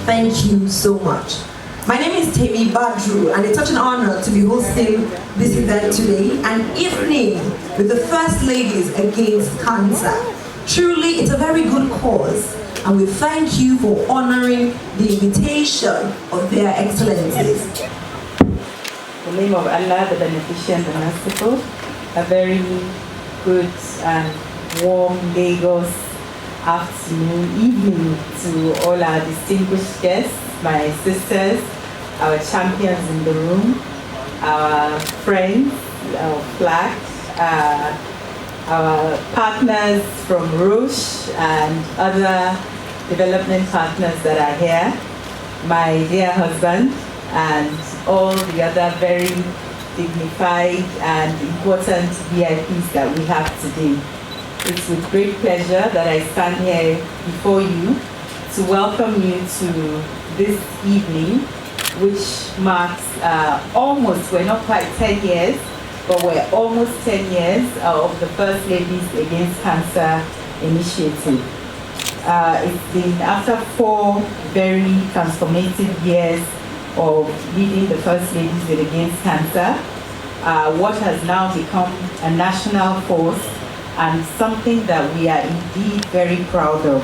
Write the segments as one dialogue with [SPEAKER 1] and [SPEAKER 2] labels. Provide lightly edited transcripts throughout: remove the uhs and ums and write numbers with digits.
[SPEAKER 1] Thank you so much. My name is Temi Badru, and it's such an honor to be hosting this event today, an evening with the First Ladies Against Cancer. Truly, it's a very good cause, and we thank you for honoring the invitation of their excellencies.
[SPEAKER 2] In the name of Allah, the Beneficent and Merciful, a very good and warm Lagos afternoon, evening to all our distinguished guests, my sisters, our champions in the room, our friends, our flag, our partners from Roche and other development partners that are here, my dear husband, and all the other very dignified and important VIPs that we have today. It's with great pleasure that I stand here before you to welcome you to this evening, which marks almost, we're not quite 10 years, but we're almost 10 years of the First Ladies Against Cancer initiative. It's been after 4 very transformative years of leading the First Ladies Against Cancer, what has now become a national force and something that we are indeed very proud of.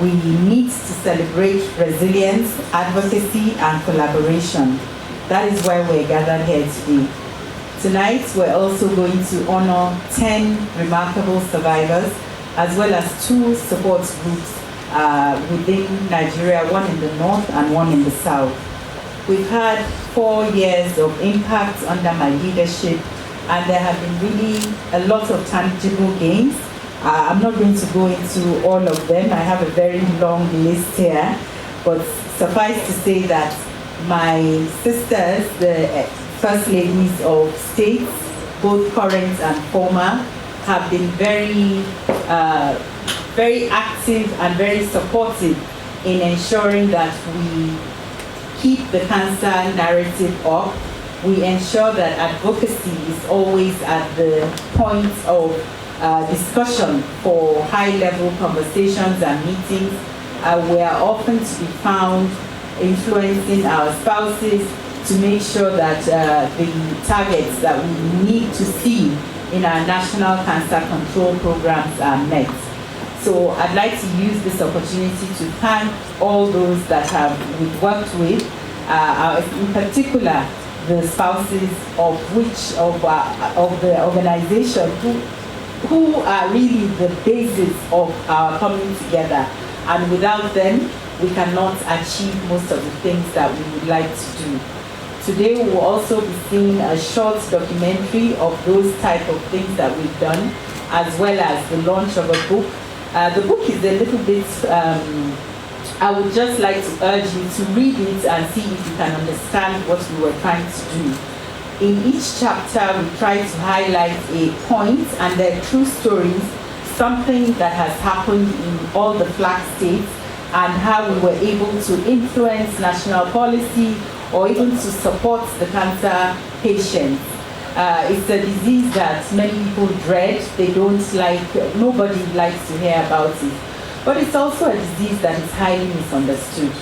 [SPEAKER 2] We need to celebrate resilience, advocacy, and collaboration. That is why we're gathered here today. Tonight, we're also going to honor 10 remarkable survivors, as well as 2 support groups within Nigeria, one in the north and one in the south. We've had 4 years of impact under my leadership, and there have been really a lot of tangible gains. I'm not going to go into all of them. I have a very long list here, but suffice to say that my sisters, the First Ladies of states, both current and former, have been very, very active and very supportive in ensuring that we keep the cancer narrative up. We ensure that advocacy is always at the point of discussion for high-level conversations and meetings. We are often to be found influencing our spouses to make sure that the targets that we need to see in our national cancer control programs are met. So I'd like to use this opportunity to thank all those that we've worked with, in particular the spouses of the organization who are really the basis of our coming together. And without them, we cannot achieve most of the things that we would like to do. Today, we will also be seeing a short documentary of those type of things that we've done, as well as the launch of a book. The book is a little bit, I would just like to urge you to read it and see if you can understand what we were trying to do. In each chapter, we try to highlight a point and their true stories, something that has happened in all the flag states, and how we were able to influence national policy or even to support the cancer patients. It's a disease that many people dread. They don't like, nobody likes to hear about it. But it's also a disease that is highly misunderstood.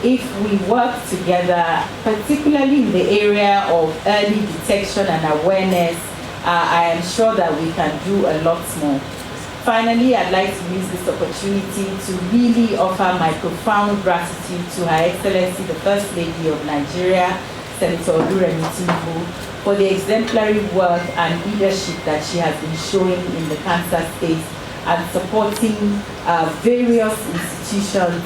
[SPEAKER 2] If we work together, particularly in the area of early detection and awareness, I am sure that we can do a lot more. Finally, I'd like to use this opportunity to really offer my profound gratitude to Her Excellency, the First Lady of Nigeria, Senator Oluremi Tinubu, for the exemplary work and leadership that she has been showing in the cancer space and supporting various institutions,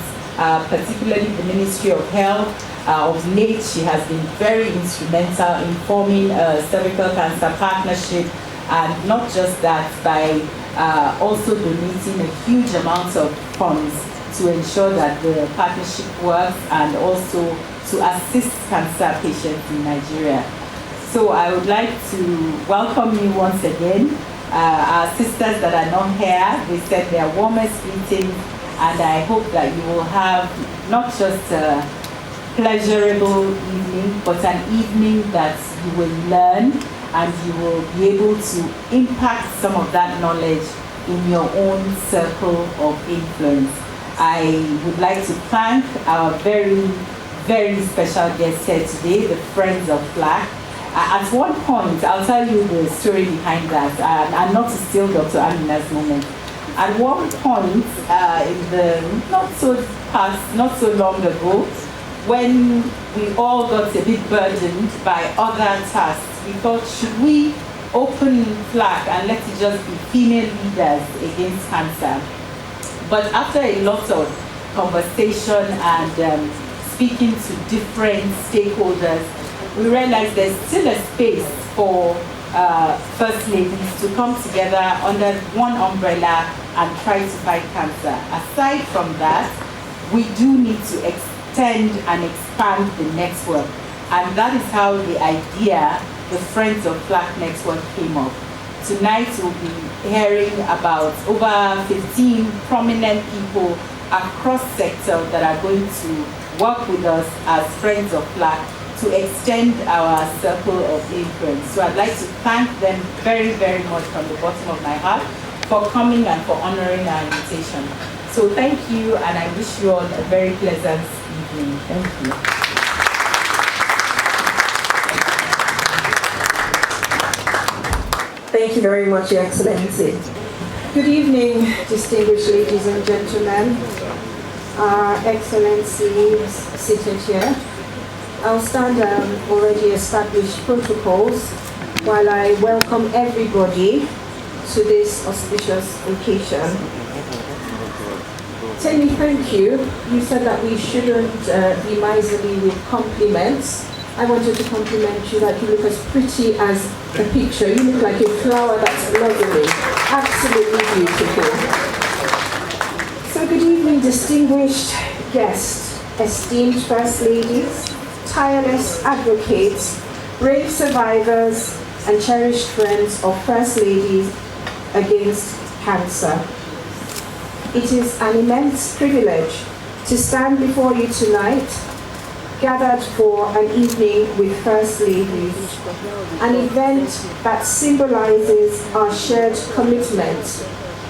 [SPEAKER 2] particularly the Ministry of Health. Of late, she has been very instrumental in forming a cervical cancer partnership, and not just that, by also donating a huge amount of funds to ensure that the partnership works and also to assist cancer patients in Nigeria. So I would like to welcome you once again. Our sisters that are not here, they send their warmest greetings, and I hope that you will have not just a pleasurable evening, but an evening that you will learn and you will be able to impact some of that knowledge in your own circle of influence. I would like to thank our very, very special guest here today, the Friends of FLAC. At one point, I'll tell you the story behind that, and not to steal Dr. Amina's moment. At one point, in the not so long ago, when we all got a bit burdened by other tasks, we thought, should we open FLAC and let it just be female leaders against cancer? But after a lot of conversation and speaking to different stakeholders, we realized there's still a space for First Ladies to come together under one umbrella and try to fight cancer. Aside from that, we do need to extend and expand the network. And that is how the idea, the Friends of FLAC Network, came up. Tonight we'll be hearing about over 15 prominent people across sectors that are going to work with us as Friends of FLAC to extend our circle of influence. So I'd like to thank them very, very much from the bottom of my heart for coming and for honoring our invitation. So thank you, and I wish you all a very pleasant evening. Thank you.
[SPEAKER 1] Thank you very much, Your Excellency.
[SPEAKER 3] Good evening, distinguished ladies and gentlemen, excellencies seated here. I'll stand already established protocols while I welcome everybody to this auspicious occasion. Temi, thank you. You said that we shouldn't be miserly with compliments. I wanted to compliment you that you look as pretty as a picture. You look like a flower that's lovely. Absolutely beautiful. So good evening, distinguished guests, esteemed First Ladies, tireless advocates, brave survivors, and cherished friends of First Ladies against cancer. It is an immense privilege to stand before you tonight, gathered for an evening with First Ladies, an event that symbolizes our shared commitment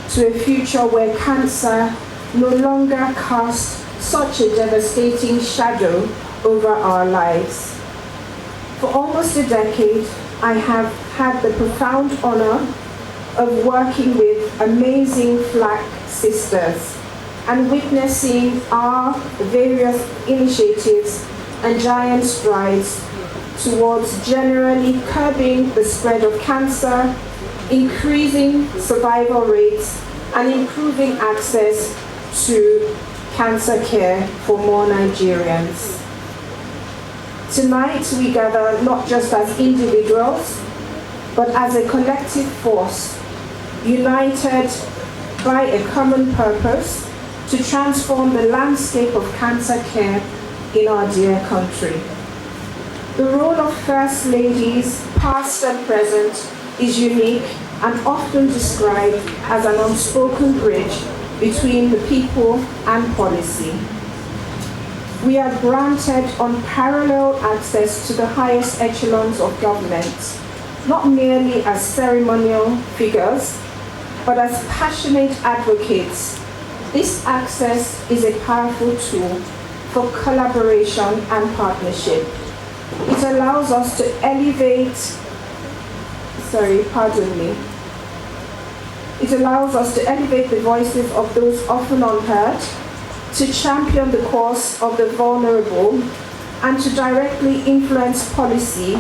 [SPEAKER 3] to a future where cancer no longer casts such a devastating shadow over our lives. For almost a decade, I have had the profound honor of working with amazing FLAC sisters and witnessing our various initiatives and giant strides towards generally curbing the spread of cancer, increasing survival rates, and improving access to cancer care for more Nigerians. Tonight we gather not just as individuals, but as a collective force, united by a common purpose to transform the landscape of cancer care in our dear country. The role of First Ladies, past and present, is unique and often described as an unspoken bridge between the people and policy. We are granted unparalleled access to the highest echelons of government, not merely as ceremonial figures, but as passionate advocates. This access is a powerful tool for collaboration and partnership. It allows us to It allows us to elevate the voices of those often unheard, to champion the cause of the vulnerable, and to directly influence policy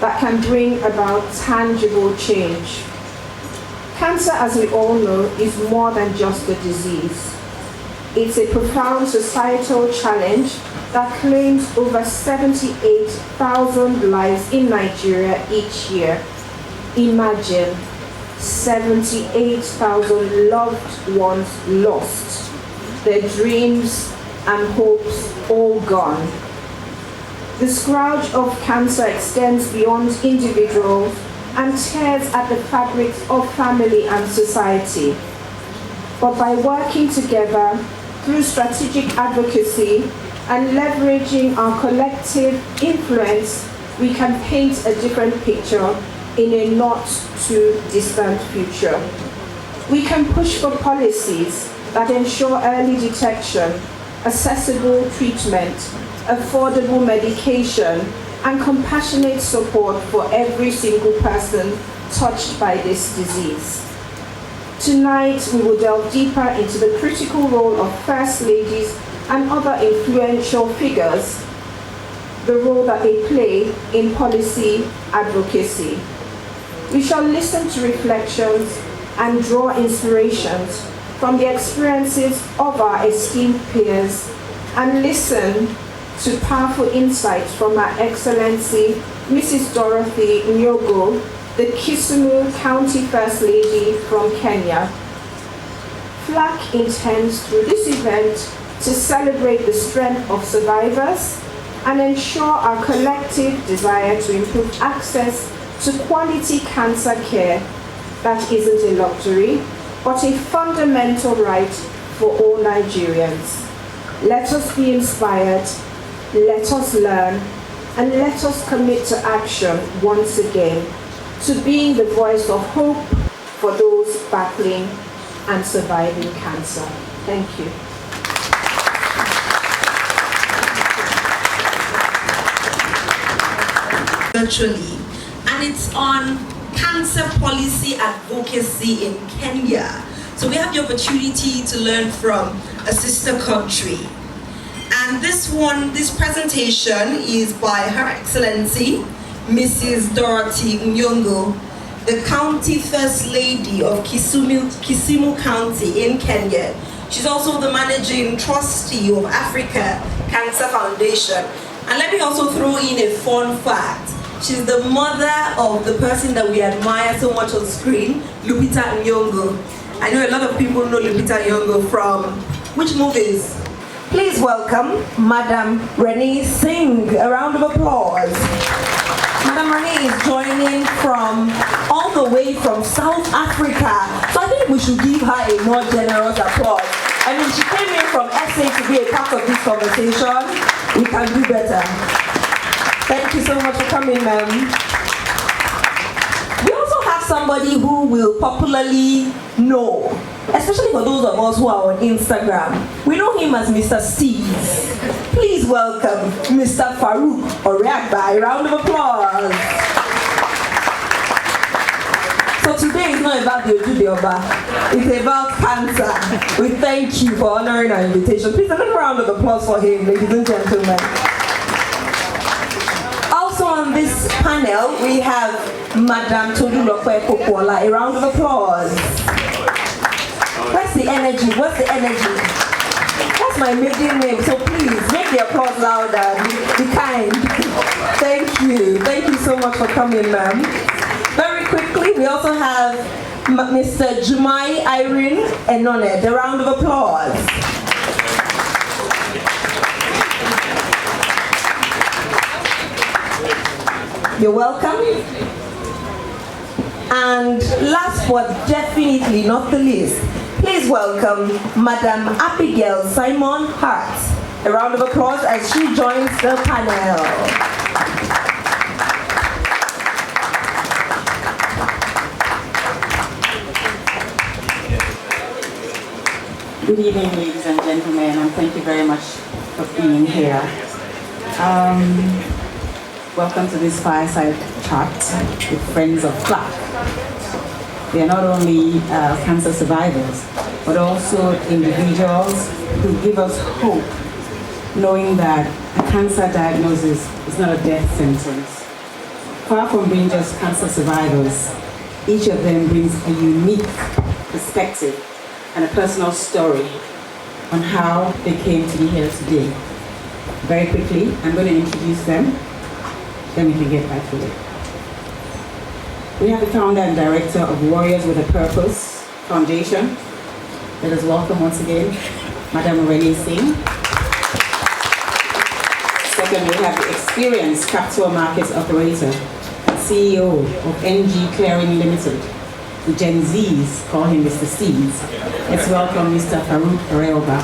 [SPEAKER 3] that can bring about tangible change. Cancer, as we all know, is more than just a disease. It's a profound societal challenge that claims over 78,000 lives in Nigeria each year. Imagine 78,000 loved ones lost, their dreams and hopes all gone. The scourge of cancer extends beyond individuals and tears at the fabric of family and society. But by working together through strategic advocacy and leveraging our collective influence, we can paint a different picture in a not too distant future. We can push for policies that ensure early detection, accessible treatment, affordable medication, and compassionate support for every single person touched by this disease. Tonight, we will delve deeper into the critical role of First Ladies and other influential figures, the role that they play in policy advocacy. We shall listen to reflections and draw inspirations from the experiences of our esteemed peers and listen to powerful insights from Her Excellency Mrs. Dorothy Nyogo, the Kisumu County First Lady from Kenya. FLAC intends through this event to celebrate the strength of survivors and ensure our collective desire to improve access to quality cancer care that isn't a luxury, but a fundamental right for all Nigerians. Let us be inspired, let us learn, and let us commit to action once again, to being the voice of hope for those battling and surviving cancer. Thank you.
[SPEAKER 1] Virtually, and it's on cancer policy advocacy in Kenya. So we have the opportunity to learn from a sister country. And this presentation is by Her Excellency Mrs. Dorothy Nyong'o, the County First Lady of Kisumu County in Kenya. She's also the Managing Trustee of Africa Cancer Foundation. And let me also throw in a fun fact. She's the mother of the person that we admire so much on screen, Lupita Nyong'o. I know a lot of people know Lupita Nyong'o from which movies? Please welcome Madam Renee Singh. A round of applause. Madam Renee is joining from all the way from South Africa. So I think we should give her a more generous applause. I mean, she came in from SA to be a part of this conversation. We can do better. Thank you so much for coming, ma'am. We also have somebody who will popularly know, especially for those of us who are on Instagram. We know him as Mr. Steve. Please welcome Mr. Farouk Oriagba. A round of applause. So today is not about the Ojude-Oba, it's about cancer. We thank you for honoring our invitation. Please another round of applause for him, ladies and gentlemen. Also on this panel, we have Madam Tolulope Popola. A round of applause. Where's the energy? What's the energy? That's my middle name, so please make the applause louder. Be kind. Thank you. Thank you so much for coming, ma'am. Very quickly, we also have Mr. Jumai Irene Enone. A round of applause. You're welcome. And last but definitely not the least, please welcome Madam Abigail Simon Hart. A round of applause as she joins the panel.
[SPEAKER 2] Good evening, ladies and gentlemen, and thank you very much for being here. Welcome to this fireside chat with friends of FLAC. They are not only cancer survivors, but also individuals who give us hope, knowing that a cancer diagnosis is not a death sentence. Far from being just cancer survivors, each of them brings a unique perspective and a personal story on how they came to be here today. Very quickly, I'm going to introduce them, then we can get back to it. We have the founder and director of Warriors with a Purpose Foundation. Let us welcome once again, Madam Renee Singh. Second, we have the experienced capital markets operator and CEO of NG Clearing Limited. The Gen Zs call him Mr. Steves. Let's welcome Mr. Farouk Oriagba.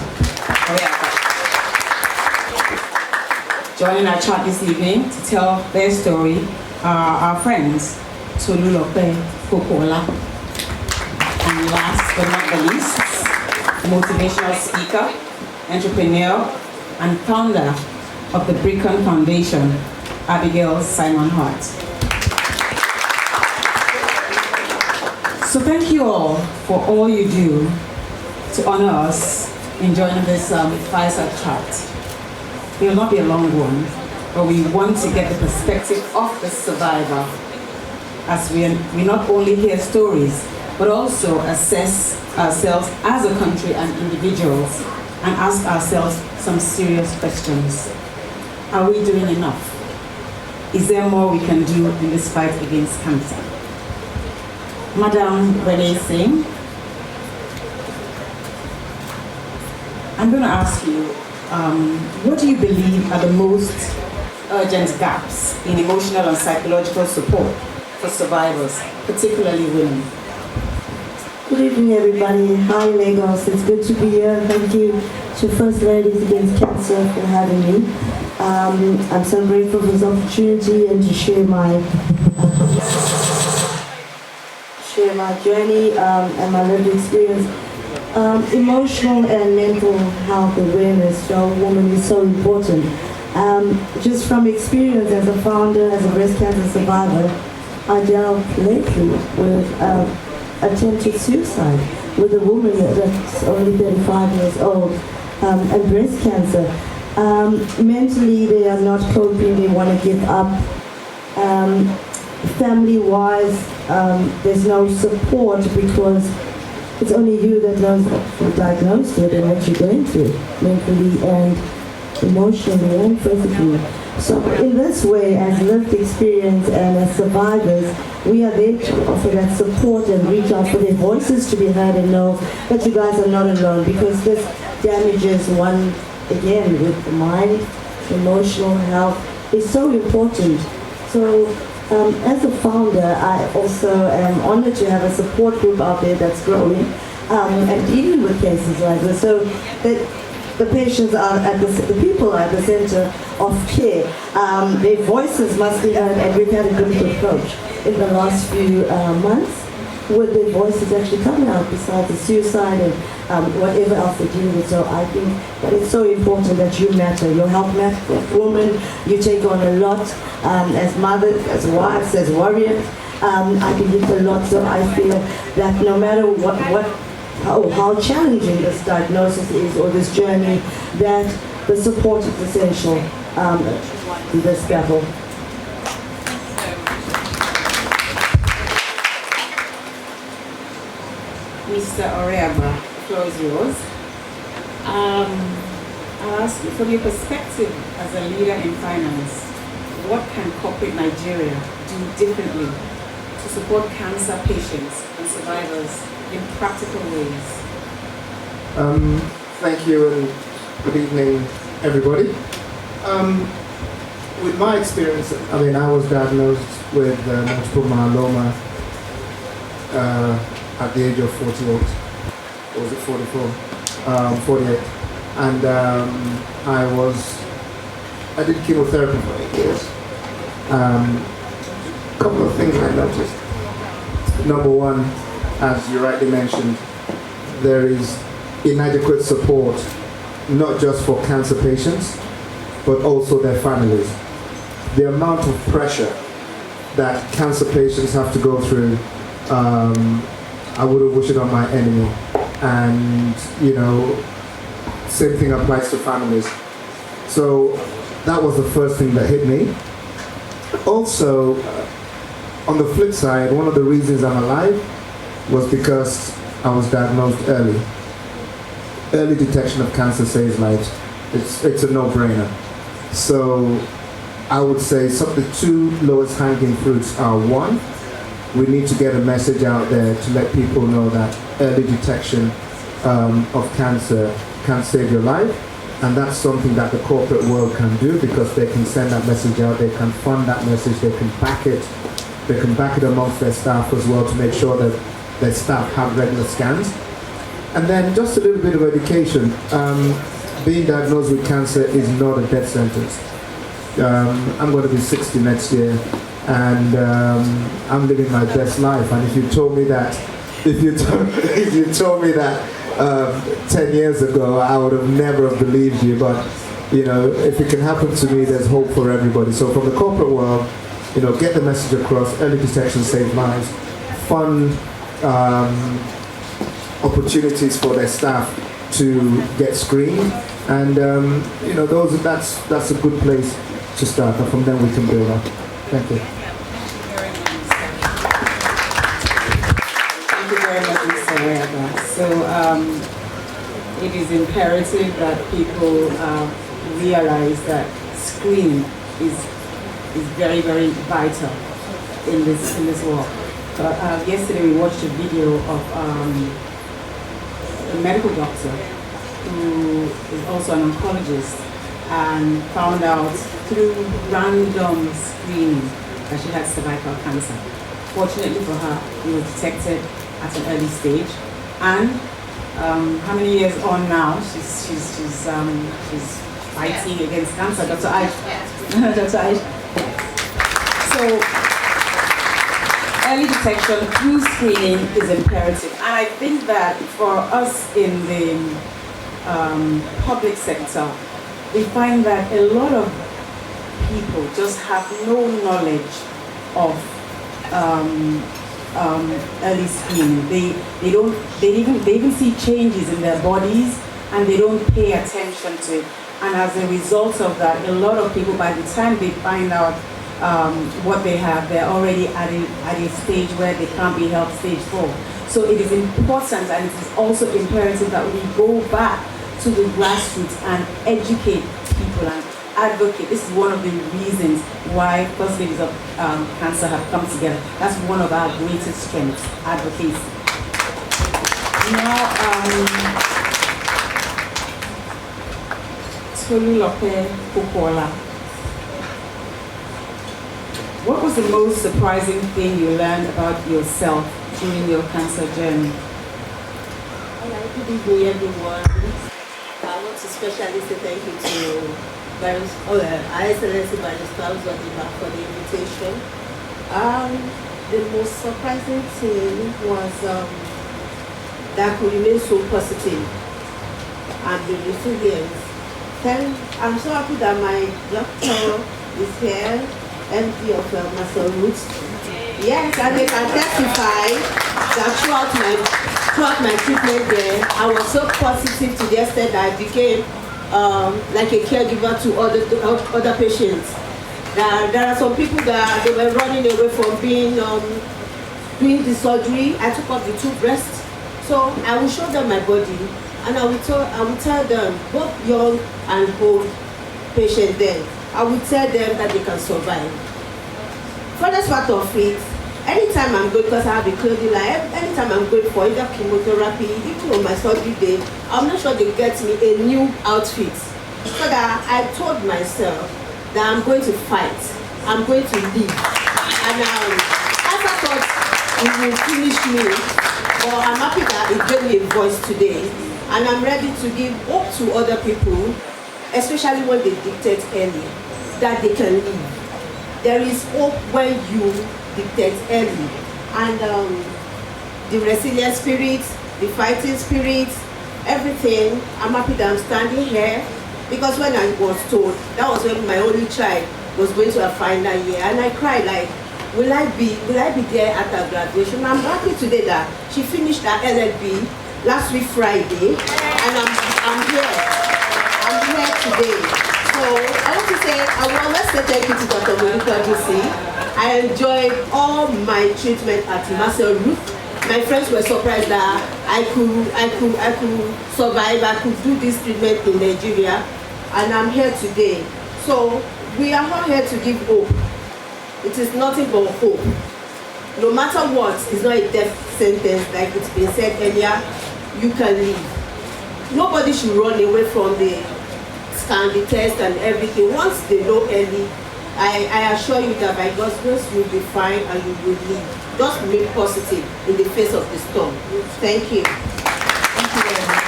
[SPEAKER 2] Joining our chat this evening to tell their story are our friends, Tolulope Popola. And last but not the least,
[SPEAKER 4] motivational speaker, entrepreneur, and founder of the Bricon Foundation, Abigail Simon Hart. So thank you all for all you do to honor us in joining this fireside chat. It will not be a long one, but we want to get the perspective of the survivor as we not only hear stories, but also assess ourselves as a country and individuals and ask ourselves some serious questions. Are we doing enough? Is there more we can do in this fight against cancer? Madam Renee Singh, I'm going to ask you, what do you believe are the most urgent gaps in emotional and psychological support for survivors, particularly women?
[SPEAKER 5] Good evening, everybody. Hi, Lagos. It's good to be here. Thank you to First Ladies Against Cancer for having me. I'm so grateful for this opportunity and to share my journey and my lived experience. Emotional and mental health awareness for a woman is so important. Just from experience as a founder, as a breast cancer survivor, I dealt lately with attempted suicide with a woman that's only 35 years old and breast cancer. Mentally, they are not coping, they want to give up. Family-wise, there's no support because it's only you that knows what you're diagnosed with and what you're going through, mentally and emotionally and physically. So in this way, as lived experience and as survivors, we are there to offer that support and reach out for their voices to be heard and know that you guys are not alone, because this damages one, again, with the mind, emotional health is so important. So as a founder, I also am honored to have a support group out there that's growing and dealing with cases like this. So that the patients are the people are at the center of care. Their voices must be heard, and we've had a good approach in the last few months with their voices actually coming out besides the suicide and whatever else they're dealing with. So I think that it's so important that you matter. Your health matters. As women, you take on a lot as mothers, as wives, as warriors. I can give a lot, so I feel that no matter how challenging this diagnosis is or this journey, that the support is essential in this battle.
[SPEAKER 4] Mr. Oreaba, the floor is yours. I'll ask you, from your perspective as a leader in finance, what can corporate Nigeria do differently to support cancer patients and survivors in practical ways?
[SPEAKER 6] Thank you and good evening, everybody. With my experience, I was diagnosed with multiple myeloma at the age of 48, or was it 44? 48. And I did chemotherapy for 8 years. A couple of things I noticed. Number one, as you rightly mentioned, there is inadequate support, not just for cancer patients, but also their families. The amount of pressure that cancer patients have to go through, I wouldn't wish it on my enemy. And, same thing applies to families. So that was the first thing that hit me. Also, on the flip side, one of the reasons I'm alive was because I was diagnosed early. Early detection of cancer saves lives. It's a no-brainer. So I would say the two lowest hanging fruits are, one, we need to get a message out there to let people know that early detection of cancer can save your life. And that's something that the corporate world can do, because they can send that message out, they can fund that message, they can back it amongst their staff as well to make sure that their staff have regular scans. And then just a little bit of education. Being diagnosed with cancer is not a death sentence. I'm going to be 60 next year, and I'm living my best life. And if you told me that 10 years ago, I would have never have believed you. But, if it can happen to me, there's hope for everybody. So from the corporate world, get the message across. Early detection saves lives. Fund opportunities for their staff to get screened. And, that's a good place to start. And from then we can build up. Thank you.
[SPEAKER 4] Thank you very much, Mr. Wega. So it is imperative that people realize that screening is very, very vital in this work. Yesterday we watched a video of a medical doctor who is also an oncologist and found out through random screening that she had cervical cancer. Fortunately for her, it was detected at an early stage, and how many years on now? She's fighting against cancer, Dr. Aisha. Dr. Aisha. So early detection through screening is imperative, and I think that for us in the public sector, we find that a lot of people just have no knowledge of early screening. They even see changes in their bodies and they don't pay attention to it. And as a result of that, a lot of people, by the time they find out what they have, they're already at a stage where they can't be helped, stage 4. So it is important, and it is also imperative that we go back to the grassroots and educate people and advocate. This is one of the reasons why First Ladies of Cancer have come together. That's one of our greatest strengths, advocacy. Now, Tolulope Popola. What was the most surprising thing you learned about yourself during your cancer journey?
[SPEAKER 7] Good evening, everyone. I want to especially say thank you to Her Excellency Barrister Uzodimma for the invitation. The most surprising thing was that I could remain so positive and be resilient. I'm so happy that my doctor is here, MD of Marcel Roots. Yes, and they can testify that throughout my treatment there, I was so positive to the extent that I became like a caregiver to other patients. There are some people that they were running away from doing the surgery. I took off the 2 breasts, so I will show them my body, and I will tell them, both young and old patients then, I will tell them that they can survive. Further part of it, anytime I'm going, because I have a clothing line, anytime I'm going for either chemotherapy, even on my surgery day, I'm not sure they get me a new outfit. So that I told myself that I'm going to fight, I'm going to live. And as I thought it will finish me, but I'm happy that it gave me a voice today. And I'm ready to give hope to other people, especially when they detect early, that they can live. There is hope when you detect early. And the resilient spirit, the fighting spirit, everything, I'm happy that I'm standing here. Because when I was told, that was when my only child was going to a final year, and I cried like, will I be there at her graduation? I'm happy today that she finished her LLB last week Friday, and I'm here today. So I want to say, I will always say thank you to Dr. Monica Dusi. I enjoyed all my treatment at Marcel Roots. My friends were surprised that I could survive, I could do this treatment in Nigeria, and I'm here today. So we are all here to give hope. It is nothing but hope. No matter what, it's not a death sentence like it's been said earlier, you can live. Nobody should run away from the scan, the test and everything. Once they know early, I assure you that by God's grace you'll be fine and you will live. Just remain positive in the face of the storm. Thank you.
[SPEAKER 4] Thank you very much.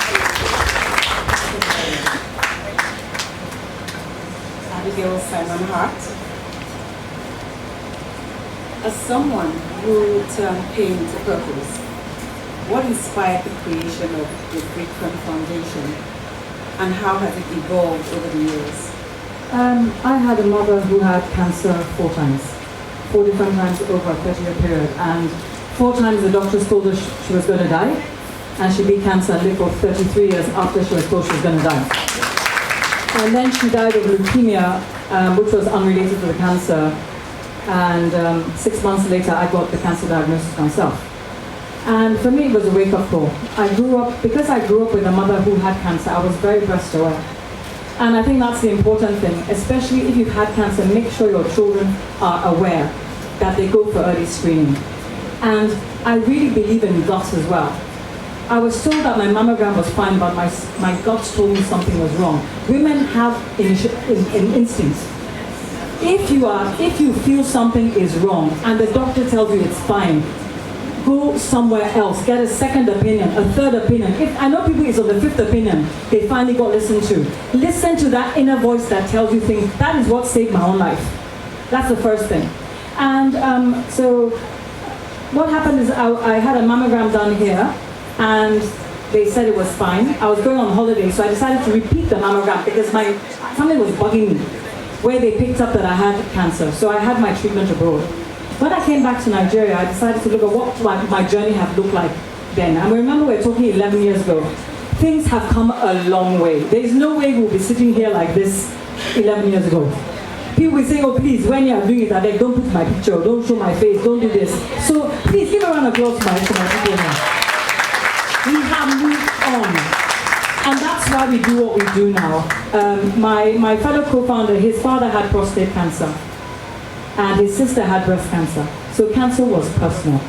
[SPEAKER 4] Abigail Simon Hart. As someone who turned pain to purpose, what inspired the creation of the Freedom Foundation, and how has it evolved over the years?
[SPEAKER 8] I had a mother who had cancer 4 times, 4 different times over a 30-year period, and 4 times the doctors told her she was going to die, and she beat cancer and lived for 33 years after she was told she was going to die. And then she died of leukemia, which was unrelated to the cancer, and 6 months later I got the cancer diagnosis myself. And for me it was a wake-up call. Because I grew up with a mother who had cancer, I was very breast aware. And I think that's the important thing, especially if you've had cancer, make sure your children are aware that they go for early screening. And I really believe in guts as well. I was told that my mammogram was fine, but my guts told me something was wrong. Women have instincts. If you feel something is wrong and the doctor tells you it's fine, go somewhere else, get a second opinion, a third opinion. I know people is on the 5th opinion, they finally got listened to. Listen to that inner voice that tells you things. That is what saved my own life. That's the first thing. And so what happened is I had a mammogram done here, and they said it was fine. I was going on holiday, so I decided to repeat the mammogram because something was bugging me, where they picked up that I had cancer. So I had my treatment abroad. When I came back to Nigeria, I decided to look at what my journey had looked like then. And remember, we're talking 11 years ago. Things have come a long way. There's no way we'll be sitting here like this 11 years ago. People will say, oh please, when you are doing it, don't put my picture, don't show my face, don't do this. So please give a round of applause to my people here. We have moved on. And that's why we do what we do now. My fellow co-founder, his father had prostate cancer, and his sister had breast cancer. So cancer was personal.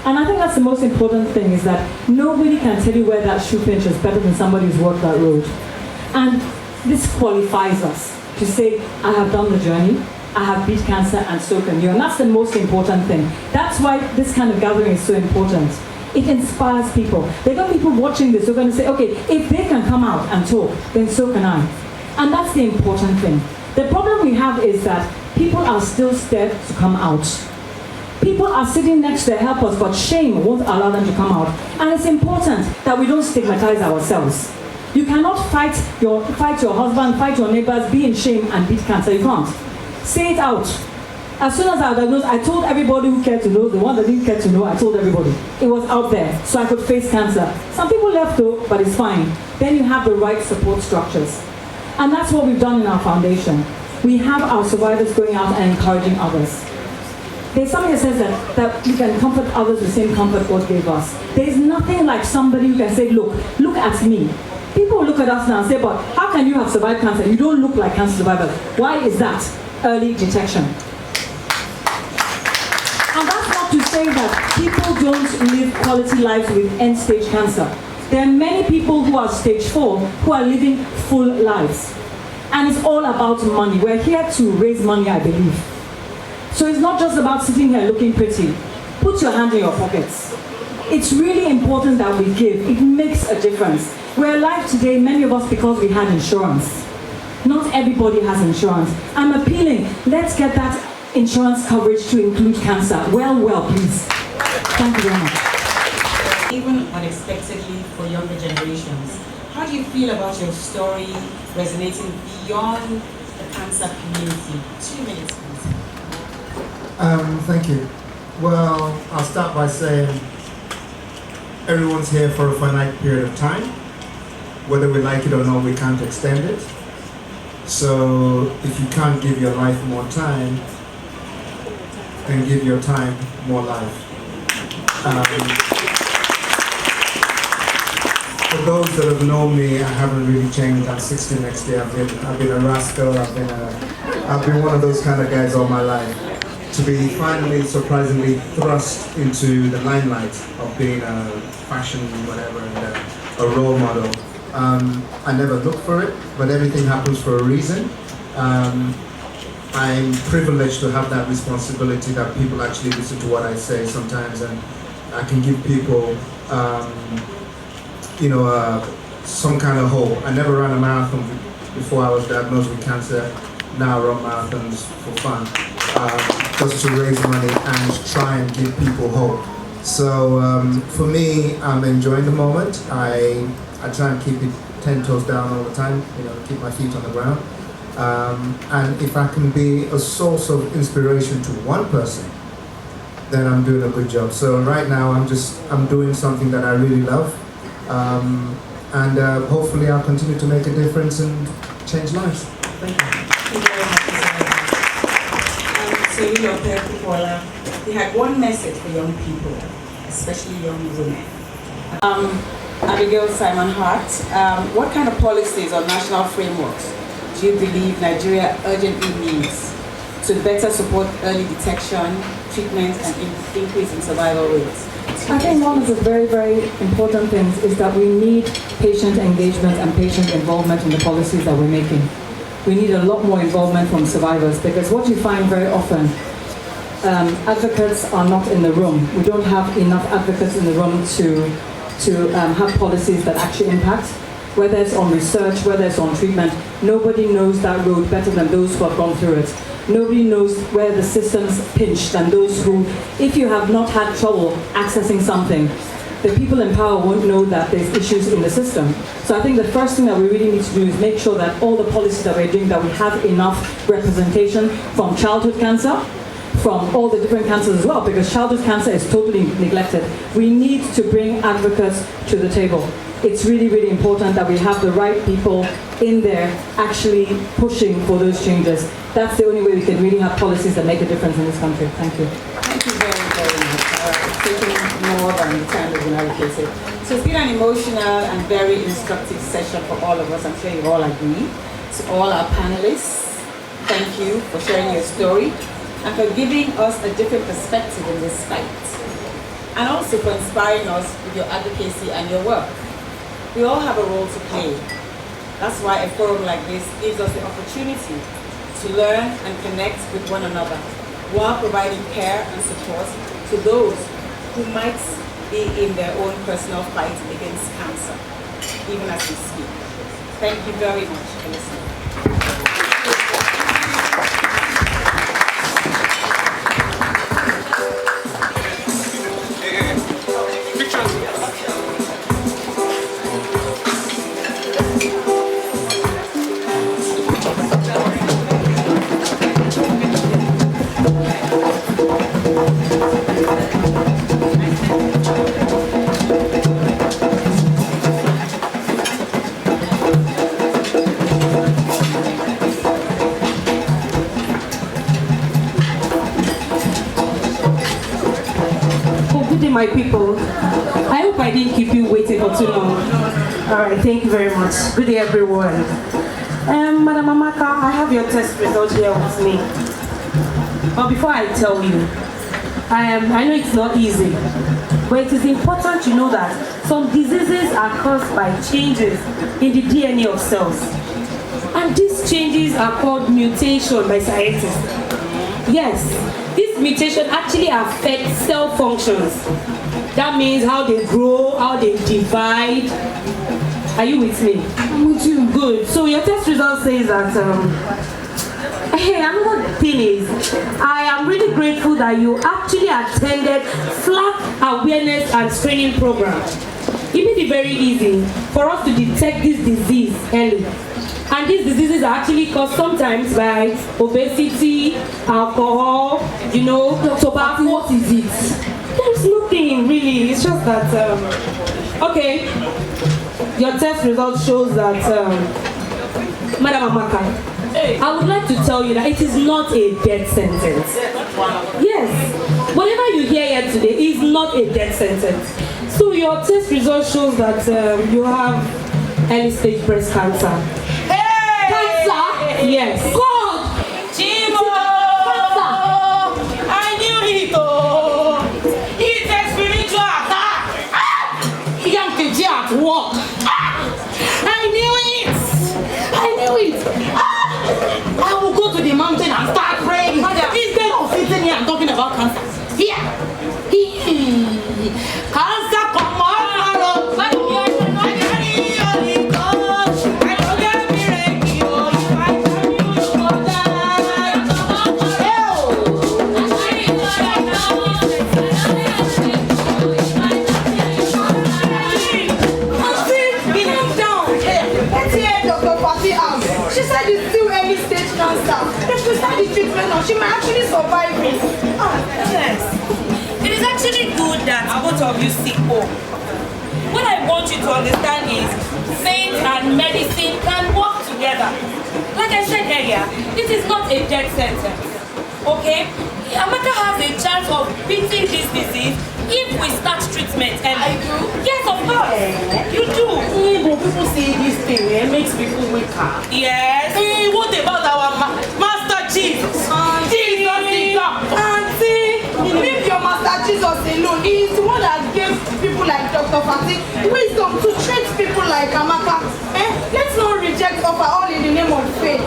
[SPEAKER 8] And I think that's the most important thing, is that nobody can tell you where that shoe pinches better than somebody who's walked that road. And this qualifies us to say, I have done the journey, I have beat cancer, and so can you. And that's the most important thing. That's why this kind of gathering is so important. It inspires people. There are people watching this who are going to say, okay, if they can come out and talk, then so can I. And that's the important thing. The problem we have is that people are still scared to come out. People are sitting next to their helpers, but shame won't allow them to come out. And it's important that we don't stigmatize ourselves. You cannot fight your husband, fight your neighbors, be in shame and beat cancer. You can't. Say it out. As soon as I diagnosed, I told everybody who cared to know. The one that didn't care to know, I told everybody. It was out there, so I could face cancer. Some people left though, but it's fine. Then you have the right support structures. And that's what we've done in our foundation. We have our survivors going out and encouraging others. There's something that says that we can comfort others with the same comfort God gave us. There's nothing like somebody who can say, look at me. People look at us now and say, but how can you have survived cancer? You don't look like cancer survivors. Why is that? Early detection. And that's not to say that people don't live quality lives with end-stage cancer. There are many people who are stage 4 who are living full lives. And it's all about money. We're here to raise money, I believe. So it's not just about sitting here looking pretty. Put your hand in your pockets. It's really important that we give. It makes a difference. We're alive today, many of us, because we had insurance. Not everybody has insurance. I'm appealing, let's get that insurance coverage to include cancer. Well, please. Thank you very much.
[SPEAKER 4] Even unexpectedly for younger generations, how do you feel about your story resonating beyond the cancer community? 2 minutes, please.
[SPEAKER 6] Thank you. Well, I'll start by saying everyone's here for a finite period of time. Whether we like it or not, we can't extend it. So if you can't give your life more time, then give your time more life. For those that have known me, I haven't really changed. I'm 60 next year. I've been a rascal. I've been one of those kind of guys all my life. To be finally, surprisingly thrust into the limelight of being a fashion whatever and a role model. I never looked for it, but everything happens for a reason. I'm privileged to have that responsibility that people actually listen to what I say sometimes, and I can give people some kind of hope. I never ran a marathon before I was diagnosed with cancer. Now I run marathons for fun, just to raise money and try and give people hope. So for me, I'm enjoying the moment. I try and keep it 10 toes down all the time, keep my feet on the ground. And if I can be a source of inspiration to one person, then I'm doing a good job. So right now I'm doing something that I really love. And hopefully I'll continue to make a difference and change lives. Thank you.
[SPEAKER 4] Thank you very much, so your therapy, Paula, you had one message for young people, especially young women. Abigail Simon Hart, what kind of policies or national frameworks do you believe Nigeria urgently needs to better support early detection, treatment, and increase in survival rates?
[SPEAKER 8] I think one of the very, very important things is that we need patient engagement and patient involvement in the policies that we're making. We need a lot more involvement from survivors, because what you find very often, advocates are not in the room. We don't have enough advocates in the room to have policies that actually impact, whether it's on research, whether it's on treatment. Nobody knows that road better than those who have gone through it. Nobody knows where the system's pinched than those who, if you have not had trouble accessing something, the people in power won't know that there's issues in the system. So I think the first thing that we really need to do is make sure that all the policies that we're doing, that we have enough representation from childhood cancer, from all the different cancers as well, because childhood cancer is totally neglected. We need to bring advocates to the table. It's really, really important that we have the right people in there actually pushing for those changes. That's the only way we can really have policies that make a difference in this country. Thank you.
[SPEAKER 4] Thank you very, very much. It's taking more than the time we've been allocated. So it's been an emotional and very instructive session for all of us. I'm sure you all agree. So all our panelists, thank you for sharing your story and for giving us a different perspective in this fight. And also for inspiring us with your advocacy and your work. We all have a role to play. That's why a forum like this gives us the opportunity to learn and connect with one another while providing care and support to those who might be in their own personal fight against cancer, even as we speak. Thank you very much for listening.
[SPEAKER 9] My people, I hope I didn't keep you waiting for too long. All right, thank you very much. Good day, everyone. Madam Amaka, I have your test result here with me. But before I tell you, I know it's not easy, but it is important to know that some diseases are caused by changes in the DNA of cells. And these changes are called mutation by scientists. Yes, this mutation actually affects cell functions. That means how they grow, how they divide. Are you with me? I'm with you. Good. So your test result says that, hey, another thing is, I am really grateful that you actually attended FLAC awareness and screening program. It made it very easy for us to detect this disease early. And these diseases are actually caused sometimes by obesity, alcohol, tobacco. What is it? There's nothing really. It's just that, okay, your test result shows that, Madam Amaka, I would like to tell you that it is not a death sentence. Yes, whatever you hear here today is not a death sentence. So your test result shows that you have early stage breast cancer. Yes. God!
[SPEAKER 10] Chimo! I knew it! It's a spiritual attack! Young Kiji at work! I knew it! I will go to the mountain and start praying instead of sitting here and talking about cancer. Here! Cancer, come on! she's still early stage cancer. If we start the treatment now, she might actually survive it.
[SPEAKER 11] Yes. It is actually good that both of you seek hope. What I want you to understand is faith and medicine can work together. Like I said earlier, this is not a death sentence. Okay? Amaka has a chance of beating this disease if we start treatment. And
[SPEAKER 10] I do?
[SPEAKER 11] Yes, of course. You do.
[SPEAKER 10] But people say this thing makes people weaker.
[SPEAKER 11] Yes.
[SPEAKER 10] What about our Master Jesus? Auntie, leave your Master Jesus alone. He is the one that gave people like Dr. Fati wisdom to treat people like Amaka. Let's not reject offer all in the name of faith.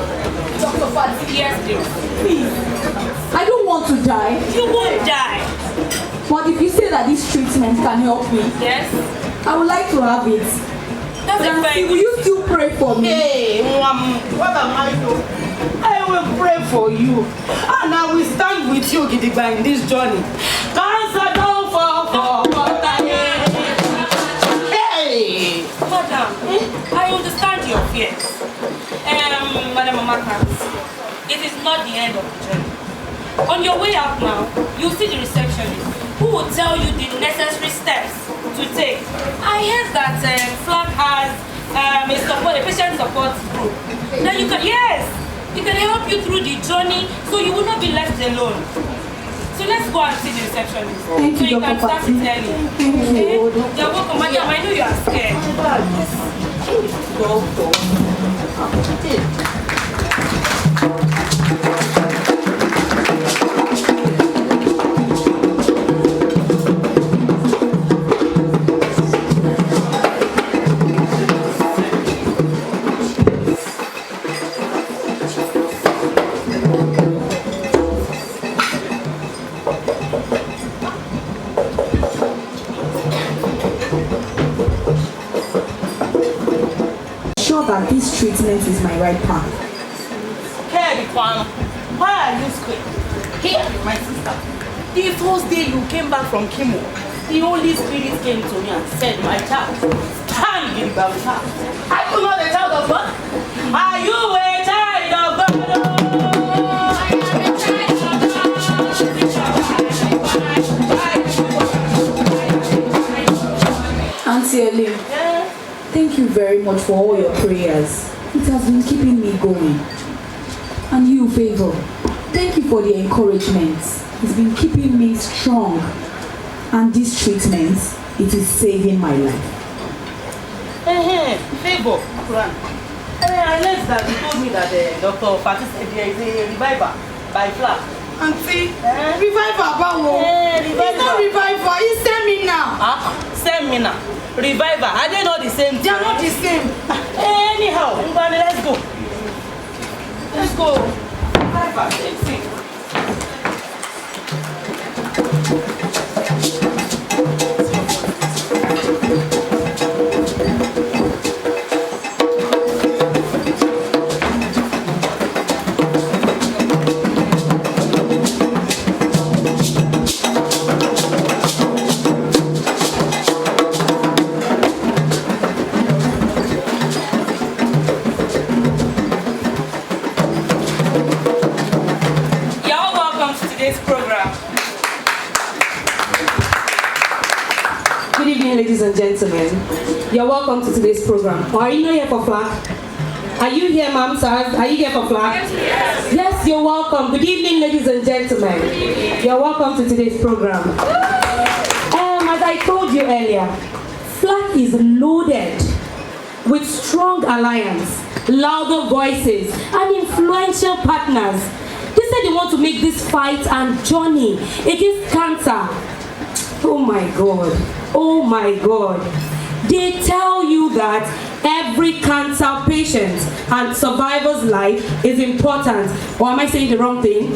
[SPEAKER 10] Dr. Fati.
[SPEAKER 11] Yes, dear.
[SPEAKER 10] Please.
[SPEAKER 3] I don't want to die.
[SPEAKER 11] You won't die.
[SPEAKER 3] But if you say that this treatment can help me,
[SPEAKER 11] Yes.
[SPEAKER 3] I would like to have it.
[SPEAKER 11] That's a very
[SPEAKER 3] Will you still pray for me?
[SPEAKER 10] Hey, what am I doing? I will pray for you. And I will stand with you, Gidigba, in this journey. Cancer don't fall for water. Hey!
[SPEAKER 11] Madam, I understand your fears. Madam Amaka, it is not the end of the journey. On your way out now, you'll see the receptionist who will tell you the necessary steps to take. I heard that FLAG has a patient support group. Now you can, yes, it can help you through the journey so you will not be left alone. So let's go and see the receptionist.
[SPEAKER 3] Thank
[SPEAKER 11] so
[SPEAKER 3] you,
[SPEAKER 11] you can
[SPEAKER 3] Dr.
[SPEAKER 11] start it early.
[SPEAKER 3] Thank you.
[SPEAKER 11] Okay? You're welcome, madam. I know you are scared.
[SPEAKER 3] That this treatment is my right path.
[SPEAKER 10] Hey, why are you scared? Here, my sister. The first day you came back from chemo, the Holy Spirit came to me and said, my child, stand in the child. Are you not a child of God? Are you a child of God?
[SPEAKER 3] Auntie Ellen, thank you very much for all your prayers. It has been keeping me going. And you, Favor, thank you for the encouragement. It's been keeping me strong. And this treatment, it is saving my life.
[SPEAKER 10] Favor, I learned that you told me that Dr. Fati said there is a revival by FLAG. Auntie, revival about what? It's not revival, it's seminar. Seminar. Revival, are they not the same? They are not the same. Anyhow, let's go. Let's go. Revival, let's see.
[SPEAKER 9] Ladies and gentlemen, you're welcome to today's program. Or are you not here for FLAG? Are you here, ma'am, sir? Are you here for FLAG? Yes. Yes, you're welcome. Good evening, ladies and gentlemen. You're welcome to today's program. As I told you earlier, FLAG is loaded with strong alliance, louder voices, and influential partners. They said they want to make this fight and journey against cancer. Oh my God. Oh my God. They tell you that every cancer patient and survivor's life is important. Or am I saying the wrong thing?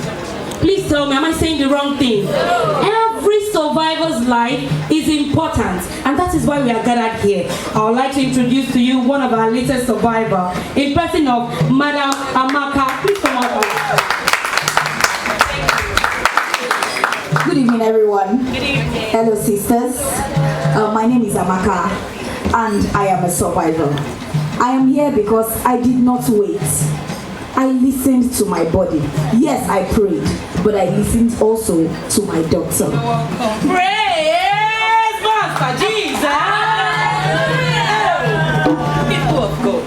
[SPEAKER 9] Please tell me, am I saying the wrong thing? Every survivor's life is important. And that is why we are gathered here. I would like to introduce to you one of our latest survivors, in person of Madam Amaka. Please come out.
[SPEAKER 3] Good evening, everyone.
[SPEAKER 11] Good evening.
[SPEAKER 3] Hello, sisters. My name is Amaka, and I am a survivor. I am here because I did not wait. I listened to my body. Yes, I prayed, but I listened also to my doctor.
[SPEAKER 10] Praise Master Jesus! People of God,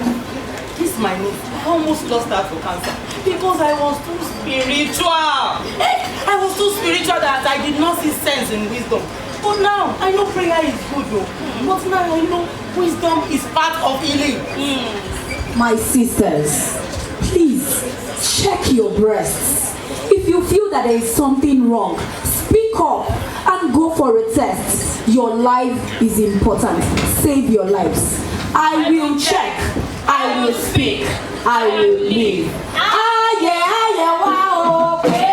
[SPEAKER 10] this is my niece. I almost lost her for cancer because I was too spiritual. I was too spiritual that I did not see sense in wisdom. But now, I know prayer is good though. But now I know wisdom is part of healing.
[SPEAKER 3] My sisters, please check your breasts. If you feel that there is something wrong, speak up and go for a test. Your life is important. Save your lives. I will check. I will speak. I will live. Ah, yeah, wow, okay.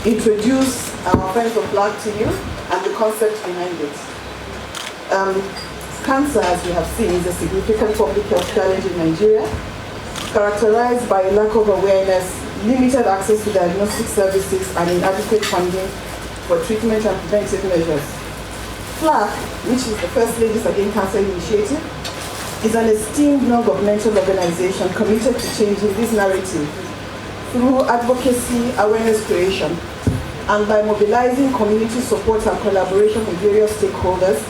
[SPEAKER 12] Introduce our Friends of Flag to you and the concept behind it. Cancer, as we have seen, is a significant public health challenge in Nigeria, characterized by a lack of awareness, limited access to diagnostic services, and inadequate funding for treatment and preventive measures. FLAG, which is the First Ladies Against Cancer Initiative, is an esteemed non-governmental organization committed to changing this narrative through advocacy, awareness creation, and by mobilizing community support and collaboration with various stakeholders.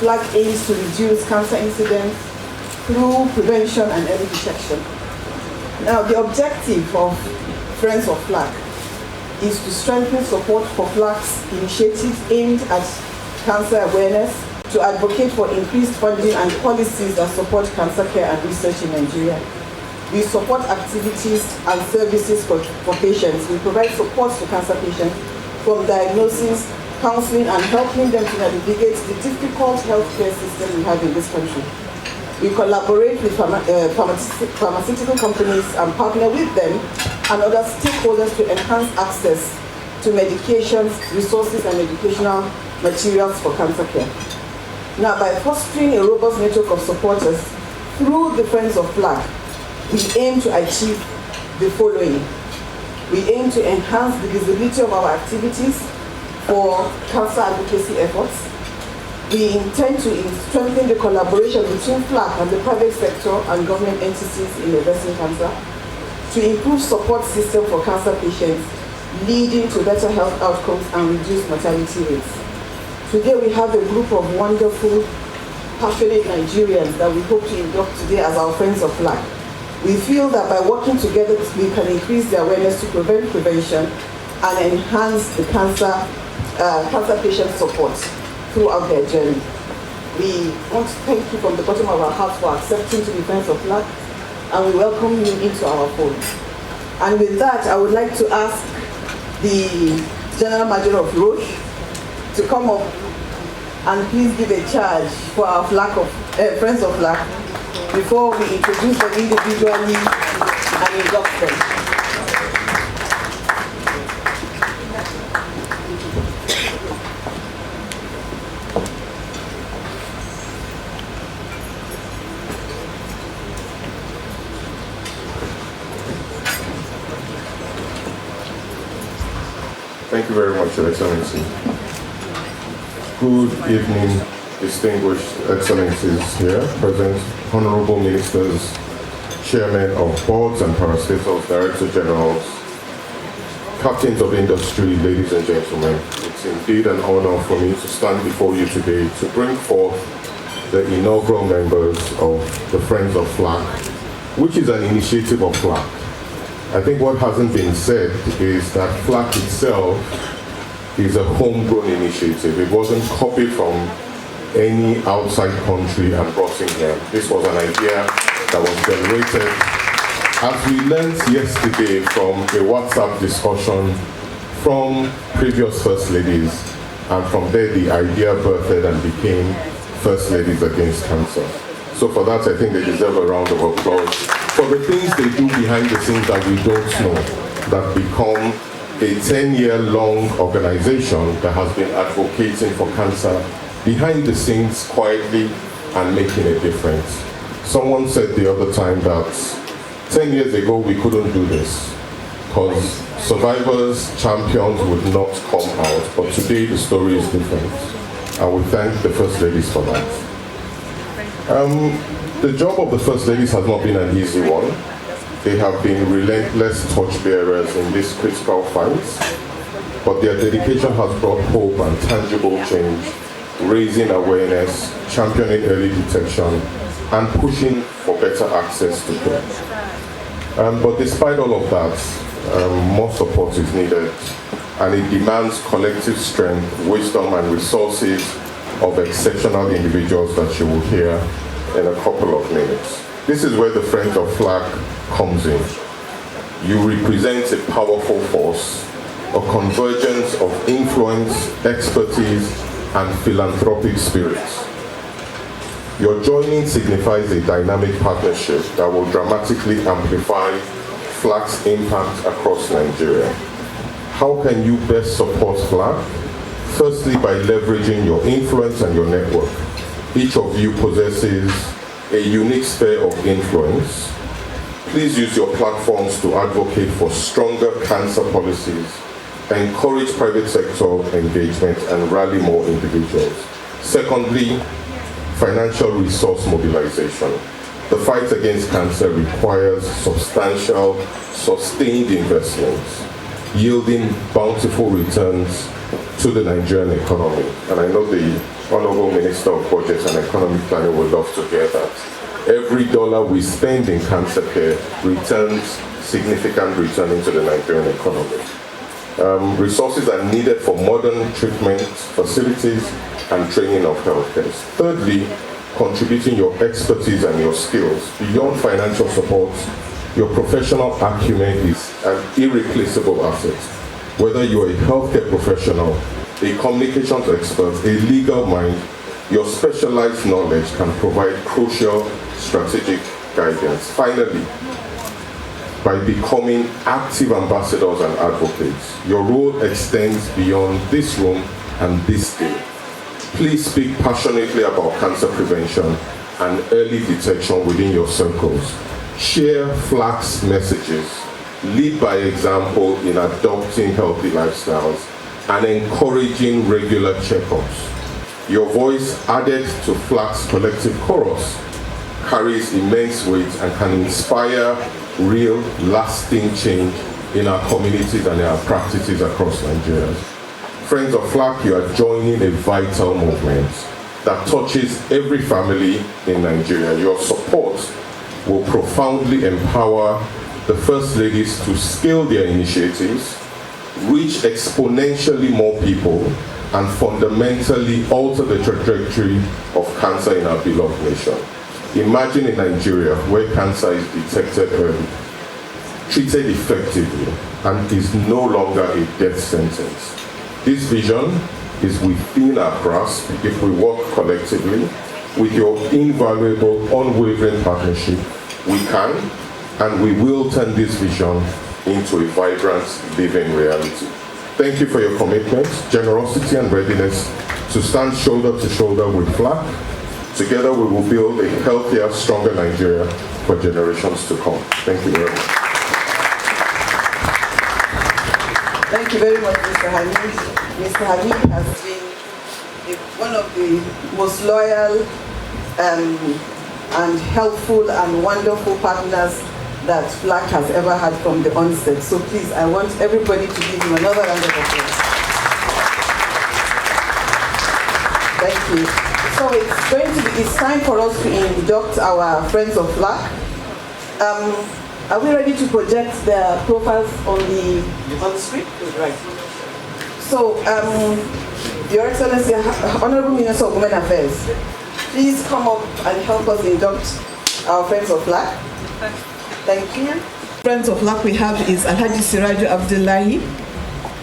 [SPEAKER 12] FLAG aims to reduce cancer incidence through prevention and early detection. Now, the objective of Friends of FLAG is to strengthen support for FLAG's initiatives aimed at cancer awareness, to advocate for increased funding and policies that support cancer care and research in Nigeria. We support activities and services for patients. We provide support to cancer patients from diagnosis, counseling, and helping them to navigate the difficult healthcare system we have in this country. We collaborate with pharmaceutical companies and partner with them and other stakeholders to enhance access to medications, resources, and educational materials for cancer care. Now, by fostering a robust network of supporters through the Friends of FLAG, we aim to achieve the following. We aim to enhance the visibility of our activities for cancer advocacy efforts. We intend to strengthen the collaboration between FLAG and the private sector and government entities in addressing cancer. to improve support system for cancer patients, leading to better health outcomes and reduced mortality rates. Today we have a group of wonderful, passionate Nigerians that we hope to induct today as our Friends of FLAG. We feel that by working together we can increase the awareness to prevent prevention and enhance the cancer patient support throughout their journey. We want to thank you from the bottom of our hearts for accepting to be Friends of FLAG, and we welcome you into our fold. And with that, I would like to ask the General Manager of Roche to come up and please give a charge for our Friends of FLAG before we introduce them individually and induct them.
[SPEAKER 13] Thank you very much, Your Excellency. Good evening, distinguished Excellencies here present, Honorable Ministers, Chairmen of Boards and Parastatals, Director Generals, Captains of Industry, ladies and gentlemen. It's indeed an honor for me to stand before you today to bring forth the inaugural members of the Friends of FLAG, which is an initiative of FLAG. I think what hasn't been said is that FLAG itself is a homegrown initiative. It wasn't copied from any outside country and brought in here. This was an idea that was generated, as we learned yesterday, from a WhatsApp discussion from previous First Ladies, and from there the idea birthed and became First Ladies Against Cancer. So for that, I think they deserve a round of applause for the things they do behind the scenes that we don't know, that become a 10-year-long organization that has been advocating for cancer behind the scenes quietly and making a difference. Someone said the other time that 10 years ago we couldn't do this because survivors, champions would not come out, but today the story is different. And we thank the First Ladies for that. The job of the First Ladies has not been an easy one. They have been relentless torchbearers in this critical fight, but their dedication has brought hope and tangible change, raising awareness, championing early detection, and pushing for better access to care. But despite all of that, more support is needed, and it demands collective strength, wisdom, and resources of exceptional individuals that you will hear in a couple of minutes. This is where the Friends of FLAG comes in. You represent a powerful force, a convergence of influence, expertise, and philanthropic spirits. Your joining signifies a dynamic partnership that will dramatically amplify FLAG's impact across Nigeria. How can you best support FLAG? Firstly, by leveraging your influence and your network. Each of you possesses a unique sphere of influence. Please use your platforms to advocate for stronger cancer policies, encourage private sector engagement, and rally more individuals. Secondly, financial resource mobilization. The fight against cancer requires substantial, sustained investments, yielding bountiful returns to the Nigerian economy. And I know the Honorable Minister of Budget and Economic Planning would love to hear that. Every dollar we spend in cancer care returns significant return into the Nigerian economy. Resources are needed for modern treatment facilities and training of healthcare. Thirdly, contributing your expertise and your skills. Beyond financial support, your professional acumen is an irreplaceable asset. Whether you're a healthcare professional, a communications expert, a legal mind, your specialized knowledge can provide crucial strategic guidance. Finally, by becoming active ambassadors and advocates, your role extends beyond this room and this day. Please speak passionately about cancer prevention and early detection within your circles. Share FLAG's messages. Lead by example in adopting healthy lifestyles and encouraging regular checkups. Your voice added to FLAG's collective chorus carries immense weight and can inspire real, lasting change in our communities and in our practices across Nigeria. Friends of FLAC, you are joining a vital movement that touches every family in Nigeria. Your support will profoundly empower the First Ladies to scale their initiatives, reach exponentially more people, and fundamentally alter the trajectory of cancer in our beloved nation. Imagine a Nigeria where cancer is detected early, treated effectively, and is no longer a death sentence. This vision is within our grasp if we work collectively. With your invaluable, unwavering partnership, we can and we will turn this vision into a vibrant, living reality. Thank you for your commitment, generosity, and readiness to stand shoulder to shoulder with FLAC. Together we will build a healthier, stronger Nigeria for generations to come. Thank you very much.
[SPEAKER 12] Thank you very much, Mr. Hamid. Mr. Hamid has been one of the most loyal and helpful and wonderful partners that FLAC has ever had from the onset. So please, I want everybody to give him another round of applause. Thank you. So it's time for us to induct our friends of FLAC. Are we ready to project their profiles on the screen? Right. So, Your Excellency, Honorable Minister of Women Affairs, please come up and help us induct our friends of FLAC. Thank you. Friends of FLAC we have is Alhaji Siraju Abdullahi.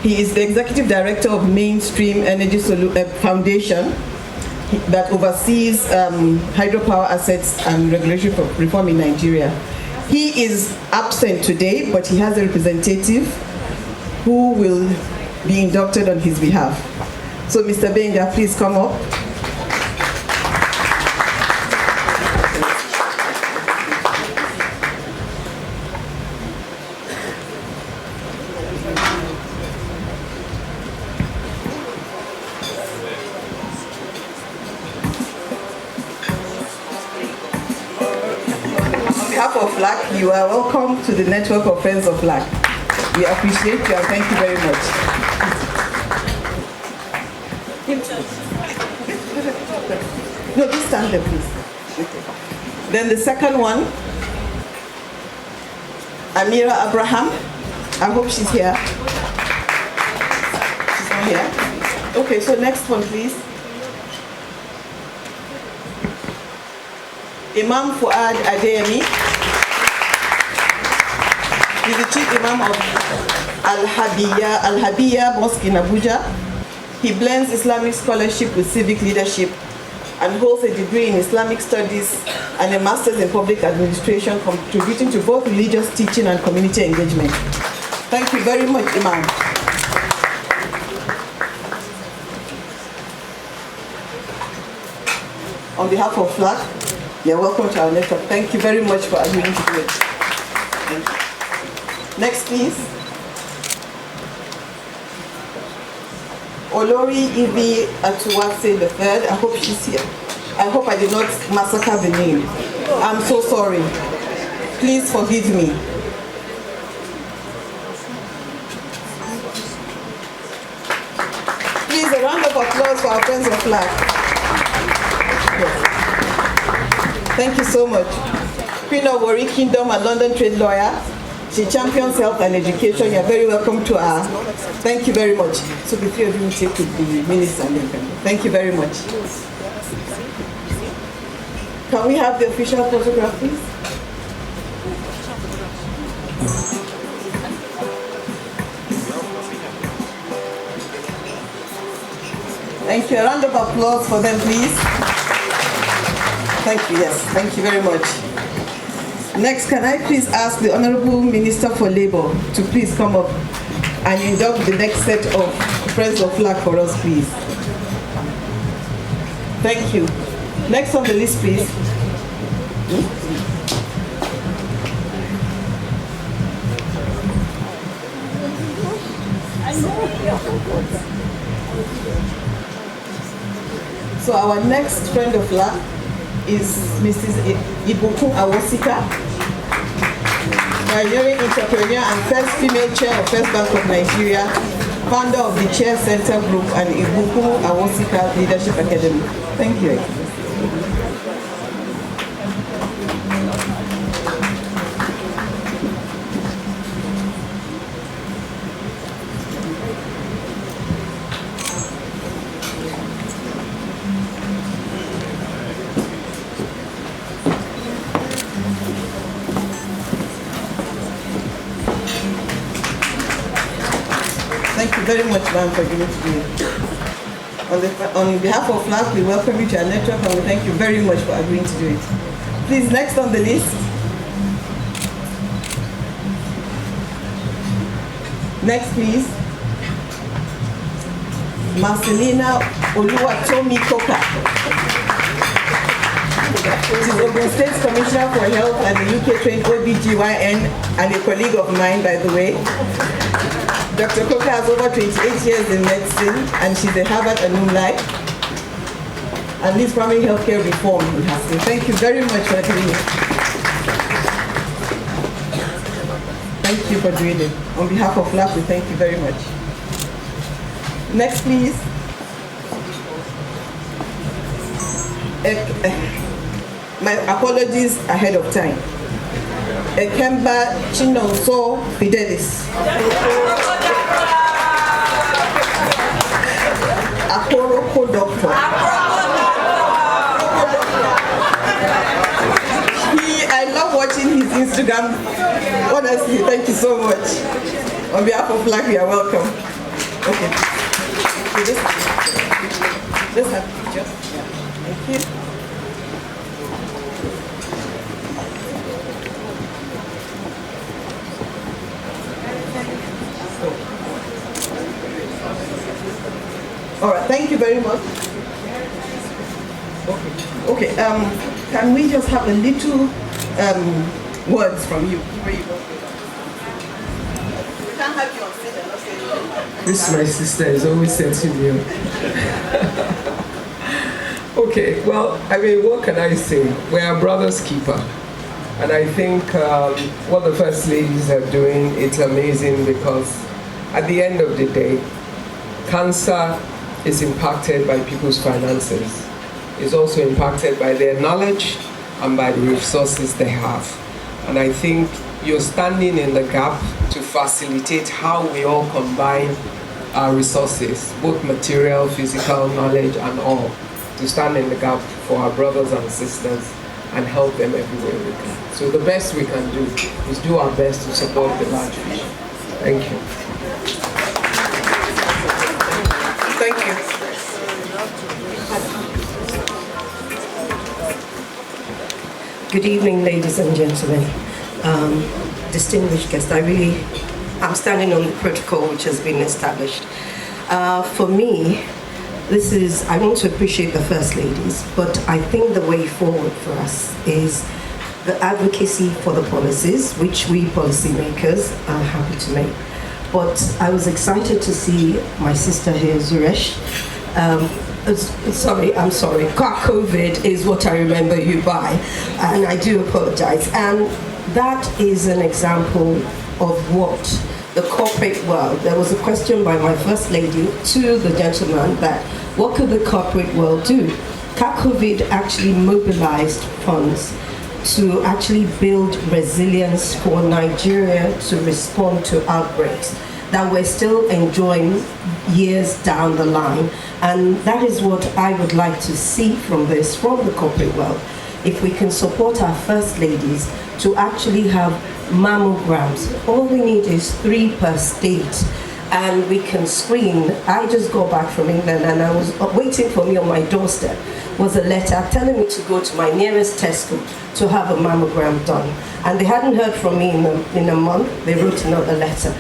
[SPEAKER 12] He is the Executive Director of Mainstream Energy Foundation that oversees hydropower assets and regulatory reform in Nigeria. He is absent today, but he has a representative who will be inducted on his behalf. So Mr. Benga, please come up. On behalf of FLAC, you are welcome to the network of Friends of FLAC. We appreciate you and thank you very much. No, just stand there, please. Okay. Then the second one, Amira Abraham. I hope she's here. She's not here. Okay, so next one, please. Imam Fuad Adeyemi. He's the Chief Imam of Al-Habiyya Mosque in Abuja. He blends Islamic scholarship with civic leadership and holds a degree in Islamic studies and a master's in public administration, contributing to both religious teaching and community engagement. Thank you very much, Imam. On behalf of FLAC, you're welcome to our network. Thank you very much for agreeing to do it. Thank you. Next, please. Olori Ibi Atuwase III. I hope she's here. I hope I did not massacre the name. I'm so sorry. Please forgive me. Please, a round of applause for our friends of FLAC. Yes. Thank you so much. Queen of Warri Kingdom and London trade lawyer. She champions health and education. You're very welcome to her. Thank you very much. So the three of you will take with the minister and then thank you very much. Can we have the official photograph, please? Thank you. A round of applause for them, please. Thank you. Yes, thank you very much. Next, can I please ask the Honorable Minister for Labour to please come up and induct the next set of Friends of FLAC for us, please. Thank you. Next on the list, please. So our next Friend of FLAC is Mrs. Ibukun Awosika. pioneering entrepreneur and first female chair of First Bank of Nigeria, founder of the Chair Center Group and Ibuku Awosika Leadership Academy. Thank you. Thank you very much, ma'am, for giving to me. On behalf of FLAC, we welcome you to our network and we thank you very much for agreeing to do it. Please, next on the list. Next, please. Marcelina Oluwatomi Koka. She is Ogun State's Commissioner for Health and the UK trained OBGYN and a colleague of mine, by the way. Dr. Koka has over 28 years in medicine and she's a Harvard alumni and leads primary healthcare reform in her state. Thank you very much for doing it. Thank you for doing it. On behalf of FLAC, we thank you very much. Next, please. My apologies ahead of time. Ekemba Chinonso Fidelis. Akoroko Doctor. I love watching his Instagram. Honestly, thank you so much. On behalf of FLAC, you are welcome. Okay. Just have a picture. Thank you. All right, thank you very much. Okay, can we just have a little words from you? Where you go? We can't have you on stage and not say anything.
[SPEAKER 14] This, my sister, is always sensitive. Okay, well, I mean, what can I say? We are brother's keeper. And I think what the First Ladies are doing, it's amazing because at the end of the day, cancer is impacted by people's finances. It's also impacted by their knowledge and by the resources they have. And I think you're standing in the gap to facilitate how we all combine our resources, both material, physical, knowledge, and all, to stand in the gap for our brothers and sisters and help them everywhere we can. So the best we can do is do our best to support the large vision. Thank you.
[SPEAKER 12] Thank you.
[SPEAKER 15] Good evening, ladies and gentlemen. Distinguished guests, I'm standing on the protocol which has been established. For me, I want to appreciate the First Ladies, but I think the way forward for us is the advocacy for the policies, which we policymakers are happy to make. But I was excited to see my sister here, Zuresh. I'm sorry, COVID is what I remember you by, and I do apologize. And that is an example of what the corporate world, there was a question by my First Lady to the gentleman that what could the corporate world do? COVID actually mobilized funds to actually build resilience for Nigeria to respond to outbreaks that we're still enjoying years down the line. And that is what I would like to see from the corporate world. If we can support our First Ladies to actually have mammograms. All we need is 3 per state, and we can screen. I just got back from England and I was waiting for me on my doorstep was a letter telling me to go to my nearest Tesco to have a mammogram done. And they hadn't heard from me in a month. They wrote another letter.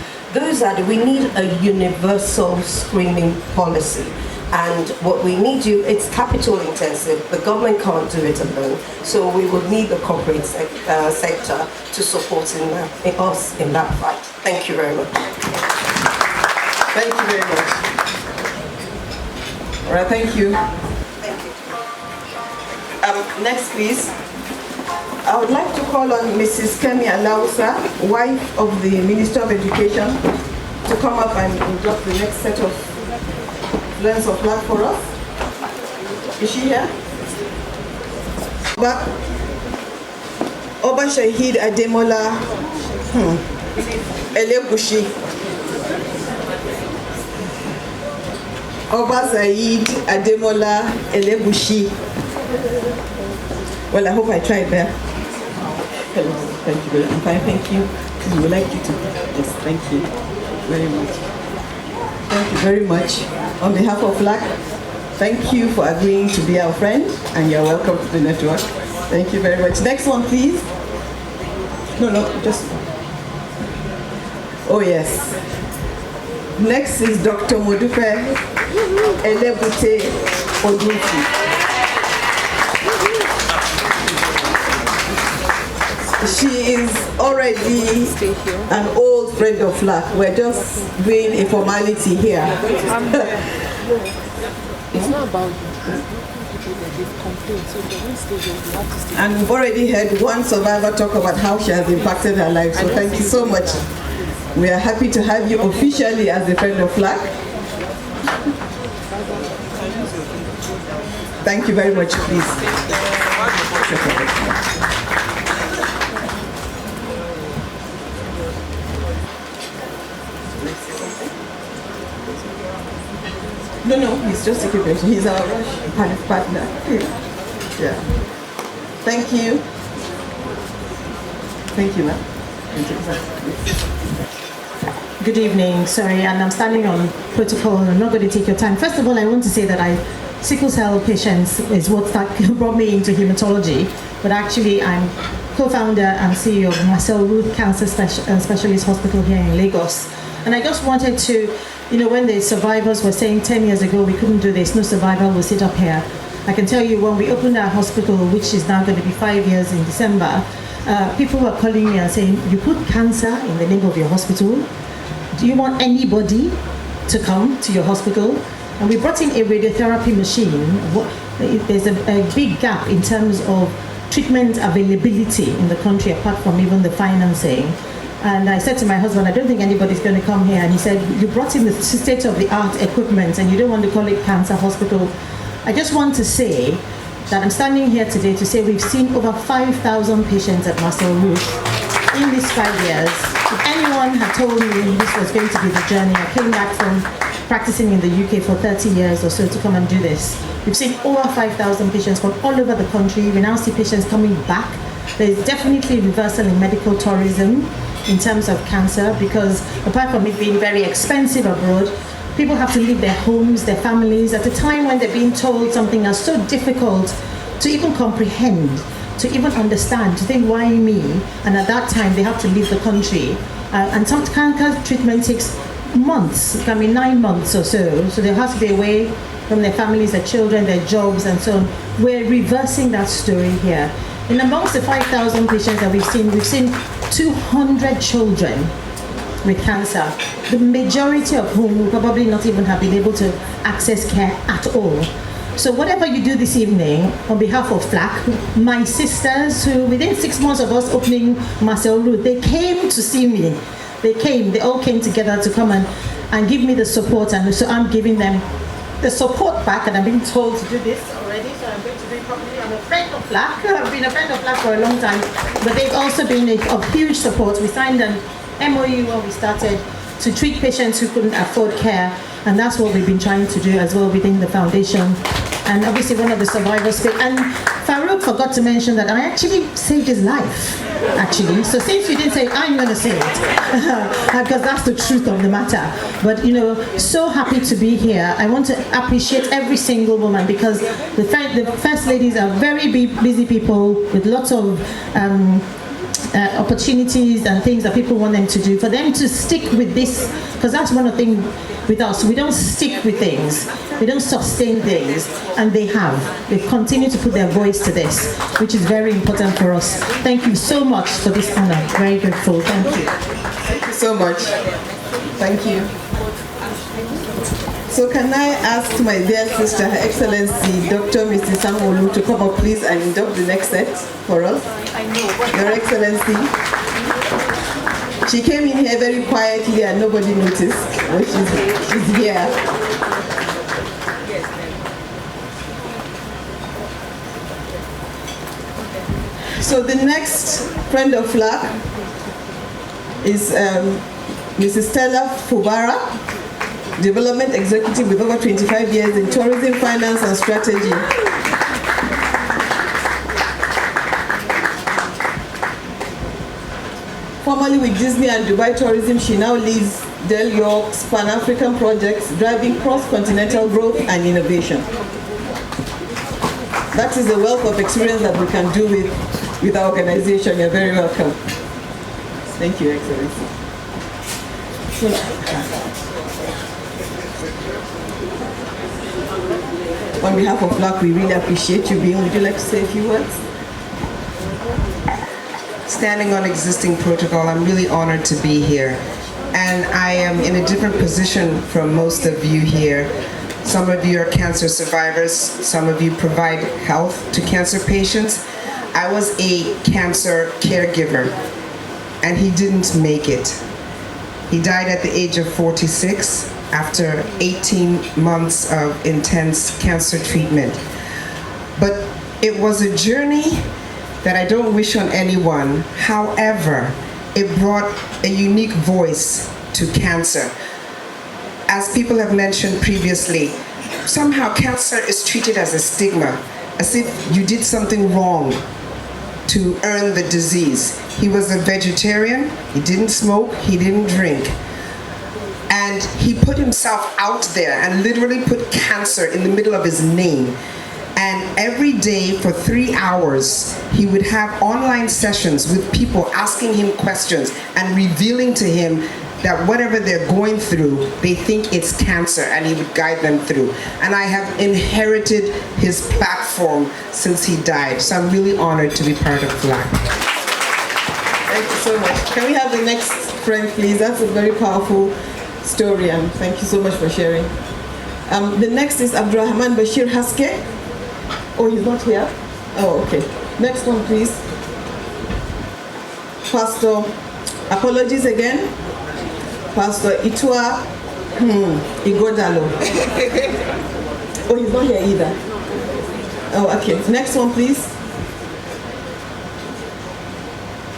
[SPEAKER 15] We need a universal screening policy. And what we need it's capital intensive. The government can't do it alone. So we would need the corporate sector to support us in that fight. Thank you very much.
[SPEAKER 12] Thank you very much. All right, thank you. Next, please. I would like to call on Mrs. Kemi Alausa, wife of the Minister of Education, to come up and induct the next set of Lens of Flag for us. Is she here? Oba Shahid Ademola Elegushi. Oba Zaid Ademola Elegushi. Well, I hope I tried there. Hello, thank you. I'm fine, thank you. We would like you to. Yes, thank you very much. Thank you very much. On behalf of FLAC, thank you for agreeing to be our friend, and you're welcome to the network. Thank you very much. Next one, please. No, just. Oh, yes. Next is Dr. Modupe Elebute Odufi. She is already an old friend of FLAC. We're just doing a formality here.
[SPEAKER 3] It's not about
[SPEAKER 12] And we've already heard one survivor talk about how she has impacted her life. So thank you so much. We are happy to have you officially as a friend of FLAC. Thank you very much, please. No, he's just a preparation. He's our partner. Yeah. Thank you. Thank you, ma'am.
[SPEAKER 16] Good evening. Sorry, and I'm standing on protocol. I'm not going to take your time. First of all, I want to say that sickle cell patients is what brought me into hematology, but actually I'm co-founder and CEO of Marcel Ruth Cancer Specialist Hospital here in Lagos. And I just wanted to, when the survivors were saying 10 years ago we couldn't do this, no survivor will sit up here. I can tell you when we opened our hospital, which is now going to be 5 years in December, people were calling me and saying, you put cancer in the name of your hospital? Do you want anybody to come to your hospital? And we brought in a radiotherapy machine. There's a big gap in terms of treatment availability in the country, apart from even the financing. And I said to my husband, I don't think anybody's going to come here. And he said, you brought in the state-of-the-art equipment and you don't want to call it cancer hospital. I just want to say that I'm standing here today to say we've seen over 5,000 patients at Marcel Ruth in these 5 years. If anyone had told me this was going to be the journey, I came back from practicing in the UK for 30 years or so to come and do this. We've seen over 5,000 patients from all over the country. We now see patients coming back. There's definitely reversal in medical tourism in terms of cancer, because apart from it being very expensive abroad, people have to leave their homes, their families, at a time when they're being told something that's so difficult to even comprehend, to even understand, to think, why me? And at that time, they have to leave the country. And some cancer treatment takes months, it can be 9 months or so. So they have to be away from their families, their children, their jobs, and so on. We're reversing that story here. In amongst the 5,000 patients that we've seen 200 children with cancer, the majority of whom will probably not even have been able to access care at all. So whatever you do this evening, on behalf of FLAC, my sisters who, within 6 months of us opening Marcel Ruth, they came to see me. They all came together to come and give me the support, and so I'm giving them the support back, and I'm being told to do this already, so I'm going to do it properly. I'm a friend of FLAC. I've been a friend of FLAC for a long time, but they've also been of huge support. We signed an MOU when we started to treat patients who couldn't afford care, and that's what we've been trying to do as well within the foundation. And obviously one of the survivors, and Farouk forgot to mention that I actually saved his life, actually. So since you didn't say it, I'm going to say it, because that's the truth of the matter. But so happy to be here. I want to appreciate every single woman, because the first ladies are very busy people with lots of opportunities and things that people want them to do. For them to stick with this, because that's one of the things with us, we don't stick with things, we don't sustain things, and they have. They've continued to put their voice to this, which is very important for us. Thank you so much for this honor. Very grateful. Thank you.
[SPEAKER 12] Thank you so much. Thank you. So can I ask my dear sister, Her Excellency, Dr. Mrs. Samolu, to come up please and induct the next set for us? Your Excellency. She came in here very quietly and nobody noticed, but she's here. So the next friend of FLAC is Mrs. Stella Fubara, Development Executive with over 25 years in tourism, finance and strategy. Formerly with Disney and Dubai Tourism, she now leads Del York's Pan-African projects, driving cross-continental growth and innovation. That is the wealth of experience that we can do with our organization. You're very welcome. Thank you, Excellency. On behalf of FLAC, we really appreciate you being. Would you like to say a few words?
[SPEAKER 17] Standing on existing protocol, I'm really honored to be here. And I am in a different position from most of you here. Some of you are cancer survivors. Some of you provide health to cancer patients. I was a cancer caregiver, and he didn't make it. He died at the age of 46 after 18 months of intense cancer treatment. But it was a journey that I don't wish on anyone. However, it brought a unique voice to cancer. As people have mentioned previously, somehow cancer is treated as a stigma, as if you did something wrong to earn the disease. He was a vegetarian, he didn't smoke, he didn't drink. And he put himself out there and literally put cancer in the middle of his name. And every day for 3 hours, he would have online sessions with people asking him questions and revealing to him that whatever they're going through, they think it's cancer, and he would guide them through. And I have inherited his platform since he died. So I'm really honored to be part of FLAC.
[SPEAKER 12] Thank you so much. Can we have the next friend, please? That's a very powerful story, and thank you so much for sharing. The next is Abdurrahman Bashir Haske. Oh, he's not here? Oh, okay. Next one, please. Pastor, apologies again. Pastor Itua Igodalo. Oh, he's not here either. Oh, okay. Next one, please.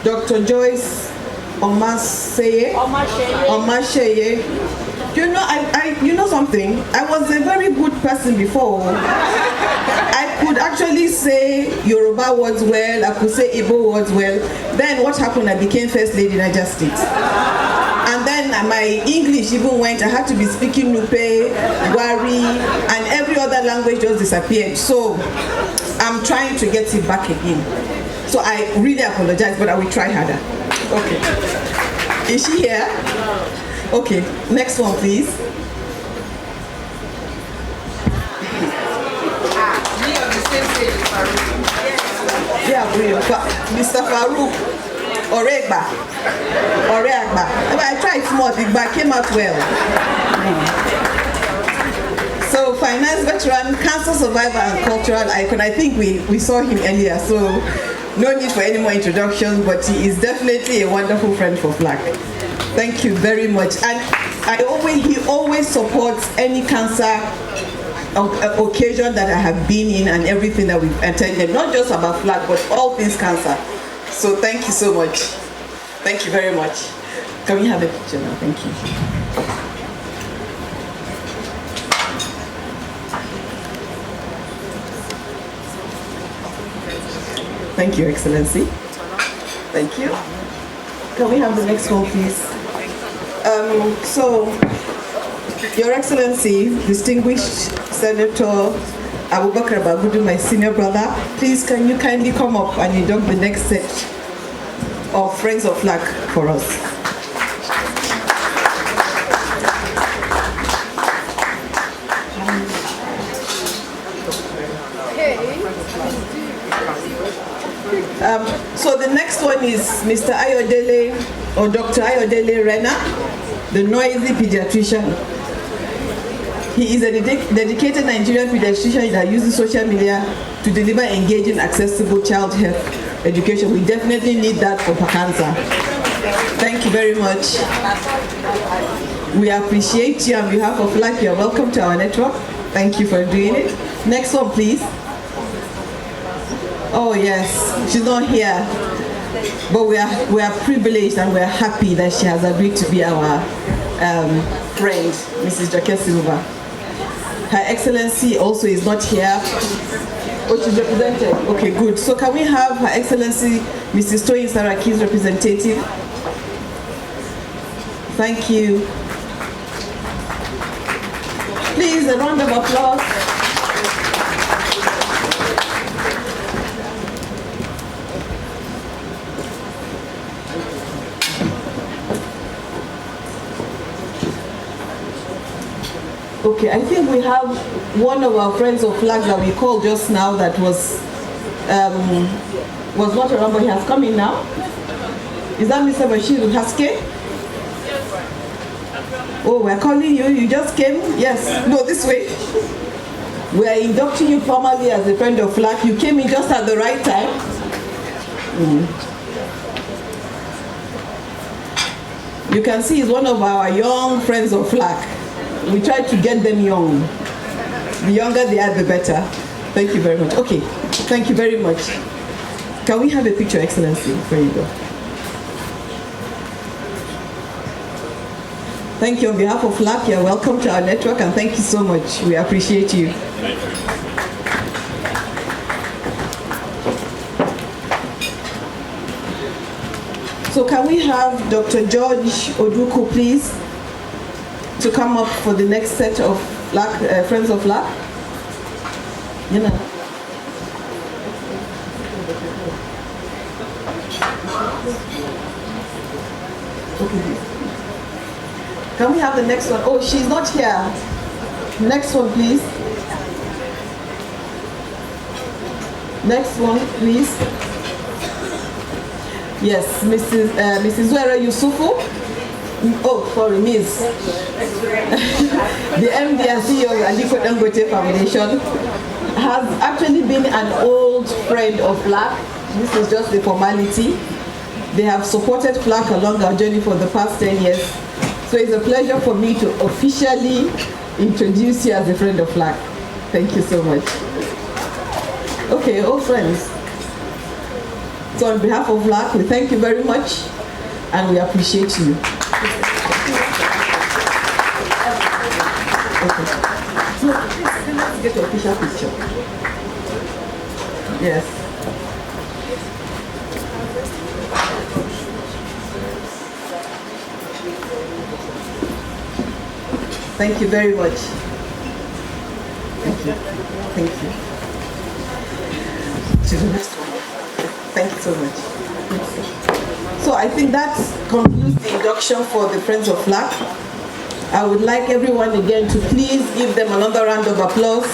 [SPEAKER 12] Dr. Joyce Omaseye. You know, you know something? I was a very good person before. I could actually say Yoruba words well, I could say Igbo words well. Then what happened? I became First Lady in Niger State. And then my English even went, I had to be speaking Nupe, Wari, and every other language just disappeared. So I'm trying to get it back again. So I really apologize, but I will try harder. Okay. Is she here? Okay, next one, please. Yeah, Mr. Farouk Oregba. I tried small, but came out well. So, finance veteran, cancer survivor, and cultural icon. I think we saw him earlier, so no need for any more introductions, but he is definitely a wonderful friend for FLAC. Thank you very much. And he always supports any cancer occasion that I have been in and everything that we've attended, not just about FLAC, but all things cancer. So thank you so much. Thank you very much. Can we have a picture now? Thank you. Thank you, Excellency. Thank you. Can we have the next one, please? So, Your Excellency, distinguished Senator Abubakar Bagudu, my senior brother, please can you kindly come up and induct the next set of Friends of FLAC for us. So the next one is Mr. Ayodele or Dr. Ayodele Rena, the noisy pediatrician. He is a dedicated Nigerian pediatrician that uses social media to deliver engaging, accessible child health education. We definitely need that for Pakansa. Thank you very much. We appreciate you on behalf of LAC. You're welcome to our network. Thank you for doing it. Next one, please. Oh yes, she's not here, but we are privileged and we are happy that she has agreed to be our friend, Mrs. Jake Silva. Her Excellency also is not here. Oh, she's represented. Okay, good. So can we have Her Excellency Mrs. Toyin Saraki's representative? Thank you. Please, a round of applause. Okay, I think we have one of our friends of FLAG that we called just now that was not around, but he has come in now. Is that Mr. Bashir Haske? Oh, we're calling you. You just came? Yes. No, this way. We are inducting you formally as a friend of FLAG. You came in just at the right time. You can see he's one of our young friends of FLAG. We try to get them young. The younger they are, the better. Thank you very much. Okay, thank you very much. Can we have a picture, Excellency, before you go? Thank you on behalf of FLAC. You're welcome to our network and thank you so much. We appreciate you. So can we have Dr. George Oduku, please, to come up for the next set of Friends of FLAC? Can we have the next one? Oh, she's not here. Next one, please. Next one, please. Yes, Mrs. Zuera Yusufu. Oh, sorry, Ms. The MD and CEO of Aliko Dangote Foundation has actually been an old friend of FLAC. This is just a formality. They have supported FLAC along our journey for the past 10 years. So it's a pleasure for me to officially introduce you as a friend of FLAC. Thank you so much. Okay, old friends. So on behalf of FLAC, we thank you very much and we appreciate you. Okay. So let's get an official picture. Yes. Thank you very much. Thank you. Thank you. To the next one. Thank you so much. So I think that concludes the induction for the Friends of FLAC. I would like everyone again to please give them another round of applause.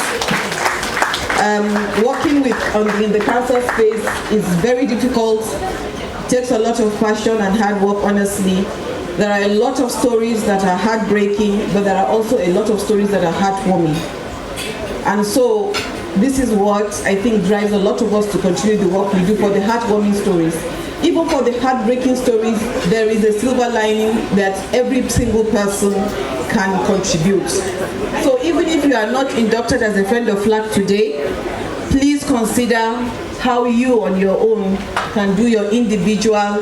[SPEAKER 12] Working in the cancer space is very difficult. It takes a lot of passion and hard work, honestly. There are a lot of stories that are heartbreaking, but there are also a lot of stories that are heartwarming. And so this is what I think drives a lot of us to continue the work we do for the heartwarming stories. Even for the heartbreaking stories, there is a silver lining that every single person can contribute. So even if you are not inducted as a friend of FLAC today, please consider how you on your own can do your individual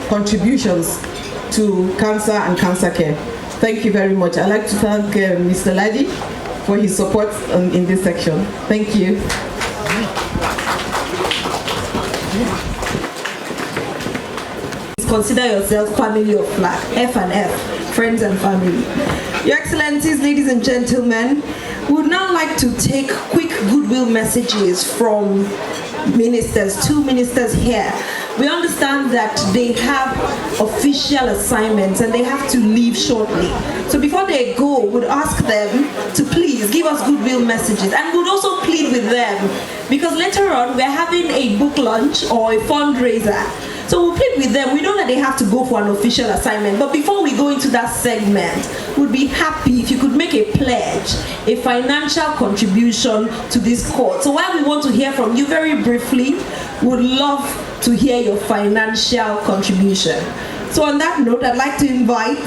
[SPEAKER 12] contributions to cancer and cancer care. Thank you very much. I'd like to thank Mr. Ladi for his support in this section. Thank you.
[SPEAKER 1] Consider yourself family of FLAC, F&F, friends and family. Your Excellencies, ladies and gentlemen, we would now like to take quick goodwill messages from ministers, 2 ministers here. We understand that they have official assignments and they have to leave shortly. So before they go, we'd ask them to please give us goodwill messages, and we'd also plead with them because later on we're having a book launch or a fundraiser So we'll plead with them. We know that they have to go for an official assignment. But before we go into that segment, we'd be happy if you could make a pledge, a financial contribution to this court. So while we want to hear from you very briefly, would love to hear your financial contribution. So on that note, I'd like to invite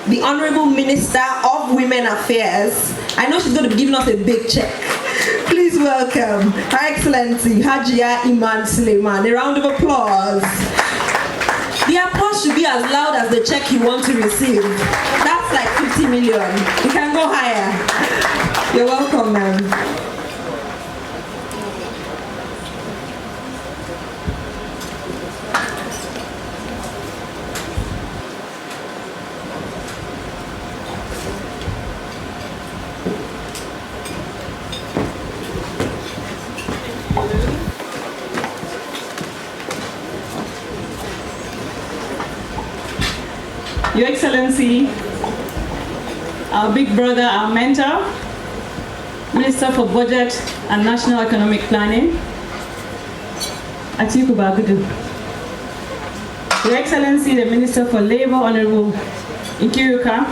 [SPEAKER 1] the Honorable Minister of Women Affairs. I know she's going to be giving us a big check. Please welcome Her Excellency Hajia Iman Suleiman. A round of applause. The applause should be as loud as the check you want to receive. That's like 50 million. You can go higher. You're welcome, ma'am.
[SPEAKER 18] Your Excellency, our big brother, our mentor, Minister for Budget and National Economic Planning, Atiku Bagudu. Your Excellency, the Minister for Labor, Honorable Nkiruka.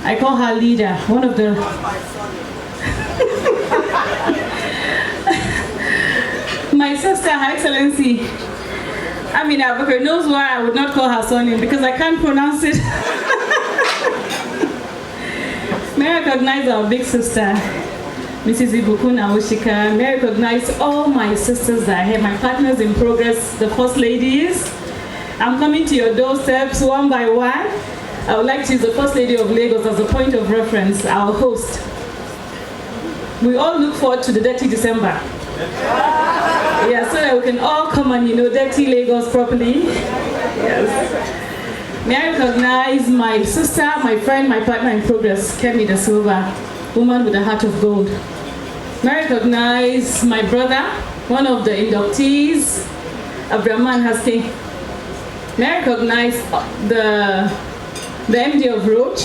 [SPEAKER 18] I call her leader, one of the my sister, Her Excellency, Amina Abubakar, knows why I would not call her surname, because I can't pronounce it. May I recognize our big sister, Mrs. Ibukun Awoshika. May I recognize all my sisters that are here, my partners in progress, the first ladies. I'm coming to your doorsteps one by one. I would like to use the First Lady of Lagos as a point of reference, our host. We all look forward to the Dirty December. Yeah, so that we can all come and, dirty Lagos properly. Yes. May I recognize my sister, my friend, my partner in progress, Kemi Da Silva, woman with a heart of gold. May I recognize my brother, one of the inductees, Abraman Haske. May I recognize the MD of Roach,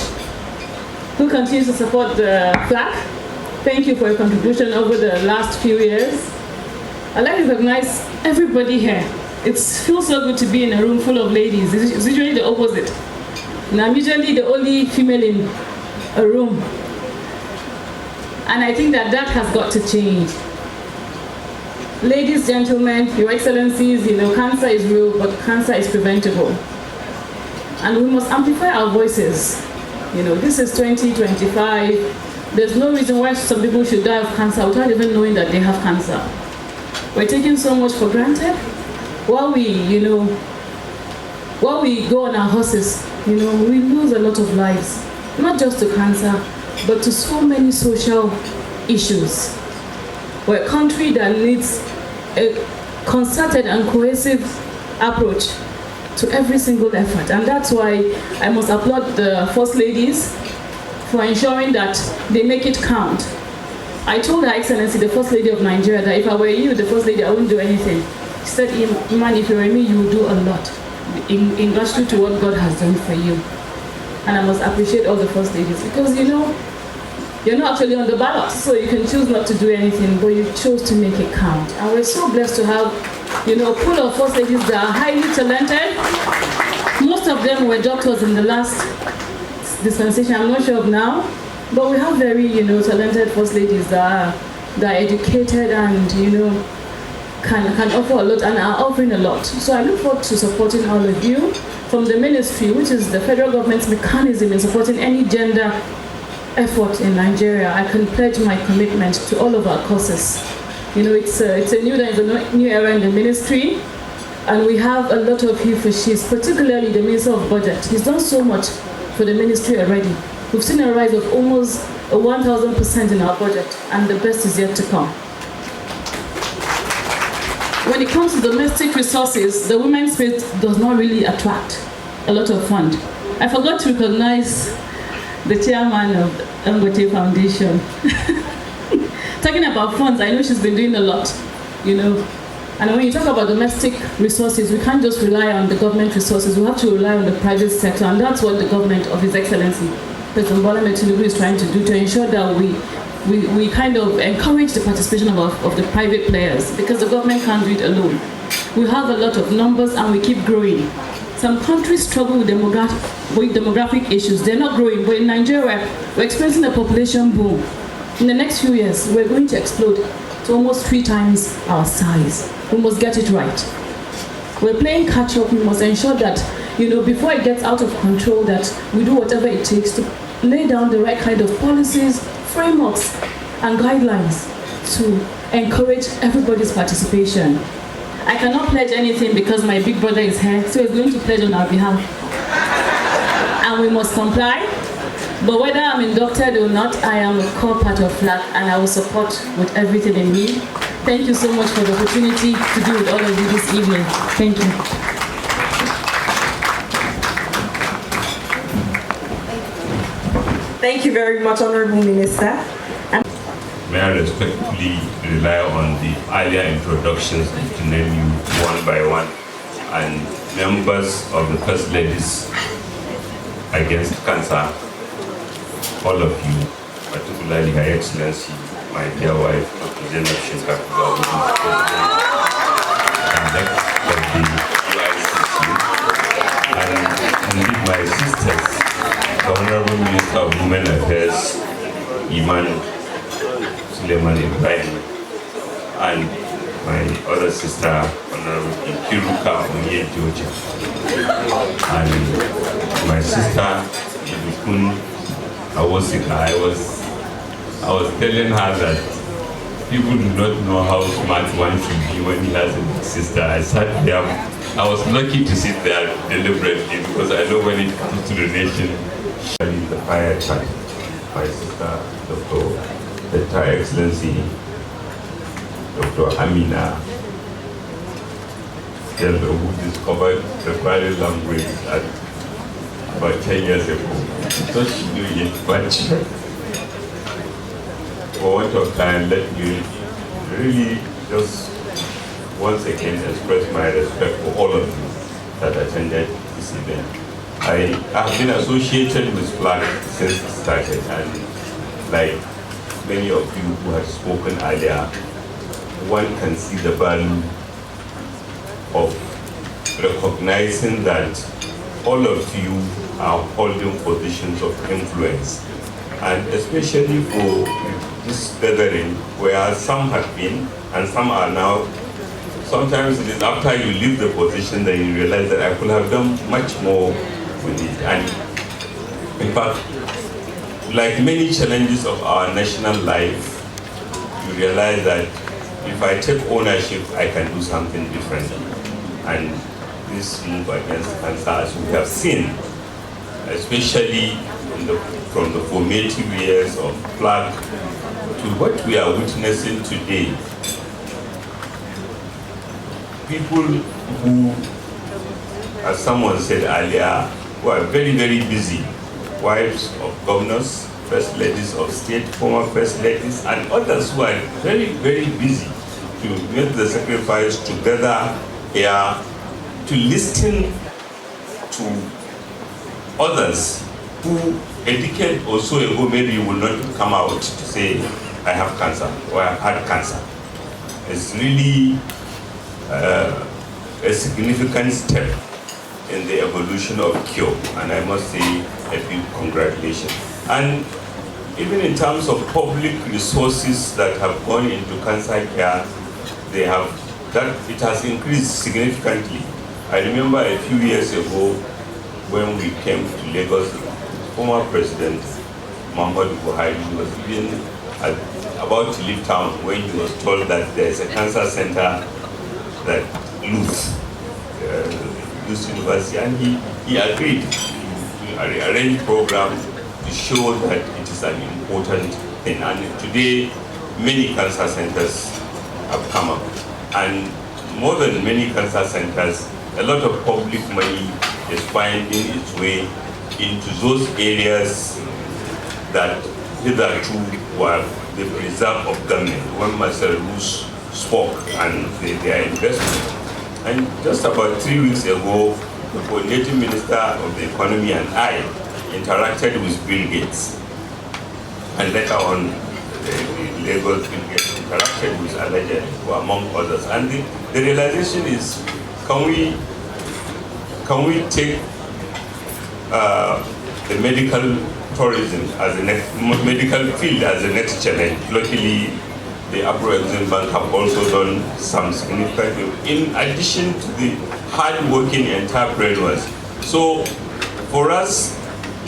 [SPEAKER 18] who continues to support the flag. Thank you for your contribution over the last few years. I'd like to recognize everybody here. It feels so good to be in a room full of ladies. It's usually the opposite. And I'm usually the only female in a room. And I think that has got to change. Ladies, gentlemen, Your Excellencies, cancer is real, but cancer is preventable. And we must amplify our voices. This is 2025. There's no reason why some people should die of cancer without even knowing that they have cancer. We're taking so much for granted. While we go on our horses, we lose a lot of lives. Not just to cancer, but to so many social issues. We're a country that needs a concerted and cohesive approach to every single effort. And that's why I must applaud the First Ladies for ensuring that they make it count. I told Her Excellency, the First Lady of Nigeria, that if I were you, the First Lady, I wouldn't do anything. She said, Iman, if you were me, you would do a lot in gratitude to what God has done for you. And I must appreciate all the First Ladies, because you're not actually on the ballot, so you can choose not to do anything, but you chose to make it count. And we're so blessed to have, a pool of First Ladies that are highly talented. Most of them were doctors in the last dispensation, I'm not sure of now. But we have very, talented First Ladies that are educated and, can offer a lot and are offering a lot. So I look forward to supporting all of you from the ministry, which is the federal government's mechanism in supporting any gender effort in Nigeria. I can pledge my commitment to all of our causes. It's a new era in the ministry, and we have a lot of he for she's, particularly the Minister of Budget. He's done so much for the ministry already. We've seen a rise of almost 1,000% in our budget, and the best is yet to come. When it comes to domestic resources, the women's space does not really attract a lot of fund. I forgot to recognize the chairman of Dangote Foundation. Talking about funds, I know she's been doing a lot, And when you talk about domestic resources, we can't just rely on the government resources. We have to rely on the private sector, and that's what the government of His Excellency President Bola Ahmed Tinubu is trying to do, to ensure that we kind of encourage the participation of the private players, because the government can't do it alone. We have a lot of numbers and we keep growing. Some countries struggle with demographic issues. They're not growing, but in Nigeria, we're experiencing a population boom. In the next few years, we're going to explode to almost 3 times our size. We must get it right. We're playing catch up. We must ensure that, before it gets out of control, that we do whatever it takes to lay down the right kind of policies, frameworks, and guidelines to encourage everybody's participation. I cannot pledge anything because my big brother is here, so he's going to pledge on our behalf. And we must comply. But whether I'm inducted or not, I am a core part of FLAC and I will support with everything in me. Thank you so much for the opportunity to be with all of you this evening. Thank you.
[SPEAKER 1] Thank you very much, Honorable Minister.
[SPEAKER 19] May I respectfully rely on the earlier introductions to name you one by one, and members of the First Ladies Against Cancer, all of you, particularly Her Excellency, my dear wife, Dr. Zainab Shekar, who is President of the UICC, and indeed my sisters, the Honorable Minister of Women Affairs, Iman Suleiman Ibrahim, and my other sister, Honorable Kiruka Onye Georgia, and my sister, Ibukun Awosika. I was telling her that people do not know how smart one should be when he has a big sister. I sat there, I was lucky to sit there deliberately because I know when it comes to the nation, the fire child, my sister, Dr. Her Excellency, Dr. Amina Delbo, who discovered the Kwale language about 10 years ago. I thought she knew it, but for want of time, let me really just once again express my respect for all of you that attended this event. I have been associated with FLAC since it started, and like many of you who have spoken earlier, one can see the value of recognizing that all of you are holding positions of influence, and especially for this gathering where some have been and some are now. Sometimes it is after you leave the position that you realize that I could have done much more with it. And in fact, like many challenges of our national life, you realize that if I take ownership, I can do something different. And this move against cancer, as we have seen, especially from the formative years of FLAC to what we are witnessing today, people who, as someone said earlier, who are very, very busy, wives of governors, first ladies of state, former first ladies, and others who are very, very busy to make the sacrifice to gather here, to listen to others who a decade or so ago maybe will not come out to say, I have cancer or I have had cancer. It's really a significant step in the evolution of cure, and I must say a big congratulations. And even in terms of public resources that have gone into cancer care, it has increased significantly. I remember a few years ago when we came to Lagos, former President Muhammadu Buhari was even about to leave town when he was told that there is a cancer center that Luth University, and he agreed to arrange programs to show that it is an important thing. And today, many cancer centers have come up. And more than many cancer centers, a lot of public money is finding its way into those areas that hitherto were the preserve of government. When Marcel Rousse spoke and their investment. And just about 3 weeks ago, the coordinating minister of the economy and I interacted with Bill Gates. And later on, the Lagos Bill Gates interacted with allegedly, among others. And the realization is, can we take the medical tourism as the next medical field as the next challenge? Luckily, the Afro-Exim Bank have also done some significant, in addition to the hard-working entrepreneurs. So, for us,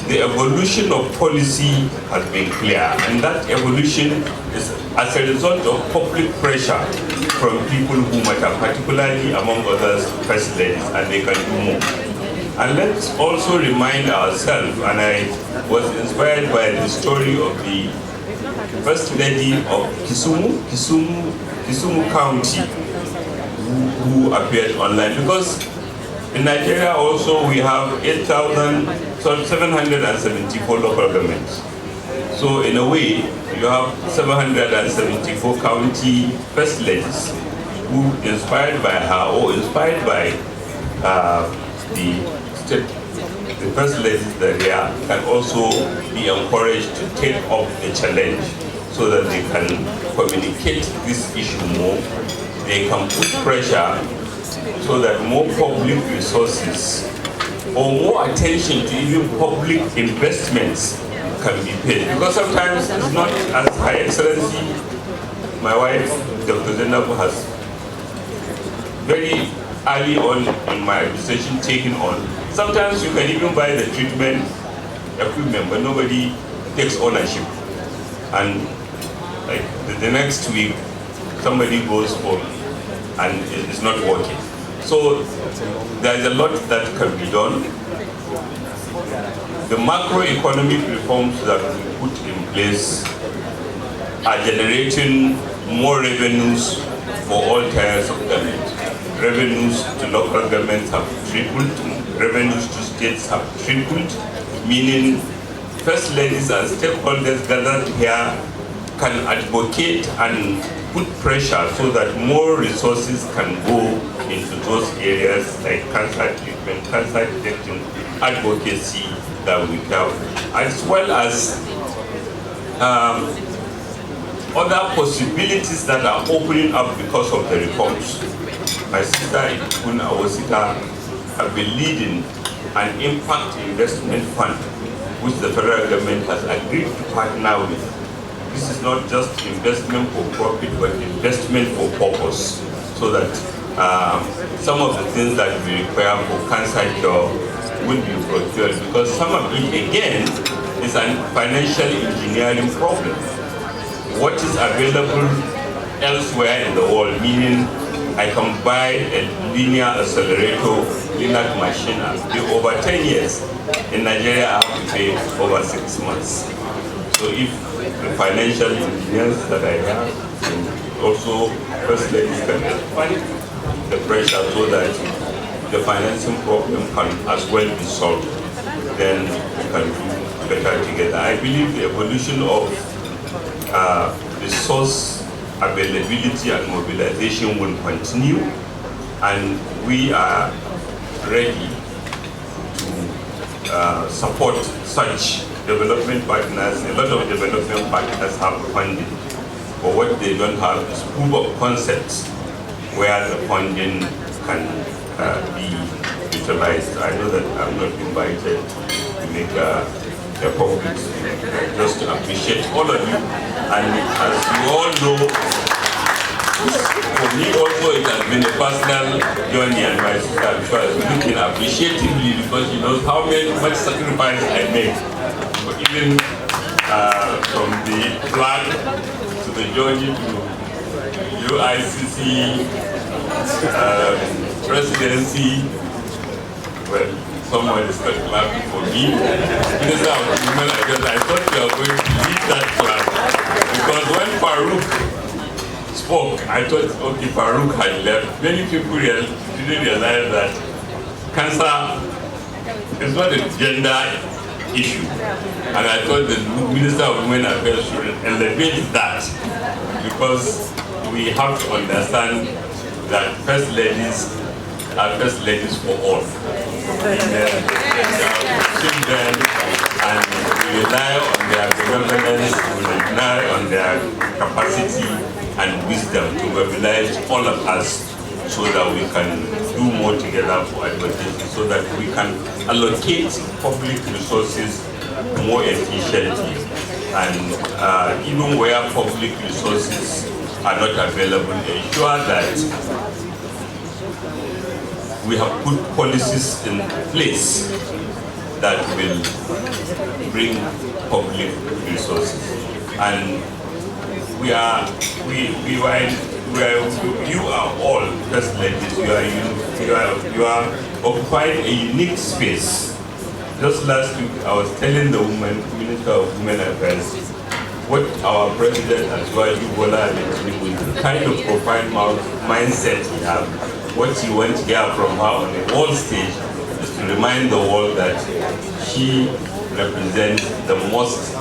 [SPEAKER 19] the evolution of policy has been clear, and that evolution is as a result of public pressure from people who matter, particularly among others, first ladies, and they can do more. And let's also remind ourselves, and I was inspired by the story of the First Lady of Kisumu County, who appeared online, because in Nigeria also we have 774 local governments. So in a way, you have 774 county first ladies who, inspired by her or inspired by the first ladies that they are, can also be encouraged to take up the challenge so that they can communicate this issue more. They can put pressure so that more public resources or more attention to even public investments can be paid. Because sometimes it's not, as High Excellency, my wife, Dr. Zainab, has very early on in my administration taken on. Sometimes you can even buy the treatment equipment, but nobody takes ownership. And like the next week, somebody goes for and it's not working. So there's a lot that can be done. The macroeconomic reforms that we put in place are generating more revenues for all tiers of government. Revenues to local governments have tripled, revenues to states have tripled, meaning first ladies and stakeholders gathered here can advocate and put pressure so that more resources can go into those areas like cancer treatment, cancer detection, advocacy that we have, as well as other possibilities that are opening up because of the reforms. My sister Ikun Awosika have been leading an impact investment fund, which the federal government has agreed to partner with. This is not just investment for profit, but investment for purpose, so that some of the things that we require for cancer cure will be procured, because some of it, again, is a financial engineering problem. What is available elsewhere in the world, meaning I can buy a linear accelerator, linear machine, and pay over 10 years. In Nigeria, I have to pay over 6 months. So if the financial engineers that I have, and also first ladies can find the pressure so that the financing problem can as well be solved, then we can do better together. I believe the evolution of resource availability and mobilization will continue, and we are ready to support such development partners. A lot of development partners have funding, but what they don't have is proof of concepts where the funding can be utilized. I know that I'm not invited to make a public speech, just to appreciate all of you. And as you all know, for me also it has been a personal journey, and my sister was looking appreciatively because she knows how much sacrifice I made. But even from the flag to the journey to UICC presidency, well, someone is clapping for me. Minister of Women Affairs, I thought you were going to lead that class. Because when Farouk spoke, I thought, okay, Farouk had left. Many people didn't realize that cancer is not a gender issue. And I thought the Minister of Women Affairs should elevate that, because we have to understand that first ladies are first ladies for all. And we rely on their governance, we rely on their capacity and wisdom to mobilize all of us so that we can do more together for advantage, so that we can allocate public resources more efficiently. And even where public resources are not available, ensure that we have put policies in place that will bring public resources. And you are all first ladies. You are occupying a unique space. Just last week, I was telling the Minister of Women Affairs what our president Asiwaju Bola with the kind of profile mindset he has, what he wants to hear from her on the world stage is to remind the world that she represents the most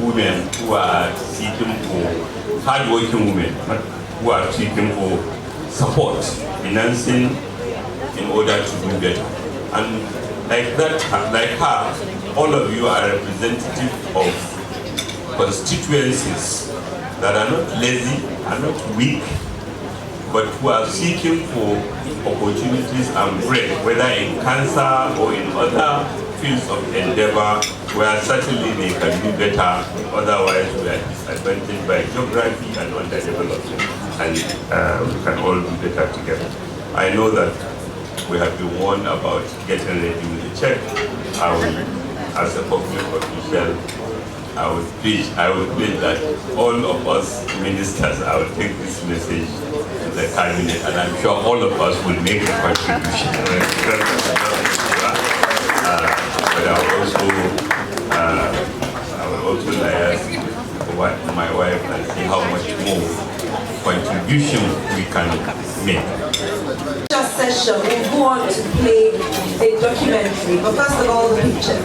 [SPEAKER 19] women who are seeking for, hard-working women who are seeking for support, financing in order to do better. And like her, all of you are representative of constituencies that are not lazy, are not weak, but who are seeking for opportunities and bread, whether in cancer or in other fields of endeavor, where certainly they can do better, otherwise we are disadvantaged by geography and underdevelopment, and we can all do better together. I know that we have been warned about getting ready with the check. I will, as a public official, I would plead that all of us ministers, I will take this message to the cabinet, and I'm sure all of us will make a contribution. But I will also liaise with my wife and see how much more contribution we can make.
[SPEAKER 1] Just session, we'll go on to play a documentary, but first of all, the pictures.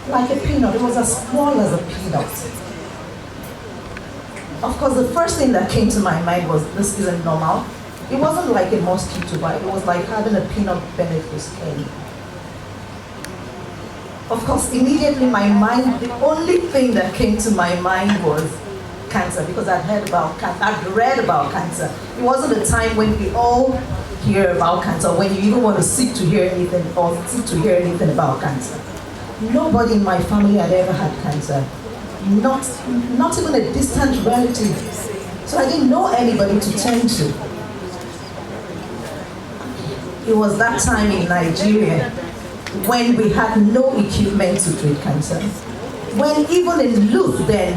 [SPEAKER 20] Like a peanut, it was as small as a peanut. Of course, the first thing that came to my mind was, this isn't normal. It wasn't like a mosquito bite, it was like having a peanut butter for skin. Of course, immediately my mind, the only thing that came to my mind was cancer, because I'd read about cancer. It wasn't a time when we all hear about cancer, when you even want to seek to hear anything about cancer. Nobody in my family had ever had cancer. Not even a distant relative. So I didn't know anybody to turn to. It was that time in Nigeria when we had no equipment to treat cancer. When even in Luke then,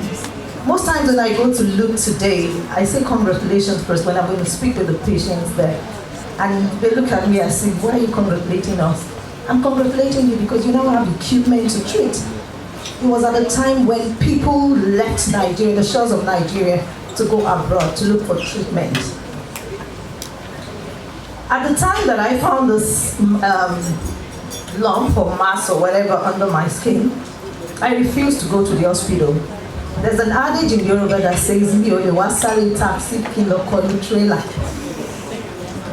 [SPEAKER 20] most times when I go to Luke today, I say congratulations first when I'm going to speak with the patients there. And they look at me and say, why are you congratulating us? I'm congratulating you because you now have equipment to treat. It was at a time when people left Nigeria, the shores of Nigeria, to go abroad to look for treatment. At the time that I found this lump or mass or whatever under my skin, I refused to go to the hospital. There's an adage in Yoruba that says, "Wasari taxi kilo kolu trailer."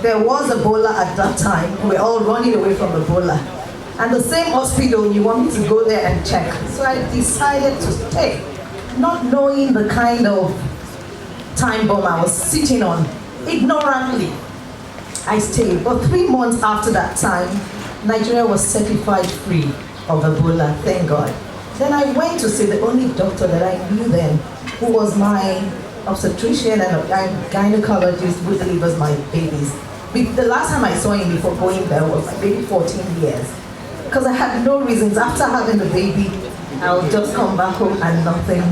[SPEAKER 20] There was Ebola at that time. We're all running away from Ebola. And the same hospital, you want me to go there and check. So I decided to stay, not knowing the kind of time bomb I was sitting on. Ignorantly, I stayed. But 3 months after that time, Nigeria was certified free of Ebola, thank God. Then I went to see the only doctor that I knew then, who was my obstetrician and gynecologist who delivers my babies. The last time I saw him before going there was like maybe 14 years. Because I had no reasons. After having the baby, I would just come back home and nothing,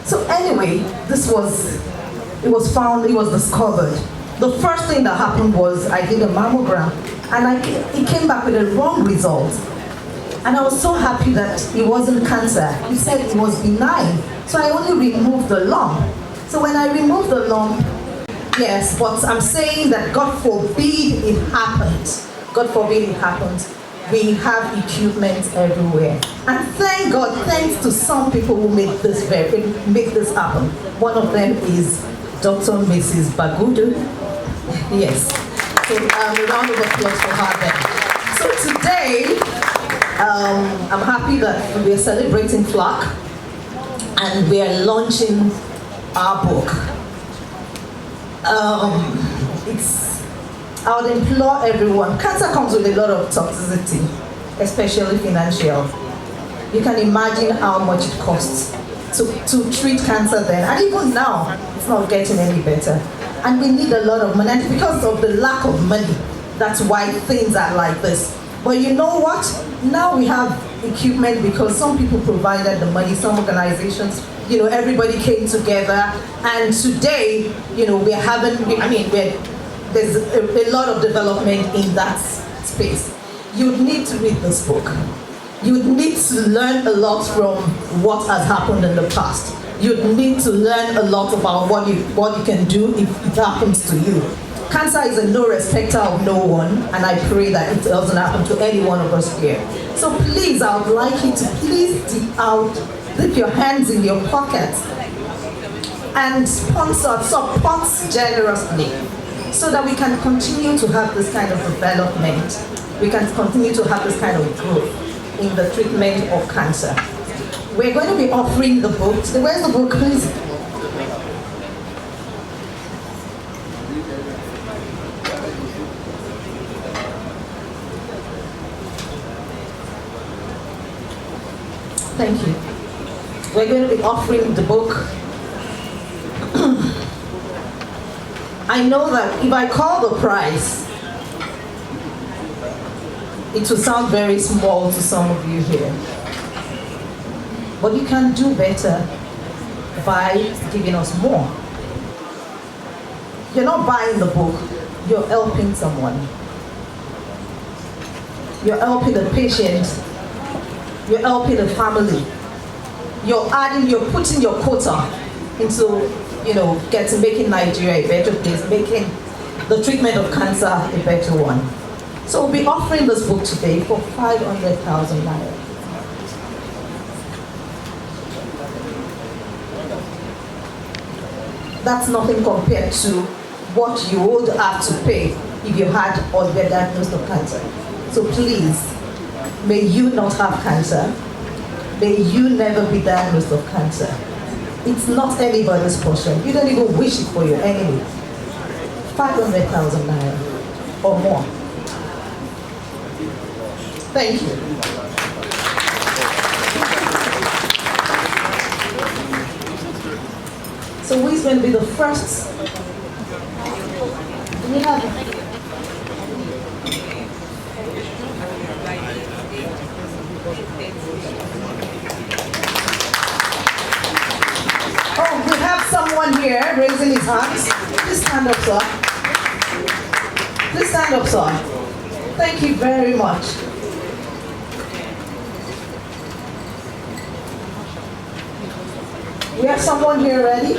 [SPEAKER 20] So anyway, it was found, it was discovered. The first thing that happened was I did a mammogram and it came back with a wrong result. And I was so happy that it wasn't cancer. He said it was benign. So I only removed the lump. So when I removed the lump, yes, but I'm saying that God forbid it happened. God forbid it happened. We have equipment everywhere. And thank God, thanks to some people who make this happen. One of them is Dr. Mrs. Bagudu. Yes. So a round of applause for her there. So today, I'm happy that we are celebrating FLAC and we are launching our book. I would implore everyone, cancer comes with a lot of toxicity, especially financial. You can imagine how much it costs to treat cancer then, and even now, it's not getting any better. And we need a lot of money, and because of the lack of money, that's why things are like this. But you know what? Now we have equipment because some people provided the money, some organizations, everybody came together, and today, we're having, there's a lot of development in that space. You need to read this book. You need to learn a lot from what has happened in the past. You need to learn a lot about what you can do if it happens to you. Cancer is a no respecter of no one, and I pray that it doesn't happen to any one of us here. So please, I would like you to please dip your hands in your pockets and support generously, so that we can continue to have this kind of development. We can continue to have this kind of growth in the treatment of cancer. We're going to be offering the book. Where's the book, please? Thank you. We're going to be offering the book. I know that if I call the price, it will sound very small to some of you here. But you can do better by giving us more. You're not buying the book, you're helping someone. You're helping the patient, you're helping the family. You're putting your quota into making Nigeria a better place, making the treatment of cancer a better one. So we'll be offering this book today for 500,000 naira. That's nothing compared to what you would have to pay if you had or were diagnosed with cancer. So please, may you not have cancer. May you never be diagnosed with cancer. It's not anybody's portion. You don't even wish it for your enemy. 500,000 naira or more. Thank you. So who is going to be the first? We have we have someone here raising his hands. Please stand up, sir. Please stand up, sir. Thank you very much. We have someone here ready?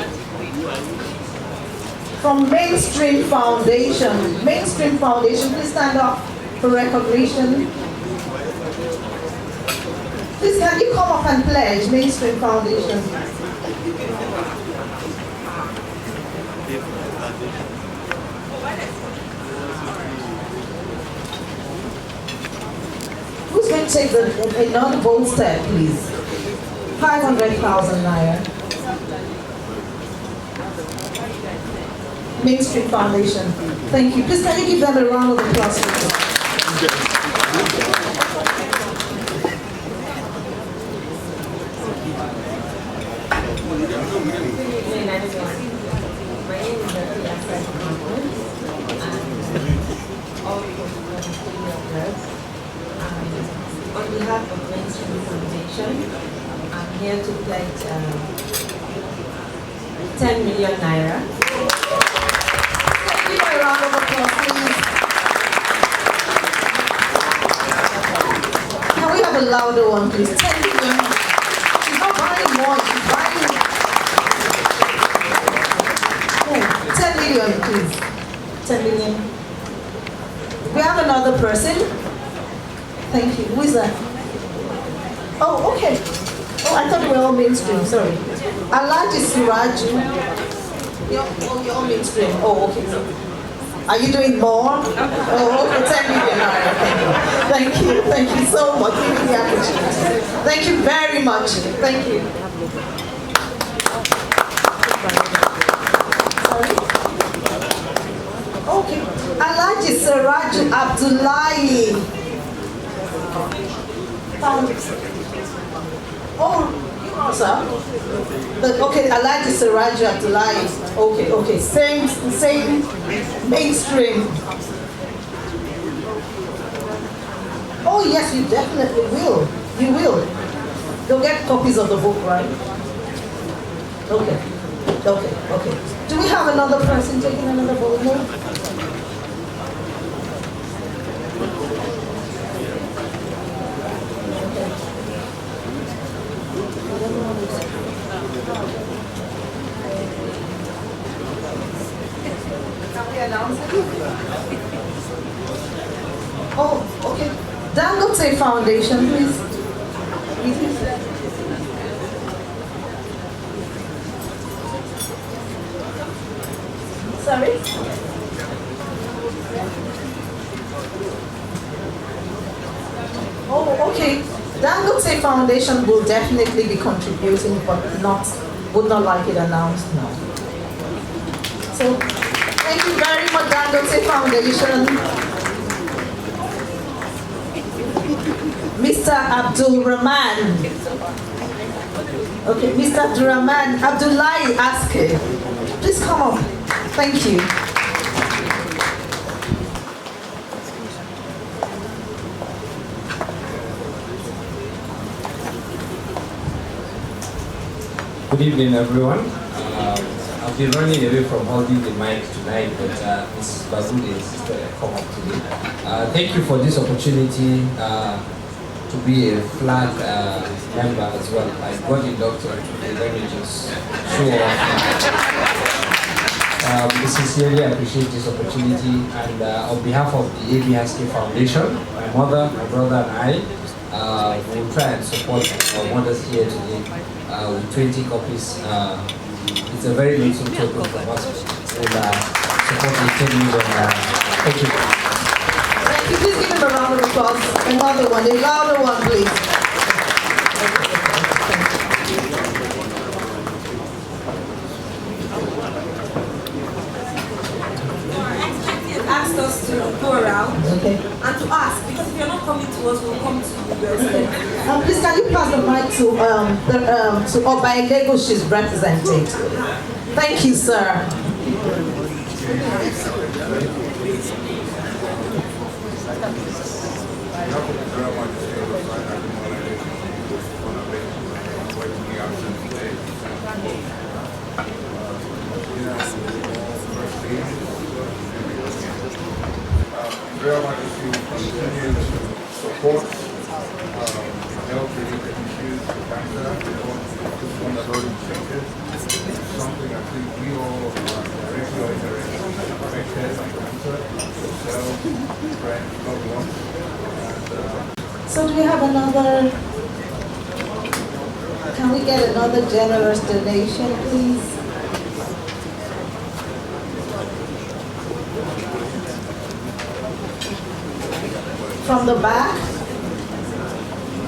[SPEAKER 20] From Mainstream Foundation. Mainstream Foundation, please stand up for recognition. Please, can you come up and pledge, Mainstream Foundation? Who's going to take another bold step, please? 500,000 naira. Mainstream Foundation. Thank you. Please, can you give them a round of applause?
[SPEAKER 1] On behalf of Mainstream Foundation, I'm here to pledge 10 million naira.
[SPEAKER 20] Give a round of applause, please. Can we have a louder one, please? 10 million. She's not buying more, she's buying. Oh, 10 million, please. 10 million. We have another person. Thank you. Who is that? Oh, okay. Oh, I thought we were all mainstream. Sorry. Alhaji Siraju. You're all mainstream. Oh, okay. Are you doing more? Oh, okay. 10 million. All right. Thank you. Thank you so much. Give me the opportunity. Thank you very much. Thank you. Sorry. Okay. Alhaji Siraju Abdullahi. Oh, you are, sir. Okay, Alhaji Siraju Abdullahi. Okay. Same mainstream. Oh yes, you definitely will. You will. You'll get copies of the book, right? Okay. Do we have another person taking another book here? Oh, okay. Dangote Foundation, please. Sorry? Oh, okay. Dangote Foundation will definitely be contributing, but would not like it announced now. So, thank you very much, Dangote Foundation. Mr. Abdul Rahman. Okay, Mr. Abdul Rahman Abdullahi Aske. Please come up. Thank you.
[SPEAKER 21] Good evening, everyone. I've been running away from holding the mic tonight, but Mrs. Bagude insisted I come up today. Thank you for this opportunity to be a flag member as well. I got inducted today. Let me just show off. We sincerely appreciate this opportunity, and on behalf of the AB Haske Foundation, my mother, my brother, and I will try and support our mothers here today with 20 copies. It's a very little token from us, and support the 10 million. Thank you.
[SPEAKER 20] Thank you. Please give him a round of applause. Another one, a louder one, please.
[SPEAKER 1] Asked us to go around and to ask, because if you're not coming to us, we'll come to you yourself.
[SPEAKER 20] Please, can you pass the mic to Obailego, she's representing. Thank you, sir.
[SPEAKER 22] Very much to continue to support health-related issues, cancer, this one that already changes. something I think we all are directly or indirectly affected by cancer, ourselves, friends, loved ones. And,
[SPEAKER 20] So do we have another, can we get another generous donation, please? From the back?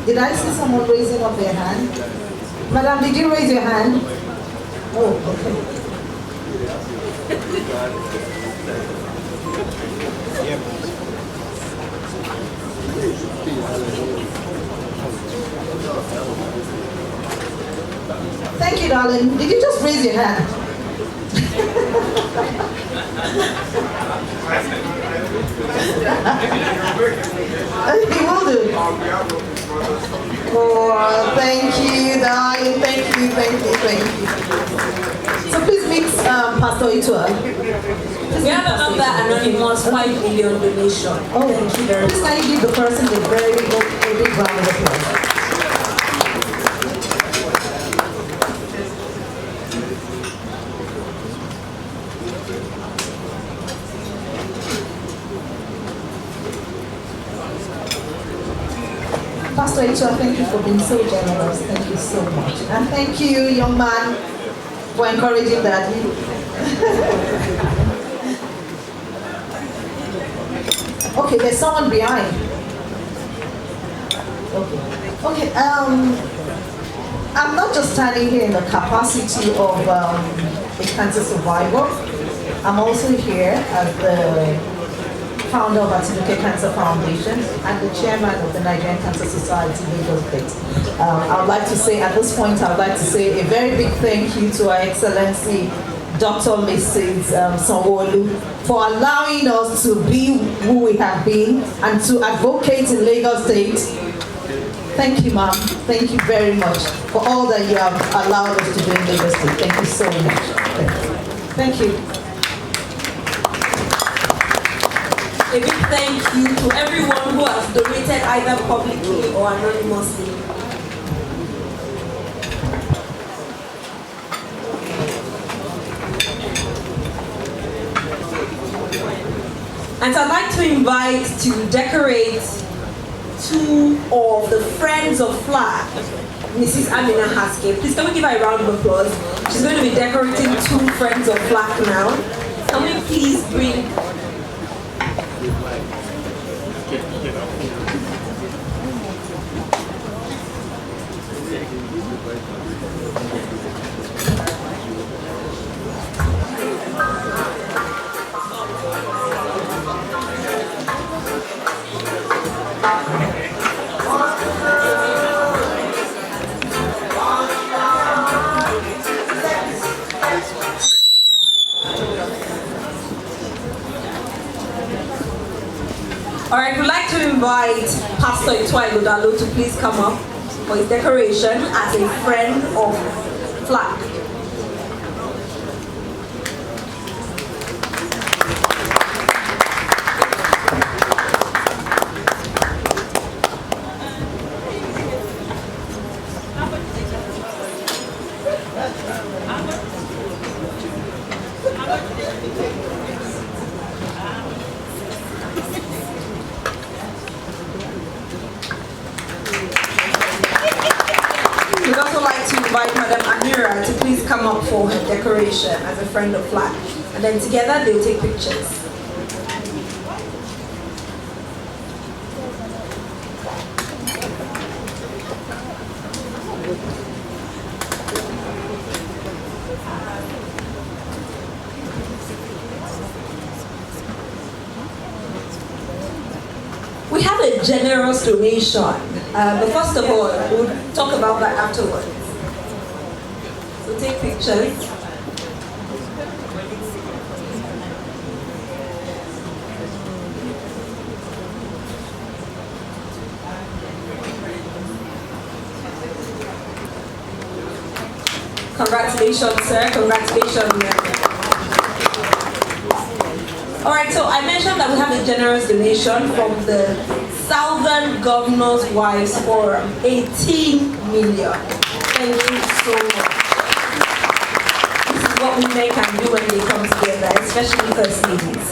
[SPEAKER 20] Did I see someone raising up their hand? Madam, did you raise your hand? Oh, okay. Thank you, darling. Did you just raise your hand? He will do. Oh, thank you, darling. Thank you, thank you, thank you. So please meet Pastor Itua.
[SPEAKER 1] We have another anonymous 5 million donation.
[SPEAKER 20] Oh, thank you very much. Please can you give the person a very big round of applause? Pastor Itua, thank you for being so generous. Thank you so much. And thank you, young man, for encouraging Daddy. Okay, there's someone behind. Okay. I'm not just standing here in the capacity of a cancer survivor. I'm also here as the founder of Atinuke Cancer Foundation and the chairman of the Nigerian Cancer Society Lagos State. I would like to say, at this point, I would like to say a very big thank you to Her Excellency Dr. Mrs. Sanwo-Olu for allowing us to be who we have been and to advocate in Lagos State. Thank you, ma'am. Thank you very much for all that you have allowed us to do in Lagos State. Thank you so much. Thank you.
[SPEAKER 1] A big thank you to everyone who has donated either publicly or anonymously. And I'd like to invite to decorate 2 of the Friends of Flag, Mrs. Amina Haske. Please can we give her a round of applause? She's going to be decorating 2 Friends of Flag now. Can we please bring Alright, we'd like to invite Pastor Itua Ighodalo to please come up for his decoration as a Friend of Flag. We'd also like to invite Madam Amira to please come up for her decoration as a Friend of Flag. And then together they'll take pictures. We have a generous donation. But first of all, we'll talk about that afterwards. So take pictures. Congratulations, sir. Congratulations. All right, so I mentioned that we have a generous donation from the Southern Governor's Wives Forum, 18 million. Thank you so much. This is what women can do when they come together, especially first ladies.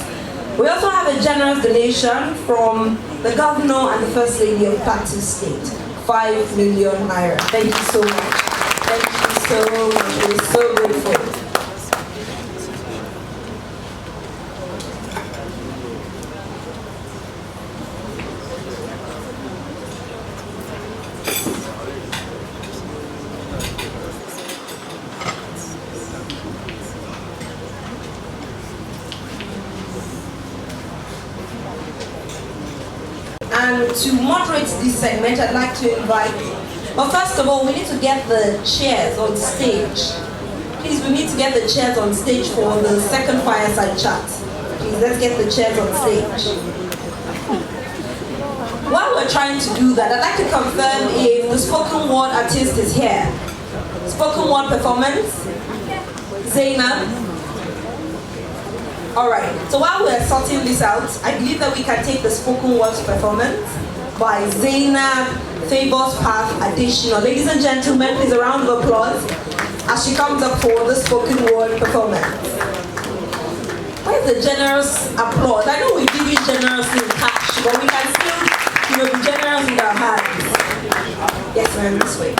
[SPEAKER 1] We also have a generous donation from the governor and the first lady of Plateau State, 5 million naira. Thank you so much. Thank you so much. We're so grateful. And to moderate this segment, I'd like to invite, but first of all, we need to get the chairs on stage. Please, we need to get the chairs on stage for the second fireside chat. Please, let's get the chairs on stage. While we're trying to do that, I'd like to confirm if the spoken word artist is here. Spoken word performance? Zainab? Alright, so while we're sorting this out, I believe that we can take the spoken words performance by Zainab Favors Path Additional. Ladies and gentlemen, please a round of applause as she comes up for the spoken word performance. Where's the generous applause? I know we give you generously in cash, but we can still, be generous with our hands. Yes, ma'am, this way.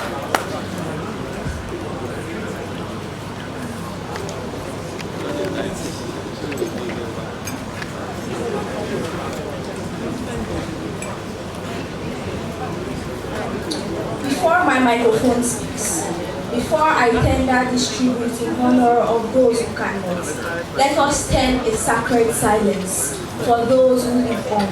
[SPEAKER 2] Before my microphone speaks, before I tender this tribute in honor of those who cannot, let us stand a sacred silence for those who live on.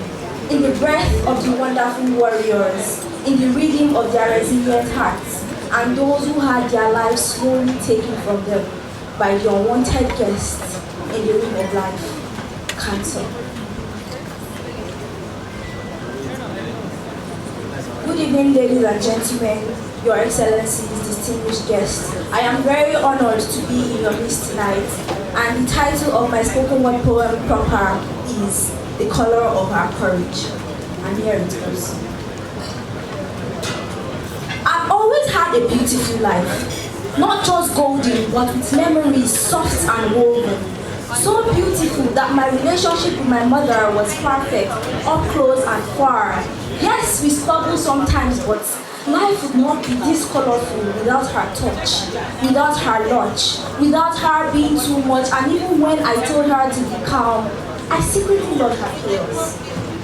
[SPEAKER 2] In the breath of the wonderful warriors, in the rhythm of their resilient hearts, and those who had their lives slowly taken from them by the unwanted guests in the room of life, cancer. Good evening, ladies and gentlemen, Your Excellencies, distinguished guests. I am very honored to be in your midst tonight, and the title of my spoken word poem proper is The Color of Our Courage. And here it goes. I've always had a beautiful life, not just golden, but with memories soft and woven. So beautiful that my relationship with my mother was perfect, up close and far. Yes, we struggle sometimes, but life would not be this colorful without her touch, without her touch, without her being too much. And even when I told her to be calm, I secretly loved her chaos.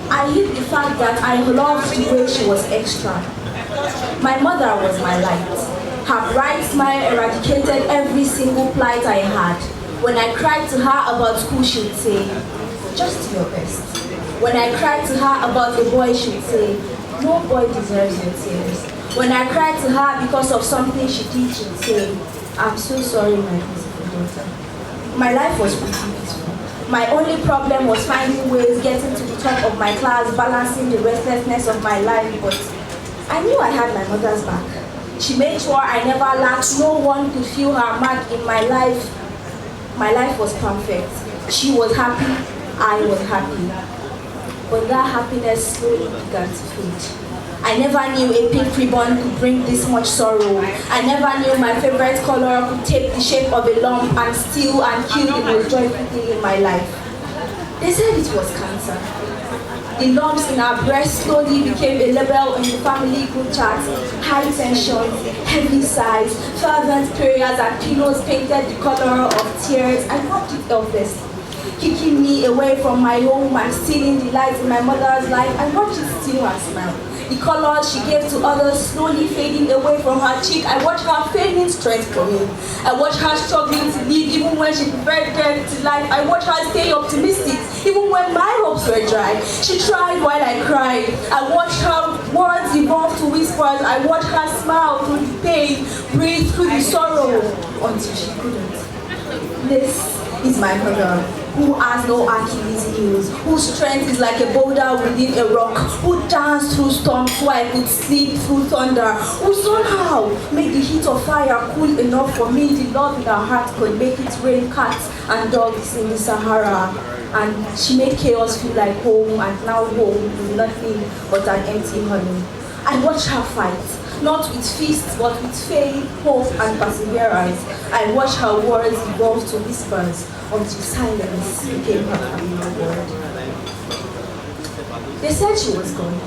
[SPEAKER 2] I hid the fact that I loved the way she was extra. My mother was my light. Her bright smile eradicated every single plight I had. When I cried to her about school, she would say, just do your best. When I cried to her about the boy, she would say, no boy deserves your tears. When I cried to her because of something she did, she would say, I'm so sorry, my beautiful daughter. My life was pretty peaceful. My only problem was finding ways, getting to the top of my class, balancing the restlessness of my life, but I knew I had my mother's back. She made sure I never lacked. No one could feel her mark in my life. My life was perfect. She was happy, I was happy. But that happiness slowly began to fade. I never knew a pink ribbon could bring this much sorrow. I never knew my favorite color could take the shape of a lump and steal and kill the most joyful thing in my life. They said it was cancer. The lumps in our breast slowly became a label in the family group chat. High tension, heavy sighs, fervent prayers, and pillows painted the color of tears. I loved it helplessly, kicking me away from my home and stealing the light in my mother's life. I watched it steal her smile. The colors she gave to others slowly fading away from her cheek. I watched her failing strength for me. I watched her struggling to live even when she preferred death to life. I watched her stay optimistic even when my hopes were dry. She tried while I cried. I watched her words evolve to whispers. I watched her smile through the pain, breathe through the sorrow until she couldn't. This is my mother, who has no Achilles heels, whose strength is like a boulder within a rock, who danced through storms so I could sleep through thunder, who somehow made the heat of fire cool enough for me. The love in her heart could make it rain cats and dogs in the Sahara. And she made chaos feel like home, and now home is nothing but an empty hollow. I watched her fight. Not with fists, but with faith, hope, and perseverance. I watched her words evolve to whispers until silence became her final word. They said she was gone,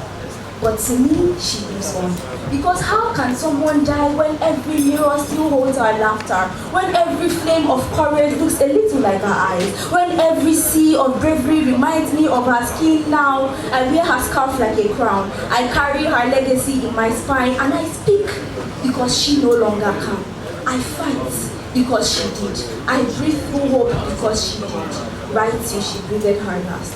[SPEAKER 2] but to me, she lives on. Because how can someone die when every mirror still holds her laughter? When every flame of courage looks a little like her eyes? When every sea of bravery reminds me of her skin now? I wear her scarf like a crown. I carry her legacy in my spine, and I speak because she no longer can. I fight because she did. I breathe through hope because she did. Right till she breathed her last.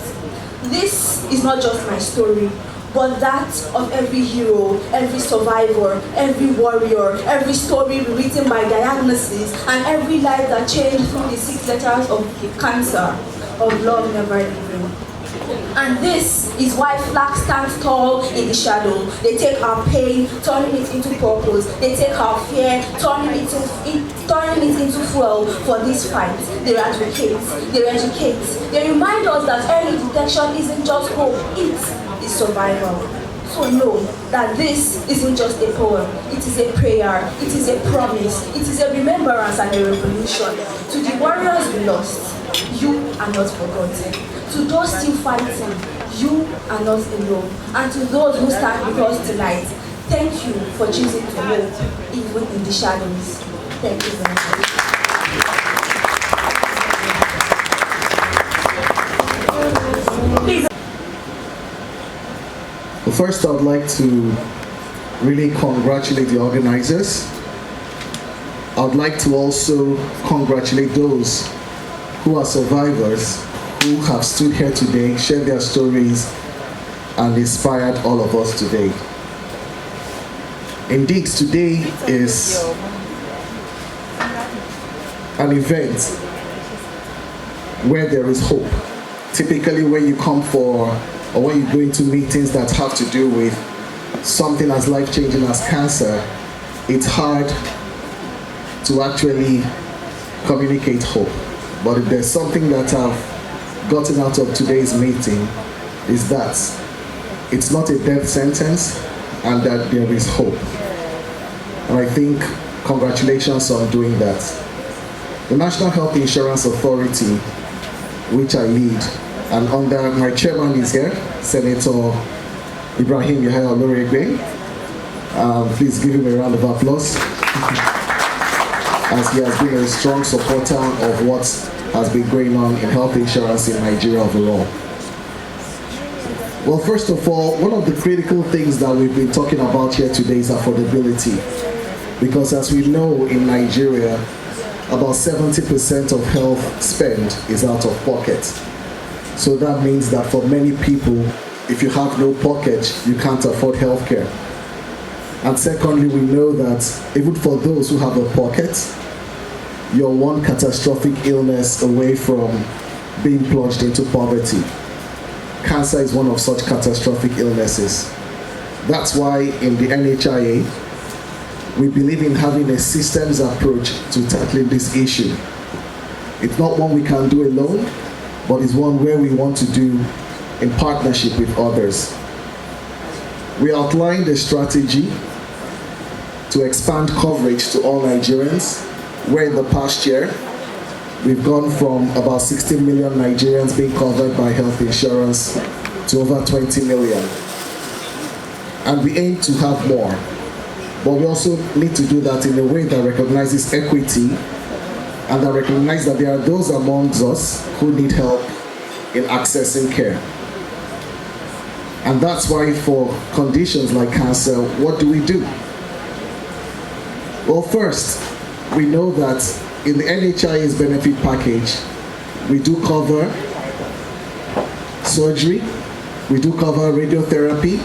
[SPEAKER 2] This is not just my story, but that of every hero, every survivor, every warrior, every story rewritten by diagnosis, and every life that changed through the 6 letters of cancer, of love never leaving. And this is why Flag stands tall in the shadow. They take our pain, turning it into purpose. They take our fear, turning it into fuel for this fight. They advocate, they educate. They remind us that early detection isn't just hope, it is survival. So know that this isn't just a poem, it is a prayer, it is a promise, it is a remembrance and a revolution. To the warriors we lost, you are not forgotten. To those still fighting, you are not alone. And to those who stand with us tonight, thank you for choosing to hope, even in the shadows. Thank you very much.
[SPEAKER 5] Well, first, I would like to really congratulate the organizers. I would like to also congratulate those who are survivors, who have stood here today, shared their stories, and inspired all of us today. Indeed, today is an event where there is hope. Typically, when you come for, or when you go into meetings that have to do with something as life-changing as cancer, it's hard to actually communicate hope. But if there's something that I've gotten out of today's meeting, is that it's not a death sentence and that there is hope. And I think congratulations on doing that. The National Health Insurance Authority, which I lead, and under my chairman is here, Senator Ibrahim Yahaya Oloregbe. Please give him a round of applause, as he has been a strong supporter of what has been going on in health insurance in Nigeria overall. Well, first of all, one of the critical things that we've been talking about here today is affordability. Because as we know, in Nigeria, about 70% of health spend is out of pocket. So that means that for many people, if you have no pocket, you can't afford healthcare. And secondly, we know that even for those who have a pocket, you're one catastrophic illness away from being plunged into poverty. Cancer is one of such catastrophic illnesses. That's why in the NHIA, we believe in having a systems approach to tackling this issue. It's not one we can do alone, but it's one where we want to do in partnership with others. We outlined a strategy to expand coverage to all Nigerians, where in the past year, we've gone from about 16 million Nigerians being covered by health insurance to over 20 million. And we aim to have more. But we also need to do that in a way that recognizes equity and that recognizes that there are those amongst us who need help in accessing care. And that's why for conditions like cancer, what do we do? Well, first, we know that in the NHIA's benefit package, we do cover surgery, we do cover radiotherapy,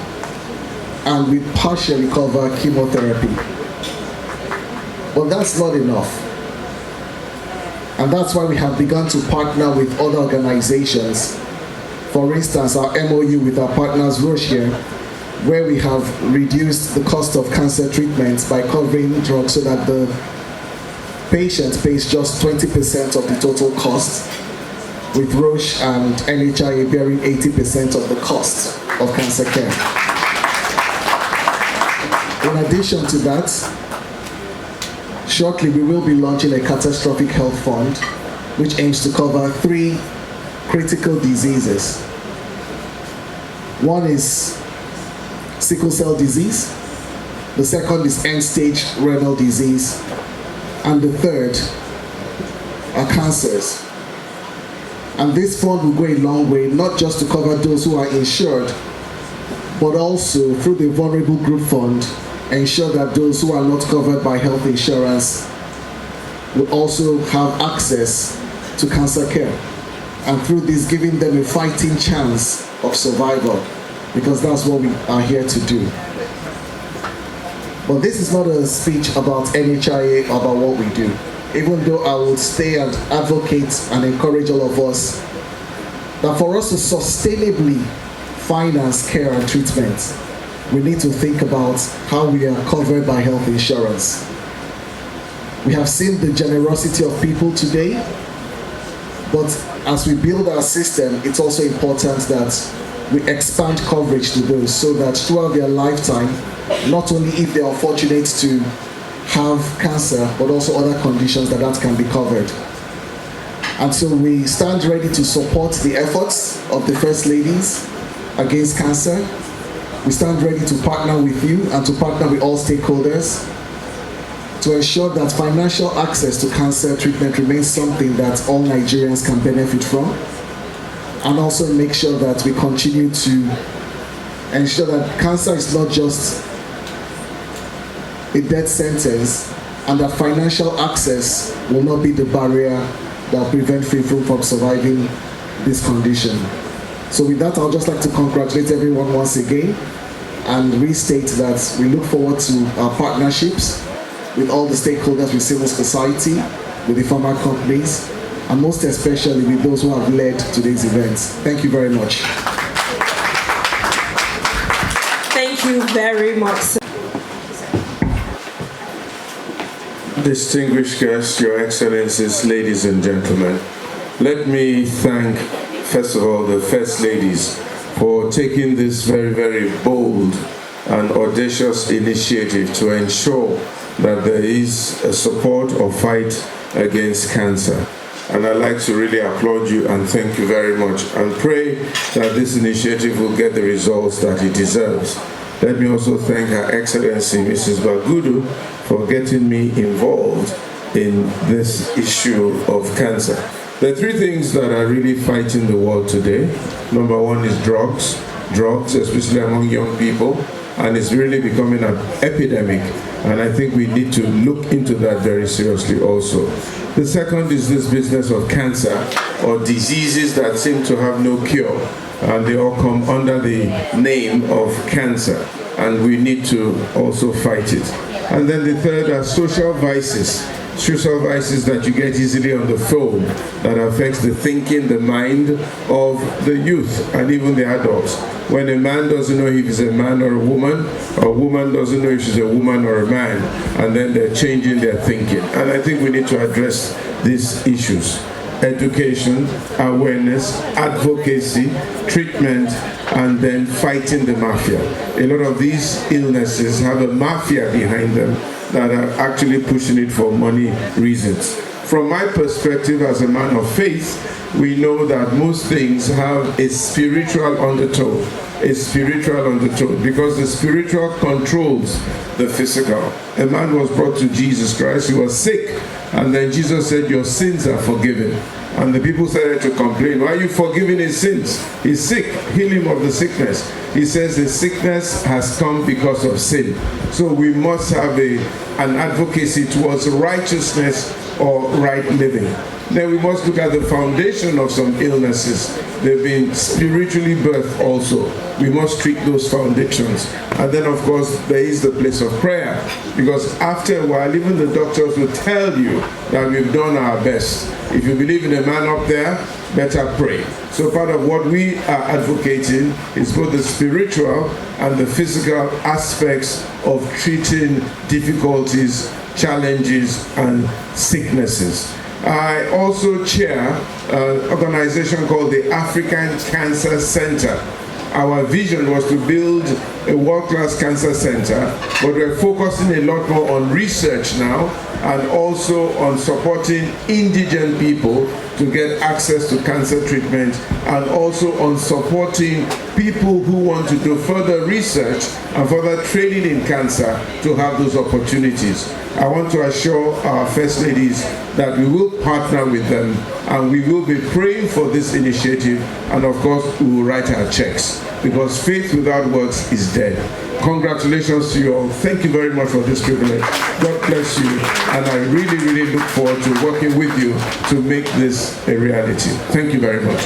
[SPEAKER 5] and we partially cover chemotherapy. But that's not enough. And that's why we have begun to partner with other organizations. For instance, our MOU with our partners Roche here, where we have reduced the cost of cancer treatments by covering drugs so that the patient pays just 20% of the total cost, with Roche and NHIA bearing 80% of the cost of cancer care. In addition to that, shortly we will be launching a catastrophic health fund which aims to cover 3 critical diseases. One is sickle cell disease, the second is end-stage renal disease, and the third are cancers. And this fund will go a long way, not just to cover those who are insured, but also through the Vulnerable Group Fund, ensure that those who are not covered by health insurance will also have access to cancer care. And through this, giving them a fighting chance of survival, because that's what we are here to do. But this is not a speech about NHIA or about what we do. Even though I will stay and advocate and encourage all of us that for us to sustainably finance care and treatment, we need to think about how we are covered by health insurance. We have seen the generosity of people today, but as we build our system, it's also important that we expand coverage to those so that throughout their lifetime, not only if they are fortunate to have cancer, but also other conditions that can be covered. And so we stand ready to support the efforts of the First Ladies against cancer. We stand ready to partner with you and to partner with all stakeholders to ensure that financial access to cancer treatment remains something that all Nigerians can benefit from, and also make sure that we continue to ensure that cancer is not just a death sentence, and that financial access will not be the barrier that will prevent people from surviving this condition. So with that, I'd just like to congratulate everyone once again and restate that we look forward to our partnerships with all the stakeholders, with civil society, with the pharma companies, and most especially with those who have led today's events. Thank you very much.
[SPEAKER 1] Thank you very much.
[SPEAKER 6] Distinguished guests, Your Excellencies, ladies and gentlemen, let me thank, first of all, the First Ladies for taking this very, very bold and audacious initiative to ensure that there is a support or fight against cancer. And I'd like to really applaud you and thank you very much and pray that this initiative will get the results that it deserves. Let me also thank Her Excellency, Mrs. Bagudu, for getting me involved in this issue of cancer. There are 3 things that are really fighting the world today. Number 1 is drugs, especially among young people, and it's really becoming an epidemic, and I think we need to look into that very seriously also. The second is this business of cancer, or diseases that seem to have no cure, and they all come under the name of cancer, and we need to also fight it. And then the third are social vices that you get easily on the phone that affects the thinking, the mind of the youth and even the adults. When a man doesn't know if he's a man or a woman doesn't know if she's a woman or a man, and then they're changing their thinking. And I think we need to address these issues. Education, awareness, advocacy, treatment, and then fighting the mafia. A lot of these illnesses have a mafia behind them that are actually pushing it for money reasons. From my perspective as a man of faith, we know that most things have a spiritual undertone, because the spiritual controls the physical. A man was brought to Jesus Christ, he was sick, and then Jesus said, your sins are forgiven. And the people started to complain, why are you forgiving his sins? He's sick, heal him of the sickness. He says the sickness has come because of sin. So we must have an advocacy towards righteousness or right living. Then we must look at the foundation of some illnesses. They've been spiritually birthed also. We must treat those foundations. And then of course there is the place of prayer, because after a while even the doctors will tell you that we've done our best. If you believe in a man up there, better pray. So part of what we are advocating is both the spiritual and the physical aspects of treating difficulties, challenges, and sicknesses. I also chair an organization called the African Cancer Center. our vision was to build a world-class cancer center, but we're focusing a lot more on research now and also on supporting indigent people to get access to cancer treatment, and also on supporting people who want to do further research and further training in cancer to have those opportunities. I want to assure our First Ladies that we will partner with them and we will be praying for this initiative, and of course we will write our checks, because faith without works is dead. Congratulations to you all. Thank you very much for this privilege. God bless you, and I really, really look forward to working with you to make this a reality. Thank you very much.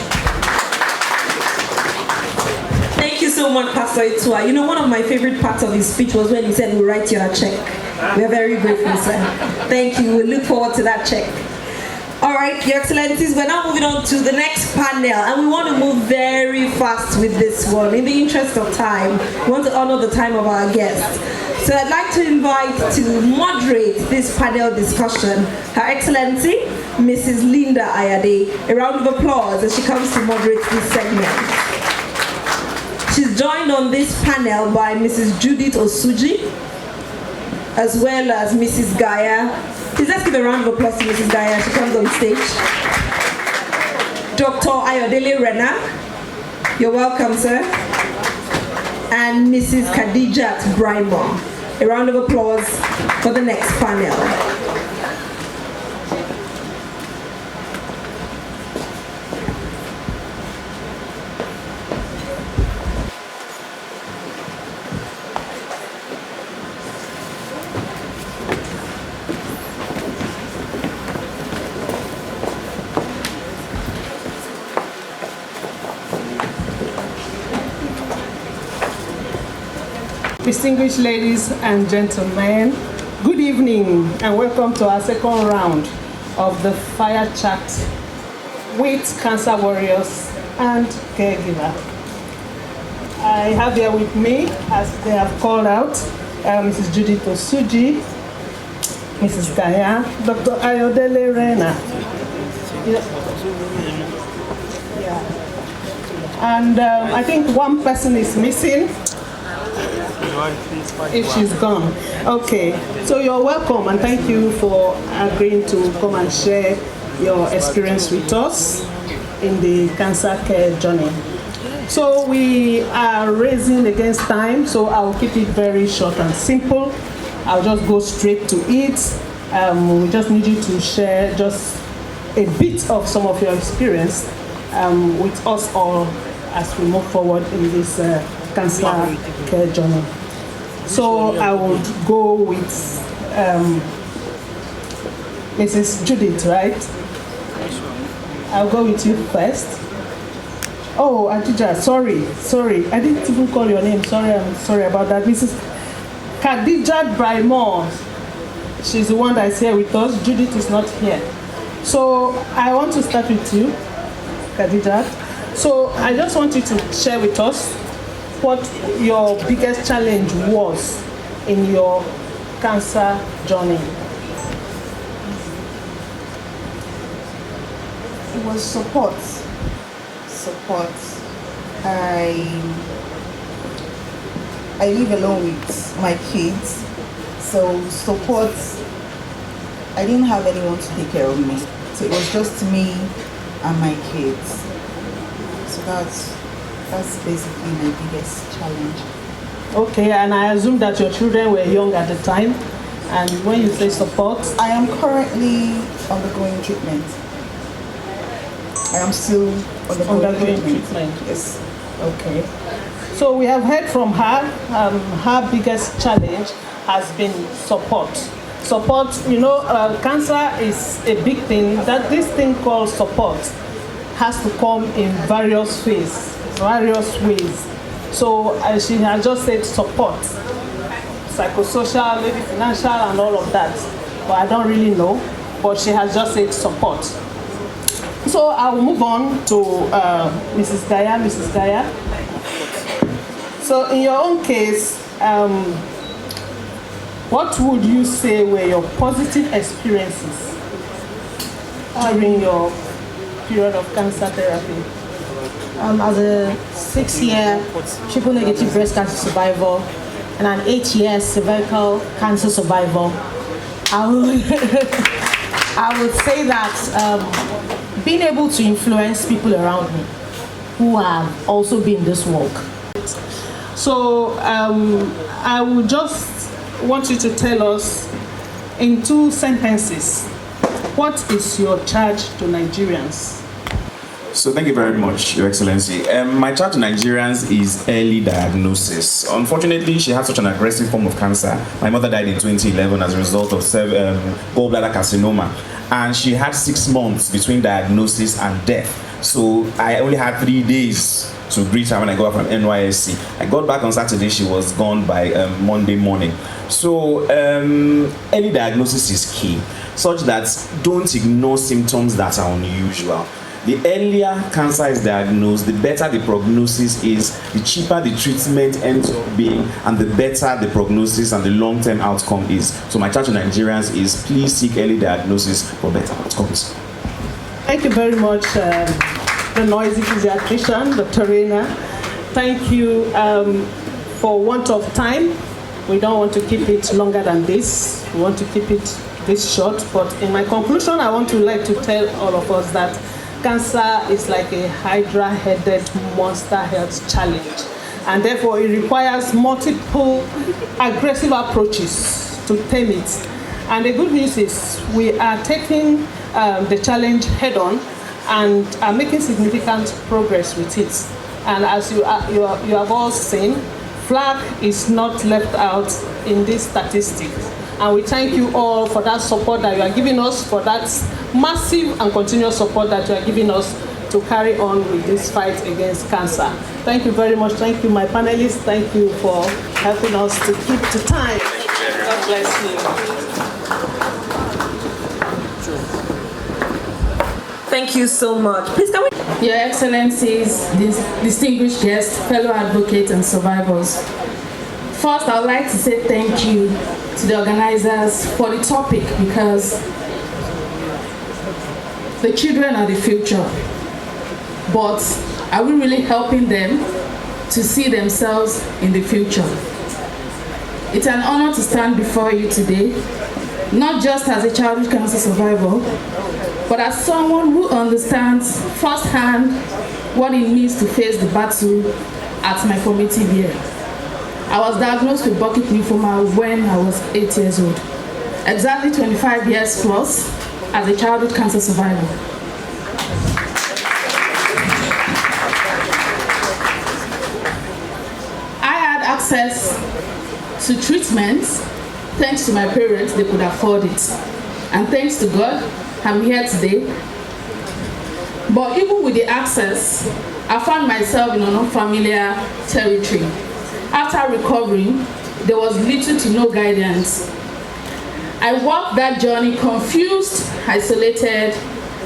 [SPEAKER 1] Thank you so much, Pastor Itua. You know, one of my favorite parts of his speech was when he said, we'll write you a check. We're very grateful, sir. Thank you. We look forward to that check. All right, Your Excellencies, we're now moving on to the next panel, and we want to move very fast with this one. In the interest of time, we want to honor the time of our guests. So I'd like to invite to moderate this panel discussion Her Excellency, Mrs. Linda Ayade. A round of applause as she comes to moderate this segment. She's joined on this panel by Mrs. Judith Osuji, as well as Mrs. Gaia. Please let's give a round of applause to Mrs. Gaia as she comes on stage. Dr. Ayodele Rena, you're welcome, sir. And Mrs. Khadijat Braimon. A round of applause for the next panel.
[SPEAKER 7] Distinguished ladies and gentlemen, good evening and welcome to our second round of the Fire Chat with Cancer Warriors and Caregiver. I have here with me, as they have called out, Mrs. Judith Osuji, Mrs. Gaia, Dr. Ayodele Rena. And I think one person is missing. If she's gone. Okay, so you're welcome and thank you for agreeing to come and share your experience with us in the cancer care journey. So we are racing against time, so I'll keep it very short and simple. I'll just go straight to it. We just need you to share just a bit of some of your experience with us all as we move forward in this cancer care journey. So I would go with Mrs. Judith, right? I'll go with you first. Oh, Adija, sorry. I didn't even call your name. I'm sorry about that. Mrs. Khadijat Braimon. She's the one that is here with us. Judith is not here. So I want to start with you, Khadijat. So I just want you to share with us what your biggest challenge was in your cancer journey.
[SPEAKER 12] It was support. I live alone with my kids, so support. I didn't have anyone to take care of me, so it was just me and my kids. So that's basically my biggest challenge.
[SPEAKER 7] Okay, and I assume that your children were young at the time. And when you say support?
[SPEAKER 12] I am currently undergoing treatment. I am still undergoing treatment. Yes.
[SPEAKER 7] Okay. So we have heard from her, her biggest challenge has been support. Support, cancer is a big thing. That this thing called support has to come in various ways. So she has just said support, psychosocial, maybe financial and all of that. But I don't really know. But she has just said support. So I'll move on to Mrs. Gaia. Mrs. Gaia. So in your own case, what would you say were your positive experiences during your period of cancer therapy?
[SPEAKER 16] as a 6-year triple negative breast cancer survivor and an 8-year cervical cancer survivor, I would say that being able to influence people around me who have also been this work.
[SPEAKER 7] So I would just want you to tell us in 2 sentences, what is your charge to Nigerians?
[SPEAKER 4] So thank you very much, Your Excellency. My charge to Nigerians is early diagnosis. Unfortunately, she had such an aggressive form of cancer. My mother died in 2011 as a result of gallbladder carcinoma, and she had 6 months between diagnosis and death. So I only had 3 days to greet her when I got back from NYSC. I got back on Saturday, she was gone by Monday morning. So early diagnosis is key, such that don't ignore symptoms that are unusual. The earlier cancer is diagnosed, the better the prognosis is, the cheaper the treatment ends up being, and the better the prognosis and the long-term outcome is. So my charge to Nigerians is please seek early diagnosis for better outcomes.
[SPEAKER 7] Thank you very much, the noisy pediatrician, Dr. Reina. Thank you. For want of time, we don't want to keep it longer than this. We want to keep it this short. But in my conclusion, I want to like to tell all of us that cancer is like a hydra-headed monster health challenge, and therefore it requires multiple aggressive approaches to tame it. And the good news is we are taking the challenge head-on and are making significant progress with it. And as you have all seen, FLAC is not left out in this statistic. And we thank you all for that support that you are giving us, for that massive and continuous support that you are giving us to carry on with this fight against cancer. Thank you very much. Thank you, my panelists. Thank you for helping us to keep to time. God bless you.
[SPEAKER 1] Thank you so much. Please, can we?
[SPEAKER 18] Your Excellencies, distinguished guests, fellow advocates and survivors. First, I would like to say thank you to the organizers for the topic, because the children are the future. But are we really helping them to see themselves in the future? It's an honor to stand before you today, not just as a childhood cancer survivor, but as someone who understands firsthand what it means to face the battle at my formative year. I was diagnosed with Burkitt lymphoma when I was 8 years old, exactly 25 years plus as a childhood cancer survivor. I had access to treatments thanks to my parents. They could afford it. And thanks to God, I'm here today. But even with the access, I found myself in an unfamiliar territory. After recovering, there was little to no guidance. I walked that journey confused, isolated,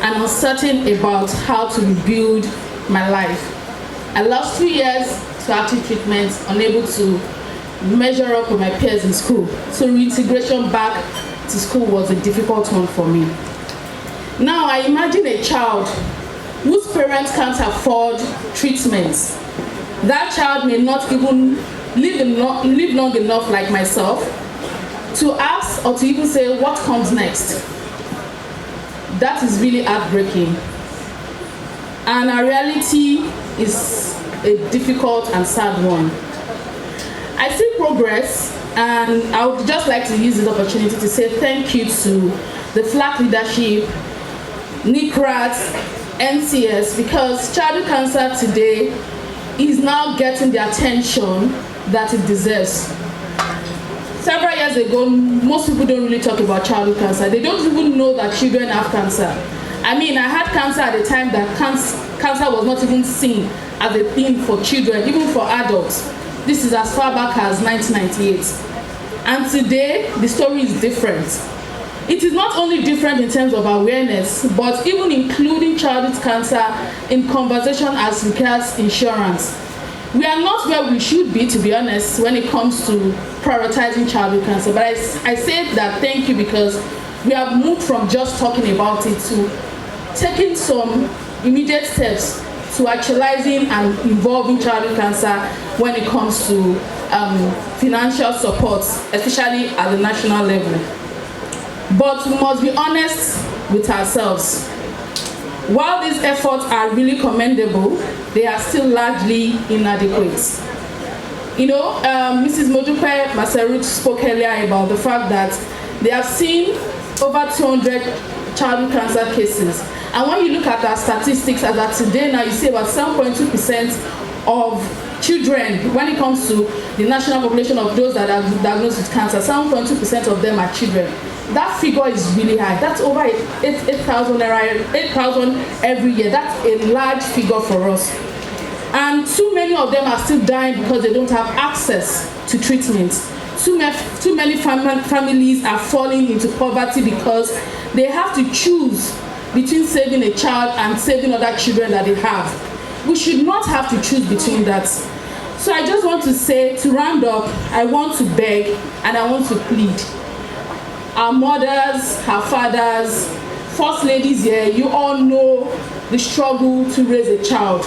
[SPEAKER 18] and uncertain about how to rebuild my life. I lost 2 years to active treatment, unable to measure up with my peers in school. So reintegration back to school was a difficult one for me. Now I imagine a child whose parents can't afford treatments. That child may not even live long enough like myself to ask or to even say what comes next. That is really heartbreaking. And our reality is a difficult and sad one. I see progress, and I would just like to use this opportunity to say thank you to the FLAC leadership, NICRAT, NCS, because childhood cancer today is now getting the attention that it deserves. Several years ago, most people don't really talk about childhood cancer. They don't even know that children have cancer. I mean, I had cancer at the time that cancer was not even seen as a thing for children, even for adults. This is as far back as 1998. And today, the story is different. It is not only different in terms of awareness, but even including childhood cancer in conversation as regards insurance. We are not where we should be, to be honest, when it comes to prioritizing childhood cancer. But I say that thank you, because we have moved from just talking about it to taking some immediate steps to actualizing and involving childhood cancer when it comes to financial support, especially at the national level. But we must be honest with ourselves. While these efforts are really commendable, they are still largely inadequate. You know, Mrs. Modupe Maserut spoke earlier about the fact that they have seen over 200 childhood cancer cases. And when you look at our statistics as of today now, you see about 7.2% of children, when it comes to the national population of those that are diagnosed with cancer, 7.2% of them are children. That figure is really high. That's over 8,000 every year. That's a large figure for us. And too many of them are still dying because they don't have access to treatment. Too many families are falling into poverty because they have to choose between saving a child and saving other children that they have. We should not have to choose between that. So I just want to say, to round up, I want to beg and I want to plead. Our mothers, our fathers, first ladies here, you all know the struggle to raise a child.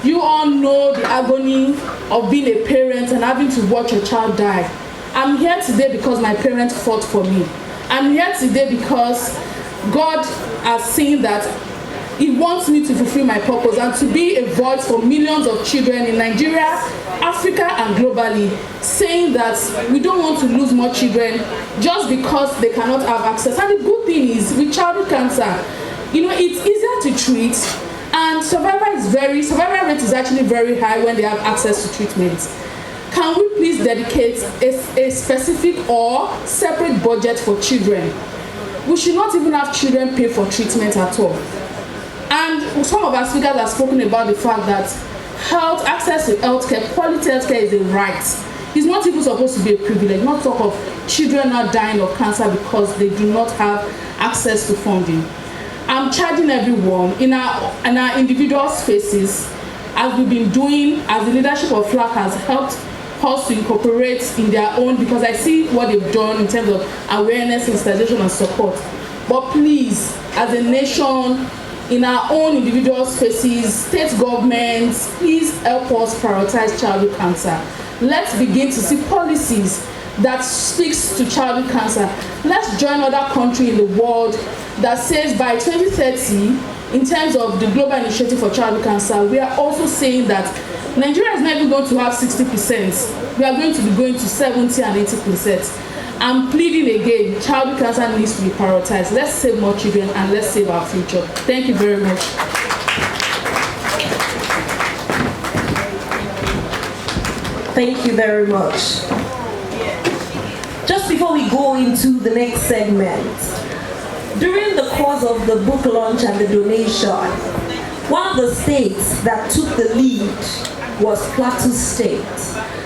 [SPEAKER 18] You all know the agony of being a parent and having to watch your child die. I'm here today because my parents fought for me. I'm here today because God has seen that He wants me to fulfill my purpose and to be a voice for millions of children in Nigeria, Africa, and globally, saying that we don't want to lose more children just because they cannot have access. And the good thing is, with childhood cancer, you know, it's easier to treat, and survival rate is actually very high when they have access to treatment. Can we please dedicate a specific or separate budget for children? We should not even have children pay for treatment at all. And some of our speakers have spoken about the fact that access to healthcare, quality healthcare is a right. It's not even supposed to be a privilege. Not talk of children not dying of cancer because they do not have access to funding. I'm charging everyone in our individual spaces, as we've been doing, as the leadership of FLAC has helped us to incorporate in their own, because I see what they've done in terms of awareness, sensitization, and support. But please, as a nation, in our own individual spaces, state governments, please help us prioritize childhood cancer. Let's begin to see policies that speaks to childhood cancer. Let's join other countries in the world that says by 2030, in terms of the global initiative for childhood cancer, we are also saying that Nigeria is not even going to have 60%. We are going to be going to 70 and 80%. I'm pleading again, childhood cancer needs to be prioritized. Let's save more children and let's save our future. Thank you very much.
[SPEAKER 1] Thank you very much. Just before we go into the next segment, during the course of the book launch and the donation, one of the states that took the lead was Plateau State.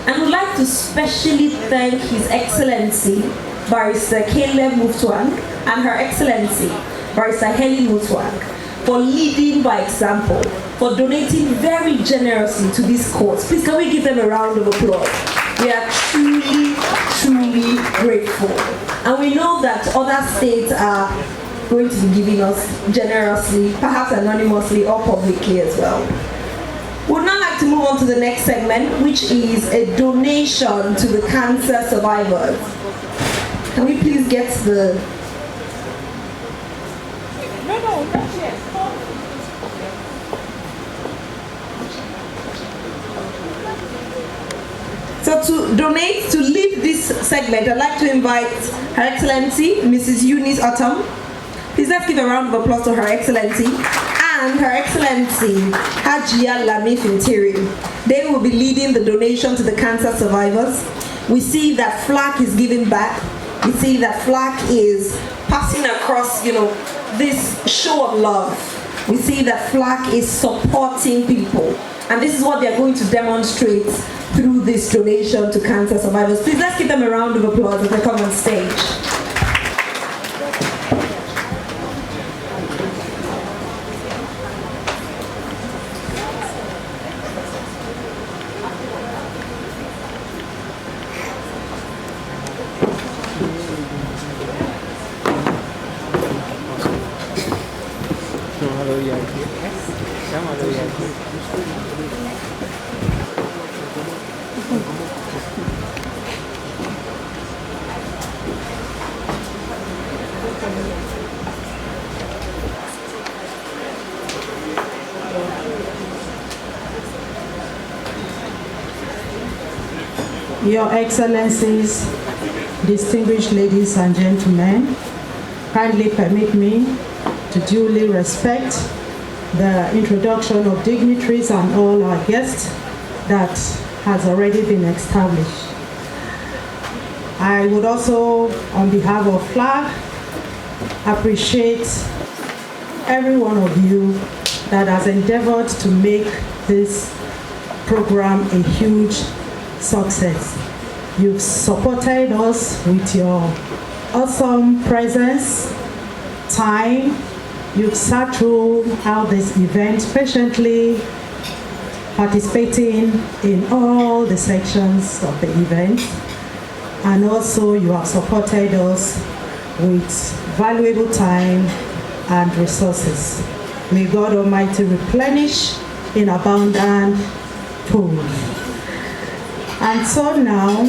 [SPEAKER 1] And we'd like to specially thank His Excellency, Barrister Caleb Mutwang, and Her Excellency, Barrister Helen Mutwang, for leading by example, for donating very generously to this cause. Please, can we give them a round of applause? We are truly, truly grateful. And we know that other states are going to be giving us generously, perhaps anonymously or publicly as well. We'd now like to move on to the next segment, which is a donation to the cancer survivors. Can we please get the...
[SPEAKER 10] No, not yet.
[SPEAKER 1] So to donate, to lead this segment, I'd like to invite Her Excellency, Mrs. Eunice Autumn. Please let's give a round of applause to Her Excellency. And Her Excellency, Hajia Lamif Intiri. They will be leading the donation to the cancer survivors. We see that FLAC is giving back. We see that FLAC is passing across, this show of love. We see that FLAC is supporting people. And this is what they're going to demonstrate through this donation to cancer survivors. Please let's give them a round of applause as they come on stage.
[SPEAKER 8] Your Excellencies, distinguished ladies and gentlemen, kindly permit me to duly respect the introduction of dignitaries and all our guests that has already been established. I would also, on behalf of FLAG, appreciate every one of you that has endeavored to make this program a huge success. You've supported us with your awesome presence, time. You've sat throughout this event patiently, participating in all the sections of the event. And also you have supported us with valuable time and resources. May God Almighty replenish in abundant food. And so now,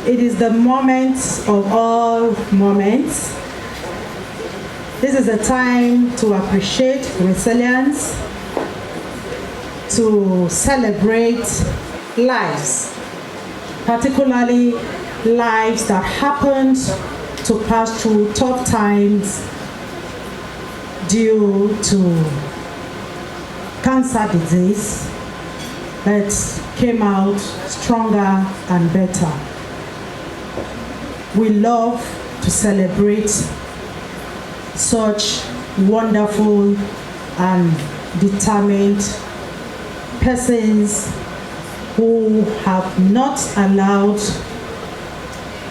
[SPEAKER 8] it is the moment of all moments. This is a time to appreciate resilience, to celebrate lives, particularly lives that happened to pass through tough times due to cancer disease, but came out stronger and better. We love to celebrate such wonderful and determined persons who have not allowed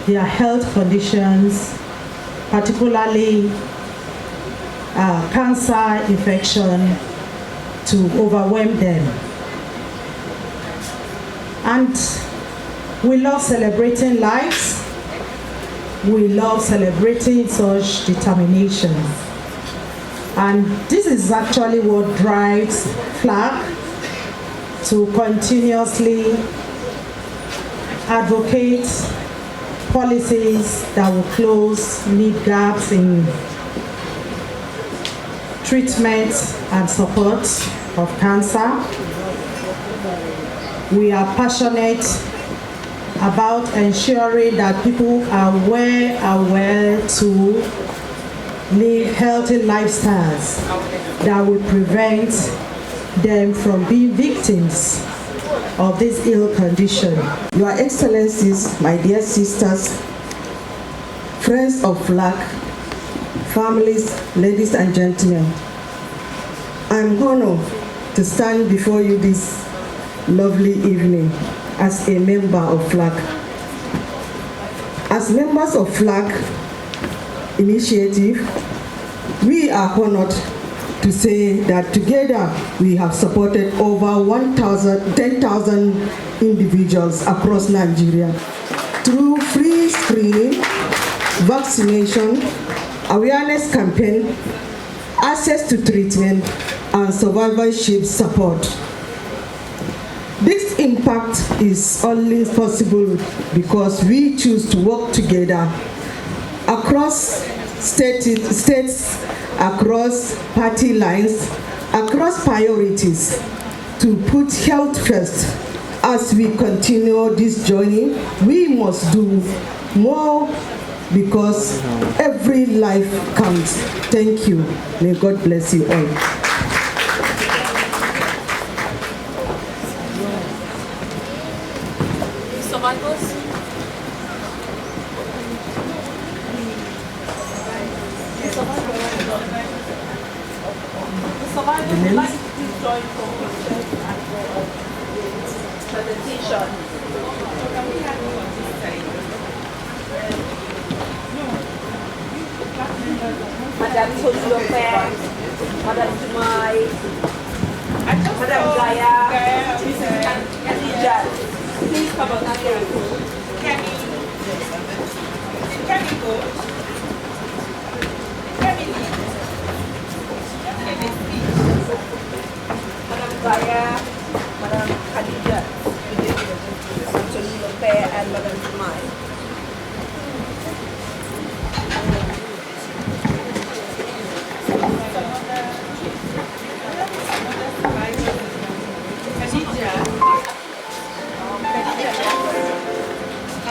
[SPEAKER 8] their health conditions, particularly cancer infection, to overwhelm them. And we love celebrating lives. We love celebrating such determination. And this is actually what drives FLAG to continuously advocate policies that will close need gaps in treatment and support of cancer. We are passionate about ensuring that people are aware to live healthy lifestyles that will prevent them from being victims of this ill condition.
[SPEAKER 9] Your Excellencies, my dear sisters, friends of FLAG, families, ladies and gentlemen, I'm honored to stand before you this lovely evening as a member of FLAG. As members of FLAG initiative, we are honored to say that together we have supported over 10,000 individuals across Nigeria through free screening, vaccination, awareness campaign, access to treatment, and survivorship support. This impact is only possible because we choose to work together across states, across party lines, across priorities, to put health first. As we continue this journey, we must do more because every life counts. Thank you. May God bless you all.
[SPEAKER 11] Survivors? Would like to please join for presentation. Can we have you on this side? Madam Tolulope, Madam Jumai, Madam Gaya, Mrs. Khadija, please come on stage. Can you go? Madam Gaya.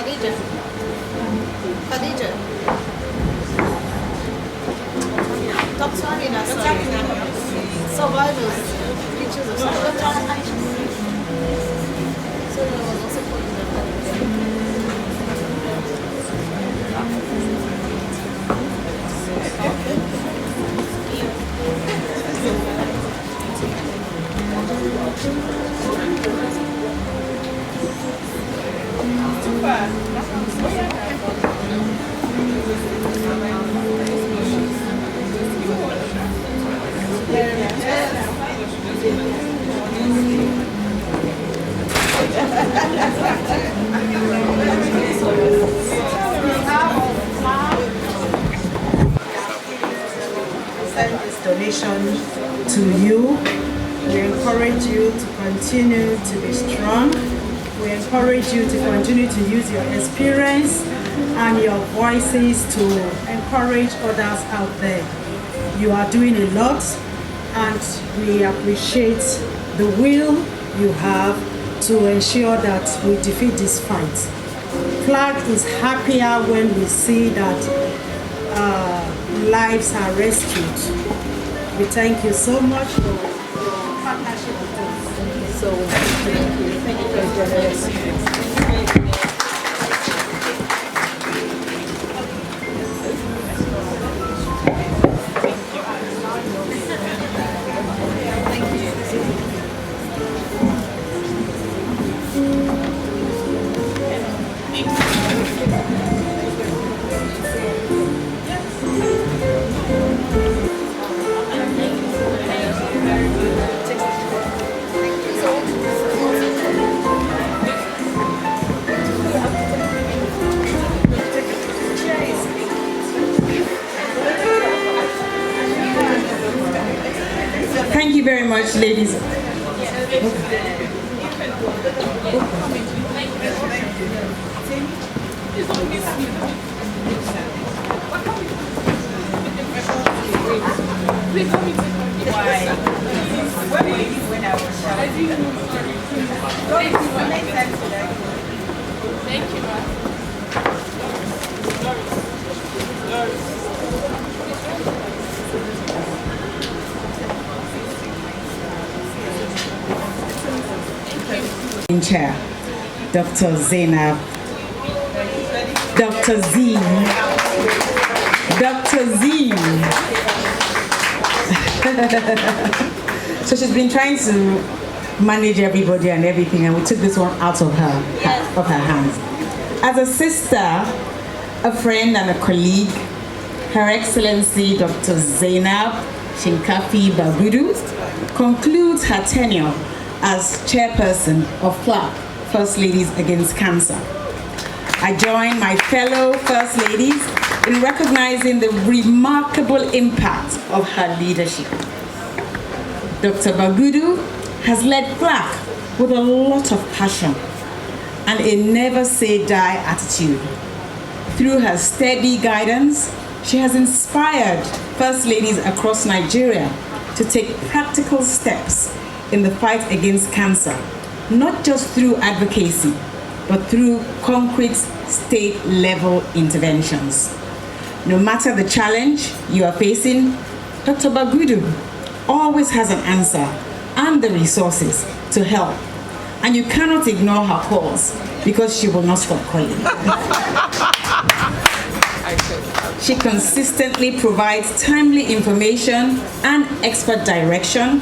[SPEAKER 13] Khadija. Khadija. Dr. Amina, survivors, pictures of survivors. So there was also putting them.
[SPEAKER 8] Send this donation to you. We encourage you to continue to be strong. We encourage you to continue to use your experience and your voices to encourage others out there. You are doing a lot, and we appreciate the will you have to ensure that we defeat this fight. FLAG is happier when we see that lives are rescued. We thank you so much for your partnership with us. Thank you so much. Thank you for your generosity.
[SPEAKER 14] Thank you very much, ladies.
[SPEAKER 11] Thank you,
[SPEAKER 14] Chair, Dr. Zainab, Dr. Z, Dr. Z. So she's been trying to manage everybody and everything, and we took this one out of her hands. As a sister, a friend, and a colleague, Her Excellency Dr. Zainab Shinkafi Bagudu concludes her tenure as chairperson of FLAG, First Ladies Against Cancer. I join my fellow First Ladies in recognizing the remarkable impact of her leadership. Dr. Bagudu has led FLAG with a lot of passion and a never say die attitude. Through her steady guidance, she has inspired First Ladies across Nigeria to take practical steps in the fight against cancer, not just through advocacy, but through concrete state-level interventions. No matter the challenge you are facing, Dr. Bagudu always has an answer and the resources to help. And you cannot ignore her calls because she will not stop calling. She consistently provides timely information and expert direction,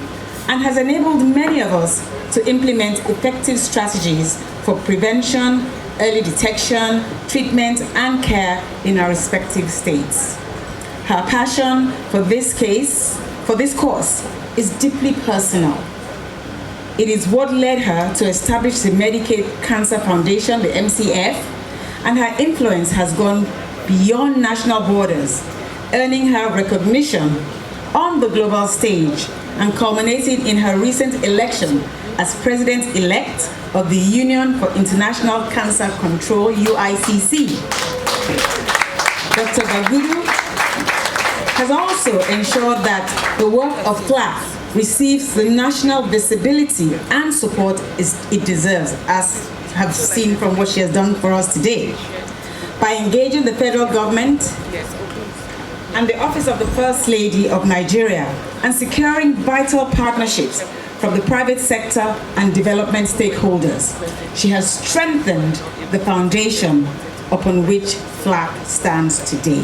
[SPEAKER 14] and has enabled many of us to implement effective strategies for prevention, early detection, treatment, and care in our respective states. Her passion for this cause is deeply personal. It is what led her to establish the Medicaid Cancer Foundation, the MCF, and her influence has gone beyond national borders, earning her recognition on the global stage and culminating in her recent election as President-elect of the Union for International Cancer Control, UICC. Dr. Bagudu has also ensured that the work of FLAG receives the national visibility and support it deserves, as have seen from what she has done for us today. By engaging the federal government and the Office of the First Lady of Nigeria and securing vital partnerships from the private sector and development stakeholders, she has strengthened the foundation upon which FLAC stands today.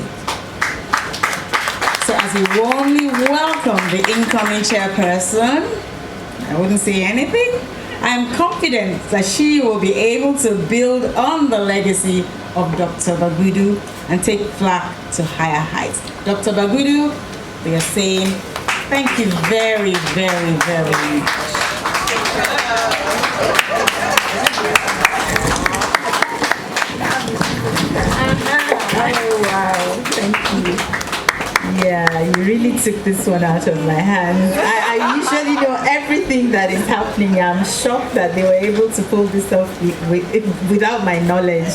[SPEAKER 14] So as we warmly welcome the incoming chairperson, I wouldn't say anything, I am confident that she will be able to build on the legacy of Dr. Bagudu and take FLAC to higher heights. Dr. Bagudu, we are saying thank you very, very, very much. Oh, wow, thank you. Yeah, you really took this one out of my hands. I usually know everything that is happening. I'm shocked that they were able to pull this off without my knowledge.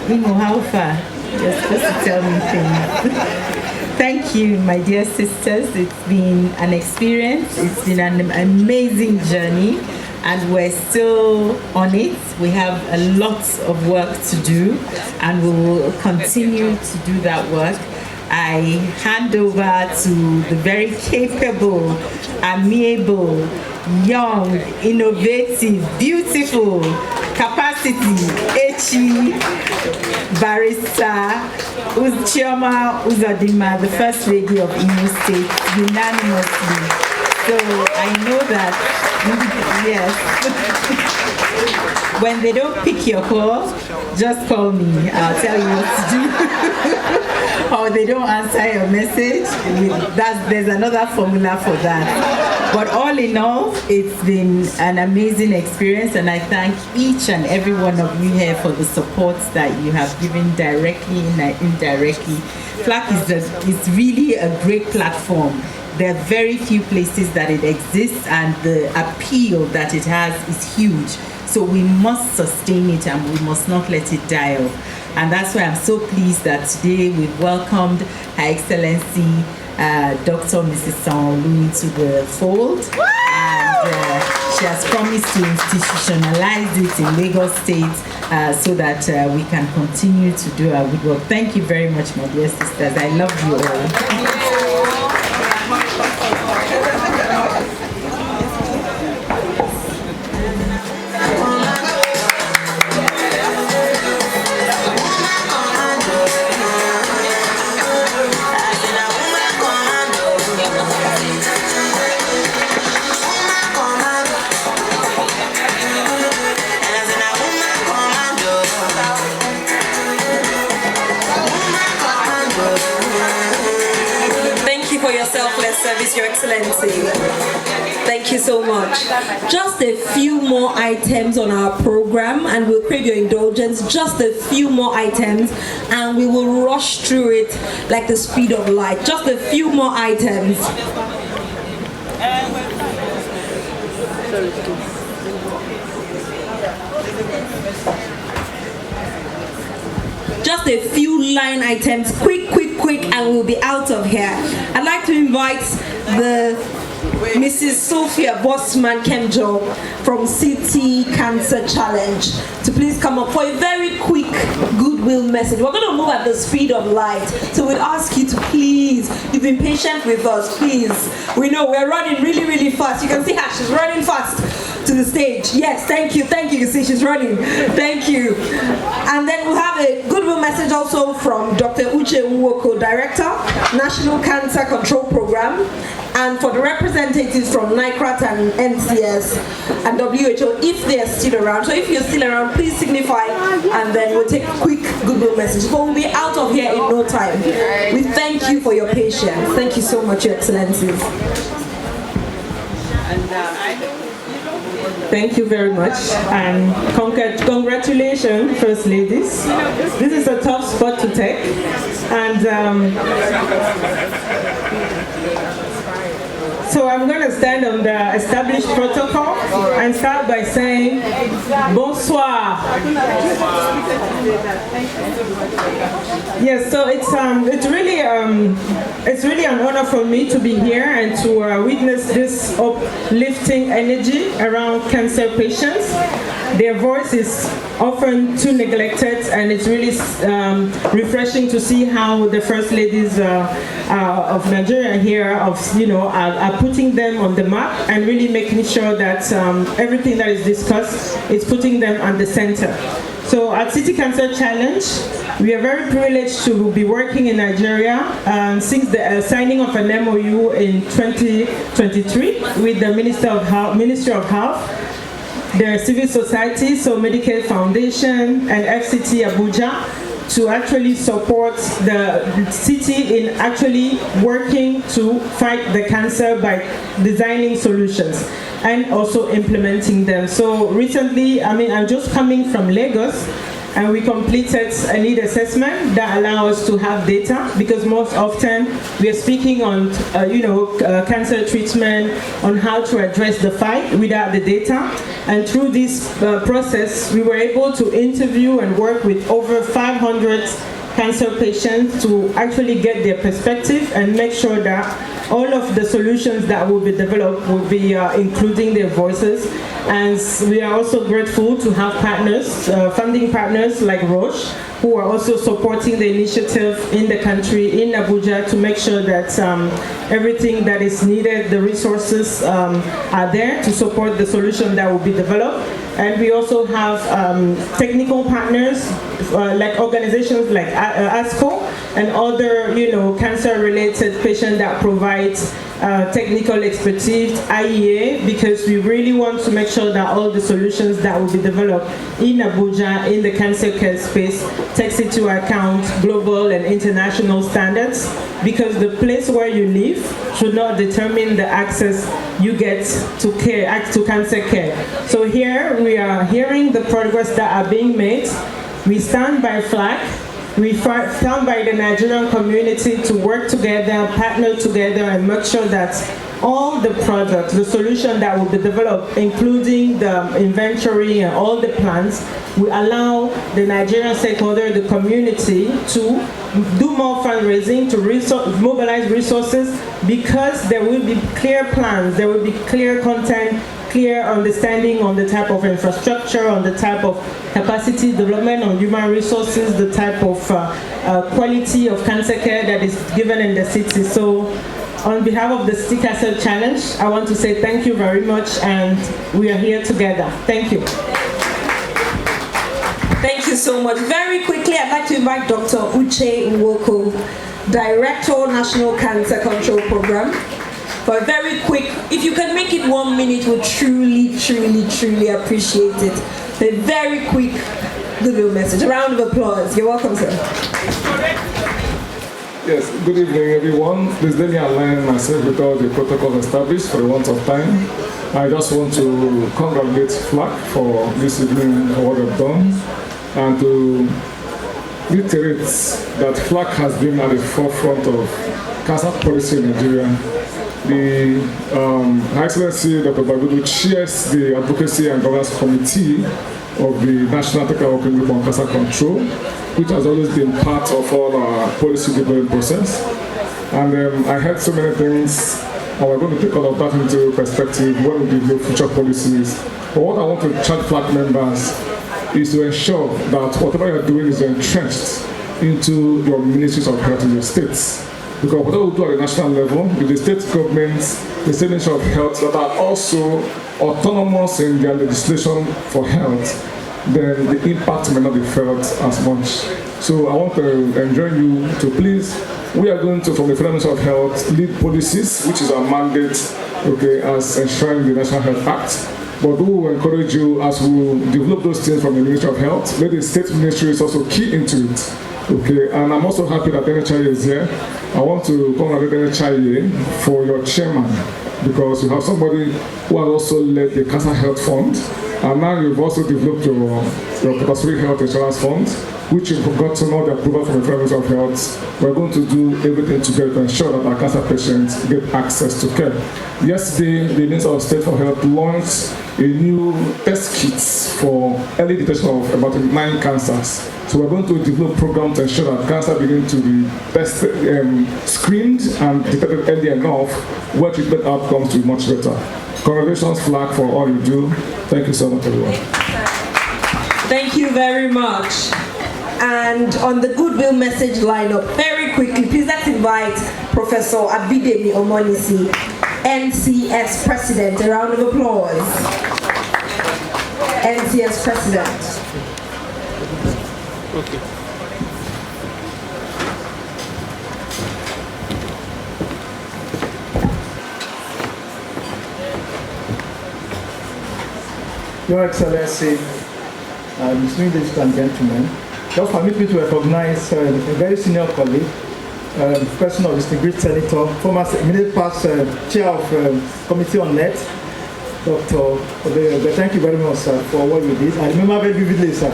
[SPEAKER 14] Imo, how far? You're supposed to tell me things. Thank you, my dear sisters. It's been an experience. It's been an amazing journey, and we're still on it. We have a lot of work to do, and we will continue to do that work. I hand over to the very capable, amiable, young, innovative, beautiful, capacity, Echi, Barrister, Chioma Uzodimma, the First Lady of Imo State, unanimously. So I know that, yes. When they don't pick your call, just call me. I'll tell you what to do. Or they don't answer your message, there's another formula for that. But all in all, it's been an amazing experience, and I thank each and every one of you here for the support that you have given directly and indirectly. FLAC is really a great platform. There are very few places that it exists, and the appeal that it has is huge. So we must sustain it, and we must not let it die off. And that's why I'm so pleased that today we've welcomed Her Excellency Dr. Mrs. Sanwo-Olu into the fold. And she has promised to institutionalize it in Lagos State so that we can continue to do our good work. Thank you very much, my dear sisters. I love you all.
[SPEAKER 1] Service, Your Excellency. Thank you so much. Just a few more items on our program, and we'll crave your indulgence. Just a few more items, and we will rush through it like the speed of light. Just a few more items. Just a few line items, quick, and we'll be out of here. I'd like to invite the Mrs. Sophia Bossman Kemjo from City Cancer Challenge to please come up for a very quick goodwill message. We're going to move at the speed of light, so we'd ask you to please, you've been patient with us, please. We know we're running really, really fast. You can see her, she's running fast to the stage. Yes, thank you, you see she's running. Thank you. And then we'll have a goodwill message also from Dr. Uche Nwoko, Director, National Cancer Control Program, and for the representatives from NICRAT and NCS and WHO, if they're still around. So if you're still around, please signify, and then we'll take a quick goodwill message. But we'll be out of here in no time. We thank you for your patience. Thank you so much, Your Excellencies.
[SPEAKER 3] Thank you very much, and congratulations, First Ladies. This is a tough spot to take, and so I'm going to stand on the established protocol and start by saying bonsoir. Yes, so it's really an honor for me to be here and to witness this uplifting energy around cancer patients. their voice is often too neglected, and it's really refreshing to see how the first ladies of Nigeria here are putting them on the map and really making sure that everything that is discussed is putting them at the center. So at City Cancer Challenge, we are very privileged to be working in Nigeria since the signing of an MOU in 2023 with the Ministry of Health, the civil society, so Medicaid Foundation and FCT Abuja, to actually support the city in actually working to fight the cancer by designing solutions and also implementing them. So recently, I'm just coming from Lagos, and we completed a need assessment that allows us to have data, because most often we are speaking on cancer treatment, on how to address the fight without the data. And through this process, we were able to interview and work with over 500 cancer patients to actually get their perspective and make sure that all of the solutions that will be developed will be including their voices. And we are also grateful to have partners, funding partners like Roche, who are also supporting the initiative in the country, in Abuja, to make sure that everything that is needed, the resources are there to support the solution that will be developed. And we also have technical partners like organizations like ASCO and other, cancer-related patients that provide technical expertise, IEA, because we really want to make sure that all the solutions that will be developed in Abuja in the cancer care space takes into account global and international standards, because the place where you live should not determine the access you get to cancer care. So here we are hearing the progress that are being made. We stand by FLAC. We stand by the Nigerian community to work together, partner together, and make sure that all the products, the solution that will be developed, including the inventory and all the plans, will allow the Nigerian stakeholder, the community, to do more fundraising, to mobilize resources, because there will be clear plans, there will be clear content, clear understanding on the type of infrastructure, on the type of capacity development, on human resources, the type of quality of cancer care that is given in the city. So on behalf of the City Cancer Challenge, I want to say thank you very much, and we are here together. Thank you.
[SPEAKER 1] Thank you so much. Very quickly, I'd like to invite Dr. Uche Nwoko, Director, National Cancer Control Program, for a very quick, if you can make it 1 minute, we'll truly, truly, truly appreciate it. A very quick little message. A round of applause. You're welcome, sir.
[SPEAKER 15] Yes, good evening, everyone. Please let me align myself with all the protocols established for the want of time. I just want to congratulate FLAC for this evening, for what they've done, and to reiterate that FLAC has been at the forefront of cancer policy in Nigeria. The Her Excellency Dr. Bagudu chairs the Advocacy and Governance Committee of the National Technical Working Group on Cancer Control, which has always been part of all our policy development process. And I heard so many things, and we're going to take all of that into perspective when we develop future policies. But what I want to charge FLAC members is to ensure that whatever you're doing is entrenched into your ministries of health in your states. Because whatever we do at the national level, with the state governments, the state ministry of health that are also autonomous in their legislation for health, then the impact may not be felt as much. So I want to enjoin you to please, we are going to, from the Federal Ministry of Health, lead policies, which is our mandate, as enshrined in the National Health Act. But we will encourage you, as we develop those things from the Ministry of Health, let the state ministries also key into it. And I'm also happy that NHIA is here. I want to congratulate NHIA for your chairman, because you have somebody who has also led the Cancer Health Fund, and now you've also developed your compulsory health insurance fund, which you've got to know the approval from the Federal Ministry of Health. We're going to do everything together to ensure that our cancer patients get access to care. Yesterday, the Minister of State for Health launched a new test kits for early detection of about 9 cancers. So we're going to develop programs to ensure that cancer begins to be screened and detected early enough, where treatment outcomes will be much better. Congratulations, FLAC, for all you do. Thank you so much, everyone.
[SPEAKER 1] Thank you very much. And on the goodwill message lineup, very quickly, please let's invite Professor Abidemi Omonisi, NCS President. A round of applause. NCS President.
[SPEAKER 17] Okay.
[SPEAKER 19] Your Excellency, distinguished ladies and gentlemen, just permit me to recognize a very senior colleague, person of distinguished senator, former immediate past chair of Committee on Net, Dr. Odeyebe. Thank you very much, sir, for what you did. I remember very vividly, sir,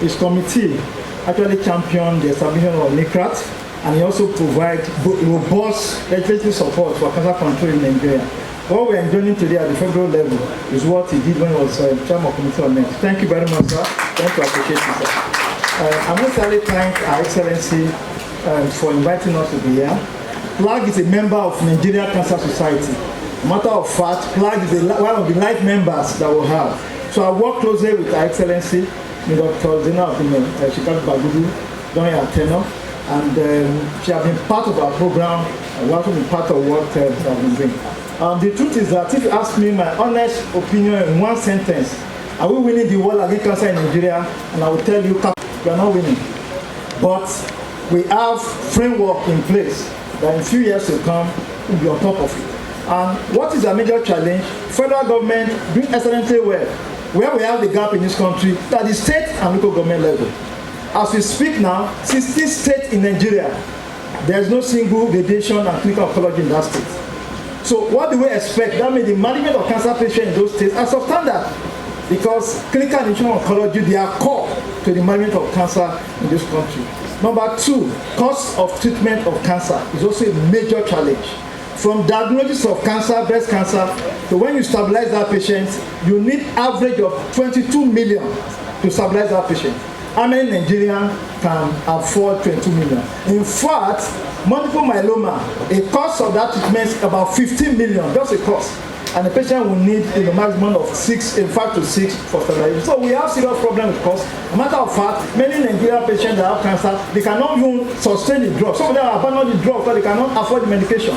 [SPEAKER 19] his committee actually championed the establishment of NICRAT, and he also provided robust legislative support for cancer control in Nigeria. What we're enjoying today at the federal level is what he did when he was chairman of Committee on Net. Thank you very much, sir. Thank you, appreciate you, sir. I must really thank Our Excellency for inviting us to be here. PLAG is a member of Nigeria Cancer Society. Matter of fact, PLAG is one of the life members that we have. So I work closely with Our Excellency, Dr. Zena Chicago Bagudu, during her tenure, and she has been part of our program and also been part of what we have been doing. The truth is that if you ask me my honest opinion in one sentence, are we winning the war against cancer in Nigeria? And I will tell you, we are not winning. But we have framework in place that in a few years to come, we'll be on top of it. And what is a major challenge? Federal government doing excellently well. Where we have the gap in this country, that is state and local government level. As we speak now, 60 states in Nigeria, there is no single radiation and clinical oncology in that state. So what do we expect? That means the management of cancer patients in those states are substandard, because clinical and nutritional oncology, they are core to the management of cancer in this country. Number two, cost of treatment of cancer is also a major challenge. From diagnosis of cancer, breast cancer, to when you stabilize that patient, you need average of 22 million to stabilize that patient. How many Nigerians can afford 22 million? In fact, multiple myeloma, a cost of that treatment is about 15 million, just a cost. And the patient will need a maximum of 5 to 6 for stabilization. So we have serious problem with cost. As a matter of fact, many Nigerian patients that have cancer, they cannot even sustain the drug. Some of them abandon the drug because they cannot afford the medication.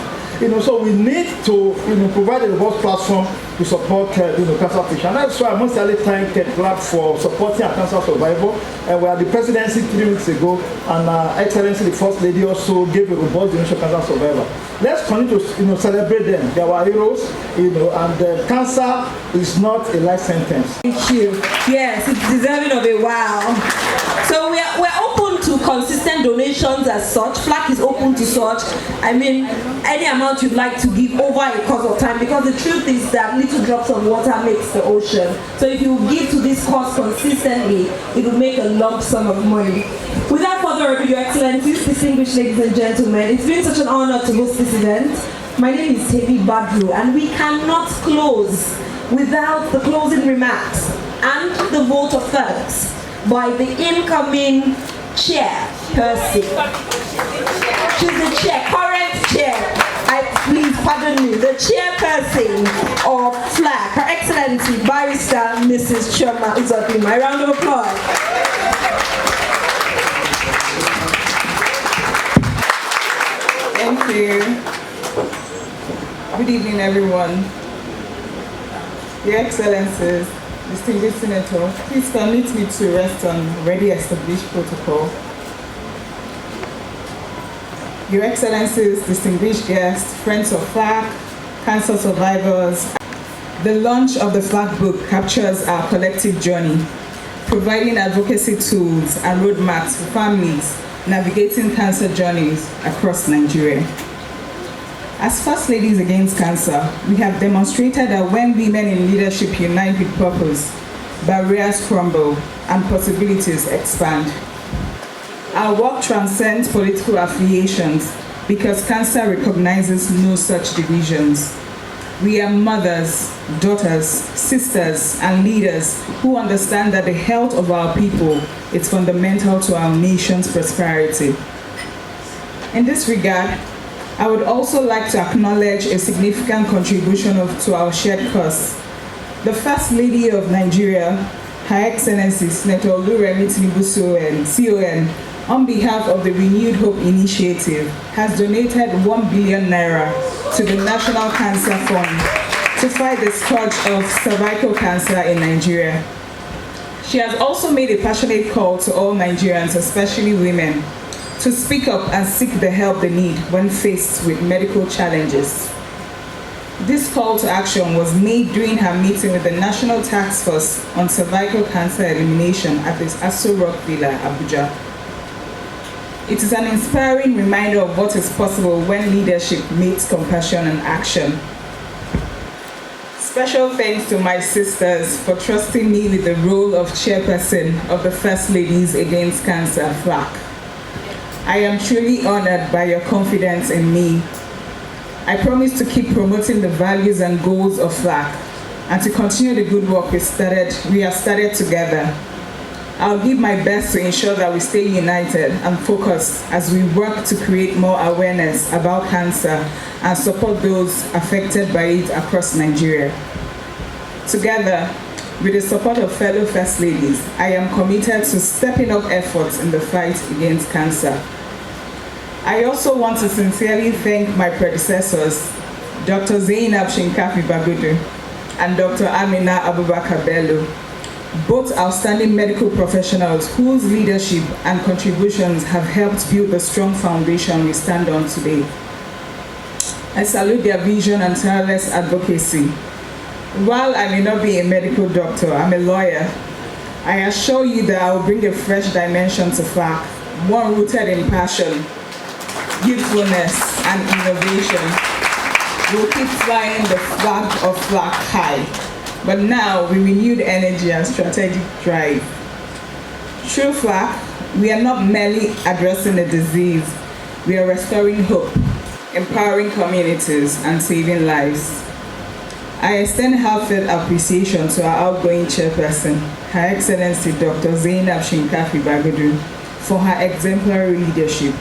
[SPEAKER 19] So we need to provide a robust platform to support cancer patients. And that's why I must really thank PLAG for supporting our cancer survival. We had the presidency 3 weeks ago, and Excellency the First Lady also gave a robust donation cancer survivor. Let's continue to celebrate them. They are our heroes, and cancer is not a life sentence.
[SPEAKER 1] Thank you. Yes, it's deserving of a wow. So we're open to consistent donations as such. PLAG is open to such. I mean, any amount you'd like to give over a course of time, because the truth is that little drops of water makes the ocean. So if you give to this cause consistently, it will make a lump sum of money. Without further ado, Your Excellencies, distinguished ladies and gentlemen, it's been such an honor to host this event. My name is Temi Badru, and we cannot close without the closing remarks and the vote of thanks by the incoming chairperson. She's the chair, current chair. Please pardon me, the chairperson of PLAG, Her Excellency Barrister Mrs. Chioma Uzodimma. A round of applause.
[SPEAKER 23] Thank you. Good evening, everyone. Your Excellencies, distinguished Senator, please permit me to rest on already established protocol. Your Excellencies, distinguished guests, friends of PLAG, cancer survivors, the launch of the PLAG book captures our collective journey, providing advocacy tools and roadmaps for families navigating cancer journeys across Nigeria. As First Ladies Against Cancer, we have demonstrated that when women in leadership unite with purpose, barriers crumble and possibilities expand. Our work transcends political affiliations because cancer recognizes no such divisions. We are mothers, daughters, sisters, and leaders who understand that the health of our people is fundamental to our nation's prosperity. In this regard, I would also like to acknowledge a significant contribution to our shared cause. The First Lady of Nigeria Her Excellency Senator Oluremi Tinubu CON, on behalf of the Renewed Hope Initiative, has donated 1 billion naira to the National Cancer Fund to fight the scourge of cervical cancer in Nigeria. She has also made a passionate call to all Nigerians, especially women, to speak up and seek the help they need when faced with medical challenges. This call to action was made during her meeting with the National Task Force on Cervical Cancer Elimination at the Aso Rock Villa, Abuja. It is an inspiring reminder of what is possible when leadership meets compassion and action. Special thanks to my sisters for trusting me with the role of chairperson of the First Ladies Against Cancer, FLAC. I am truly honored by your confidence in me. I promise to keep promoting the values and goals of FLAC and to continue the good work we have started together. I'll give my best to ensure that we stay united and focused as we work to create more awareness about cancer and support those affected by it across Nigeria. Together, with the support of fellow First Ladies, I am committed to stepping up efforts in the fight against cancer. I also want to sincerely thank my predecessors, Dr. Zainab Shinkafi Bagudu and Dr. Amina Abubakar Bello, both outstanding medical professionals whose leadership and contributions have helped build the strong foundation we stand on today. I salute their vision and tireless advocacy. While I may not be a medical doctor, I'm a lawyer. I assure you that I will bring a fresh dimension to FLAC, one rooted in passion, youthfulness, and innovation. We'll keep flying the flag of FLAC high, but now with renewed energy and strategic drive. Through FLAC, we are not merely addressing a disease, we are restoring hope, empowering communities, and saving lives. I extend heartfelt appreciation to our outgoing chairperson, Her Excellency Dr. Zainab Shinkafi Bagudu, for her exemplary leadership.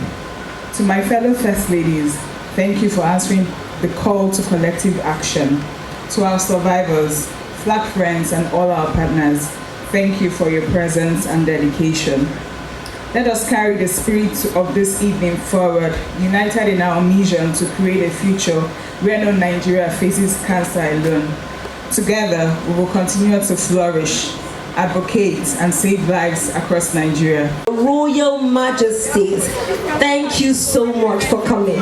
[SPEAKER 23] To my fellow First Ladies, thank you for answering the call to collective action. To our survivors, FLAC friends, and all our partners, thank you for your presence and dedication. Let us carry the spirit of this evening forward, united in our mission to create a future where no Nigeria faces cancer alone. Together, we will continue to flourish, advocate, and save lives across Nigeria.
[SPEAKER 1] Royal Majesties, thank you so much for coming.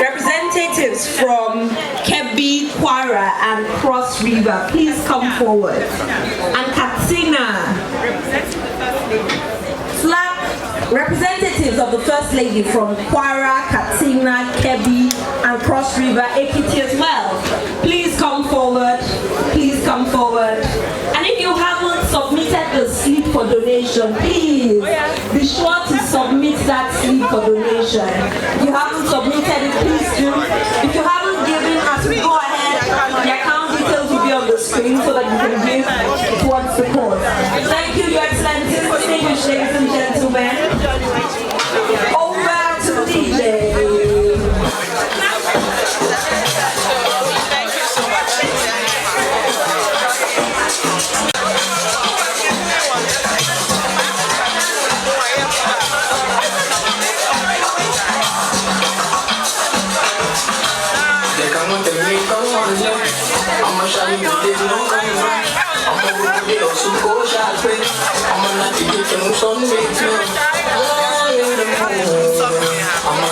[SPEAKER 1] Representatives from Kebbi, Kwara, and Cross River, please come forward. And Katsina, FLAC representatives of the First Lady from Kwara, Katsina, Kebbi, and Cross River, Ekiti as well. Please come forward. Please come forward. And if you haven't submitted the slip for donation, please be sure to submit that slip for donation. If you haven't submitted it, please do. If you haven't given, as we go ahead, the account details will be on the screen so that you can give towards the cause. Thank you, Your Excellency, distinguished ladies and gentlemen. Over to DJ.
[SPEAKER 17] I'm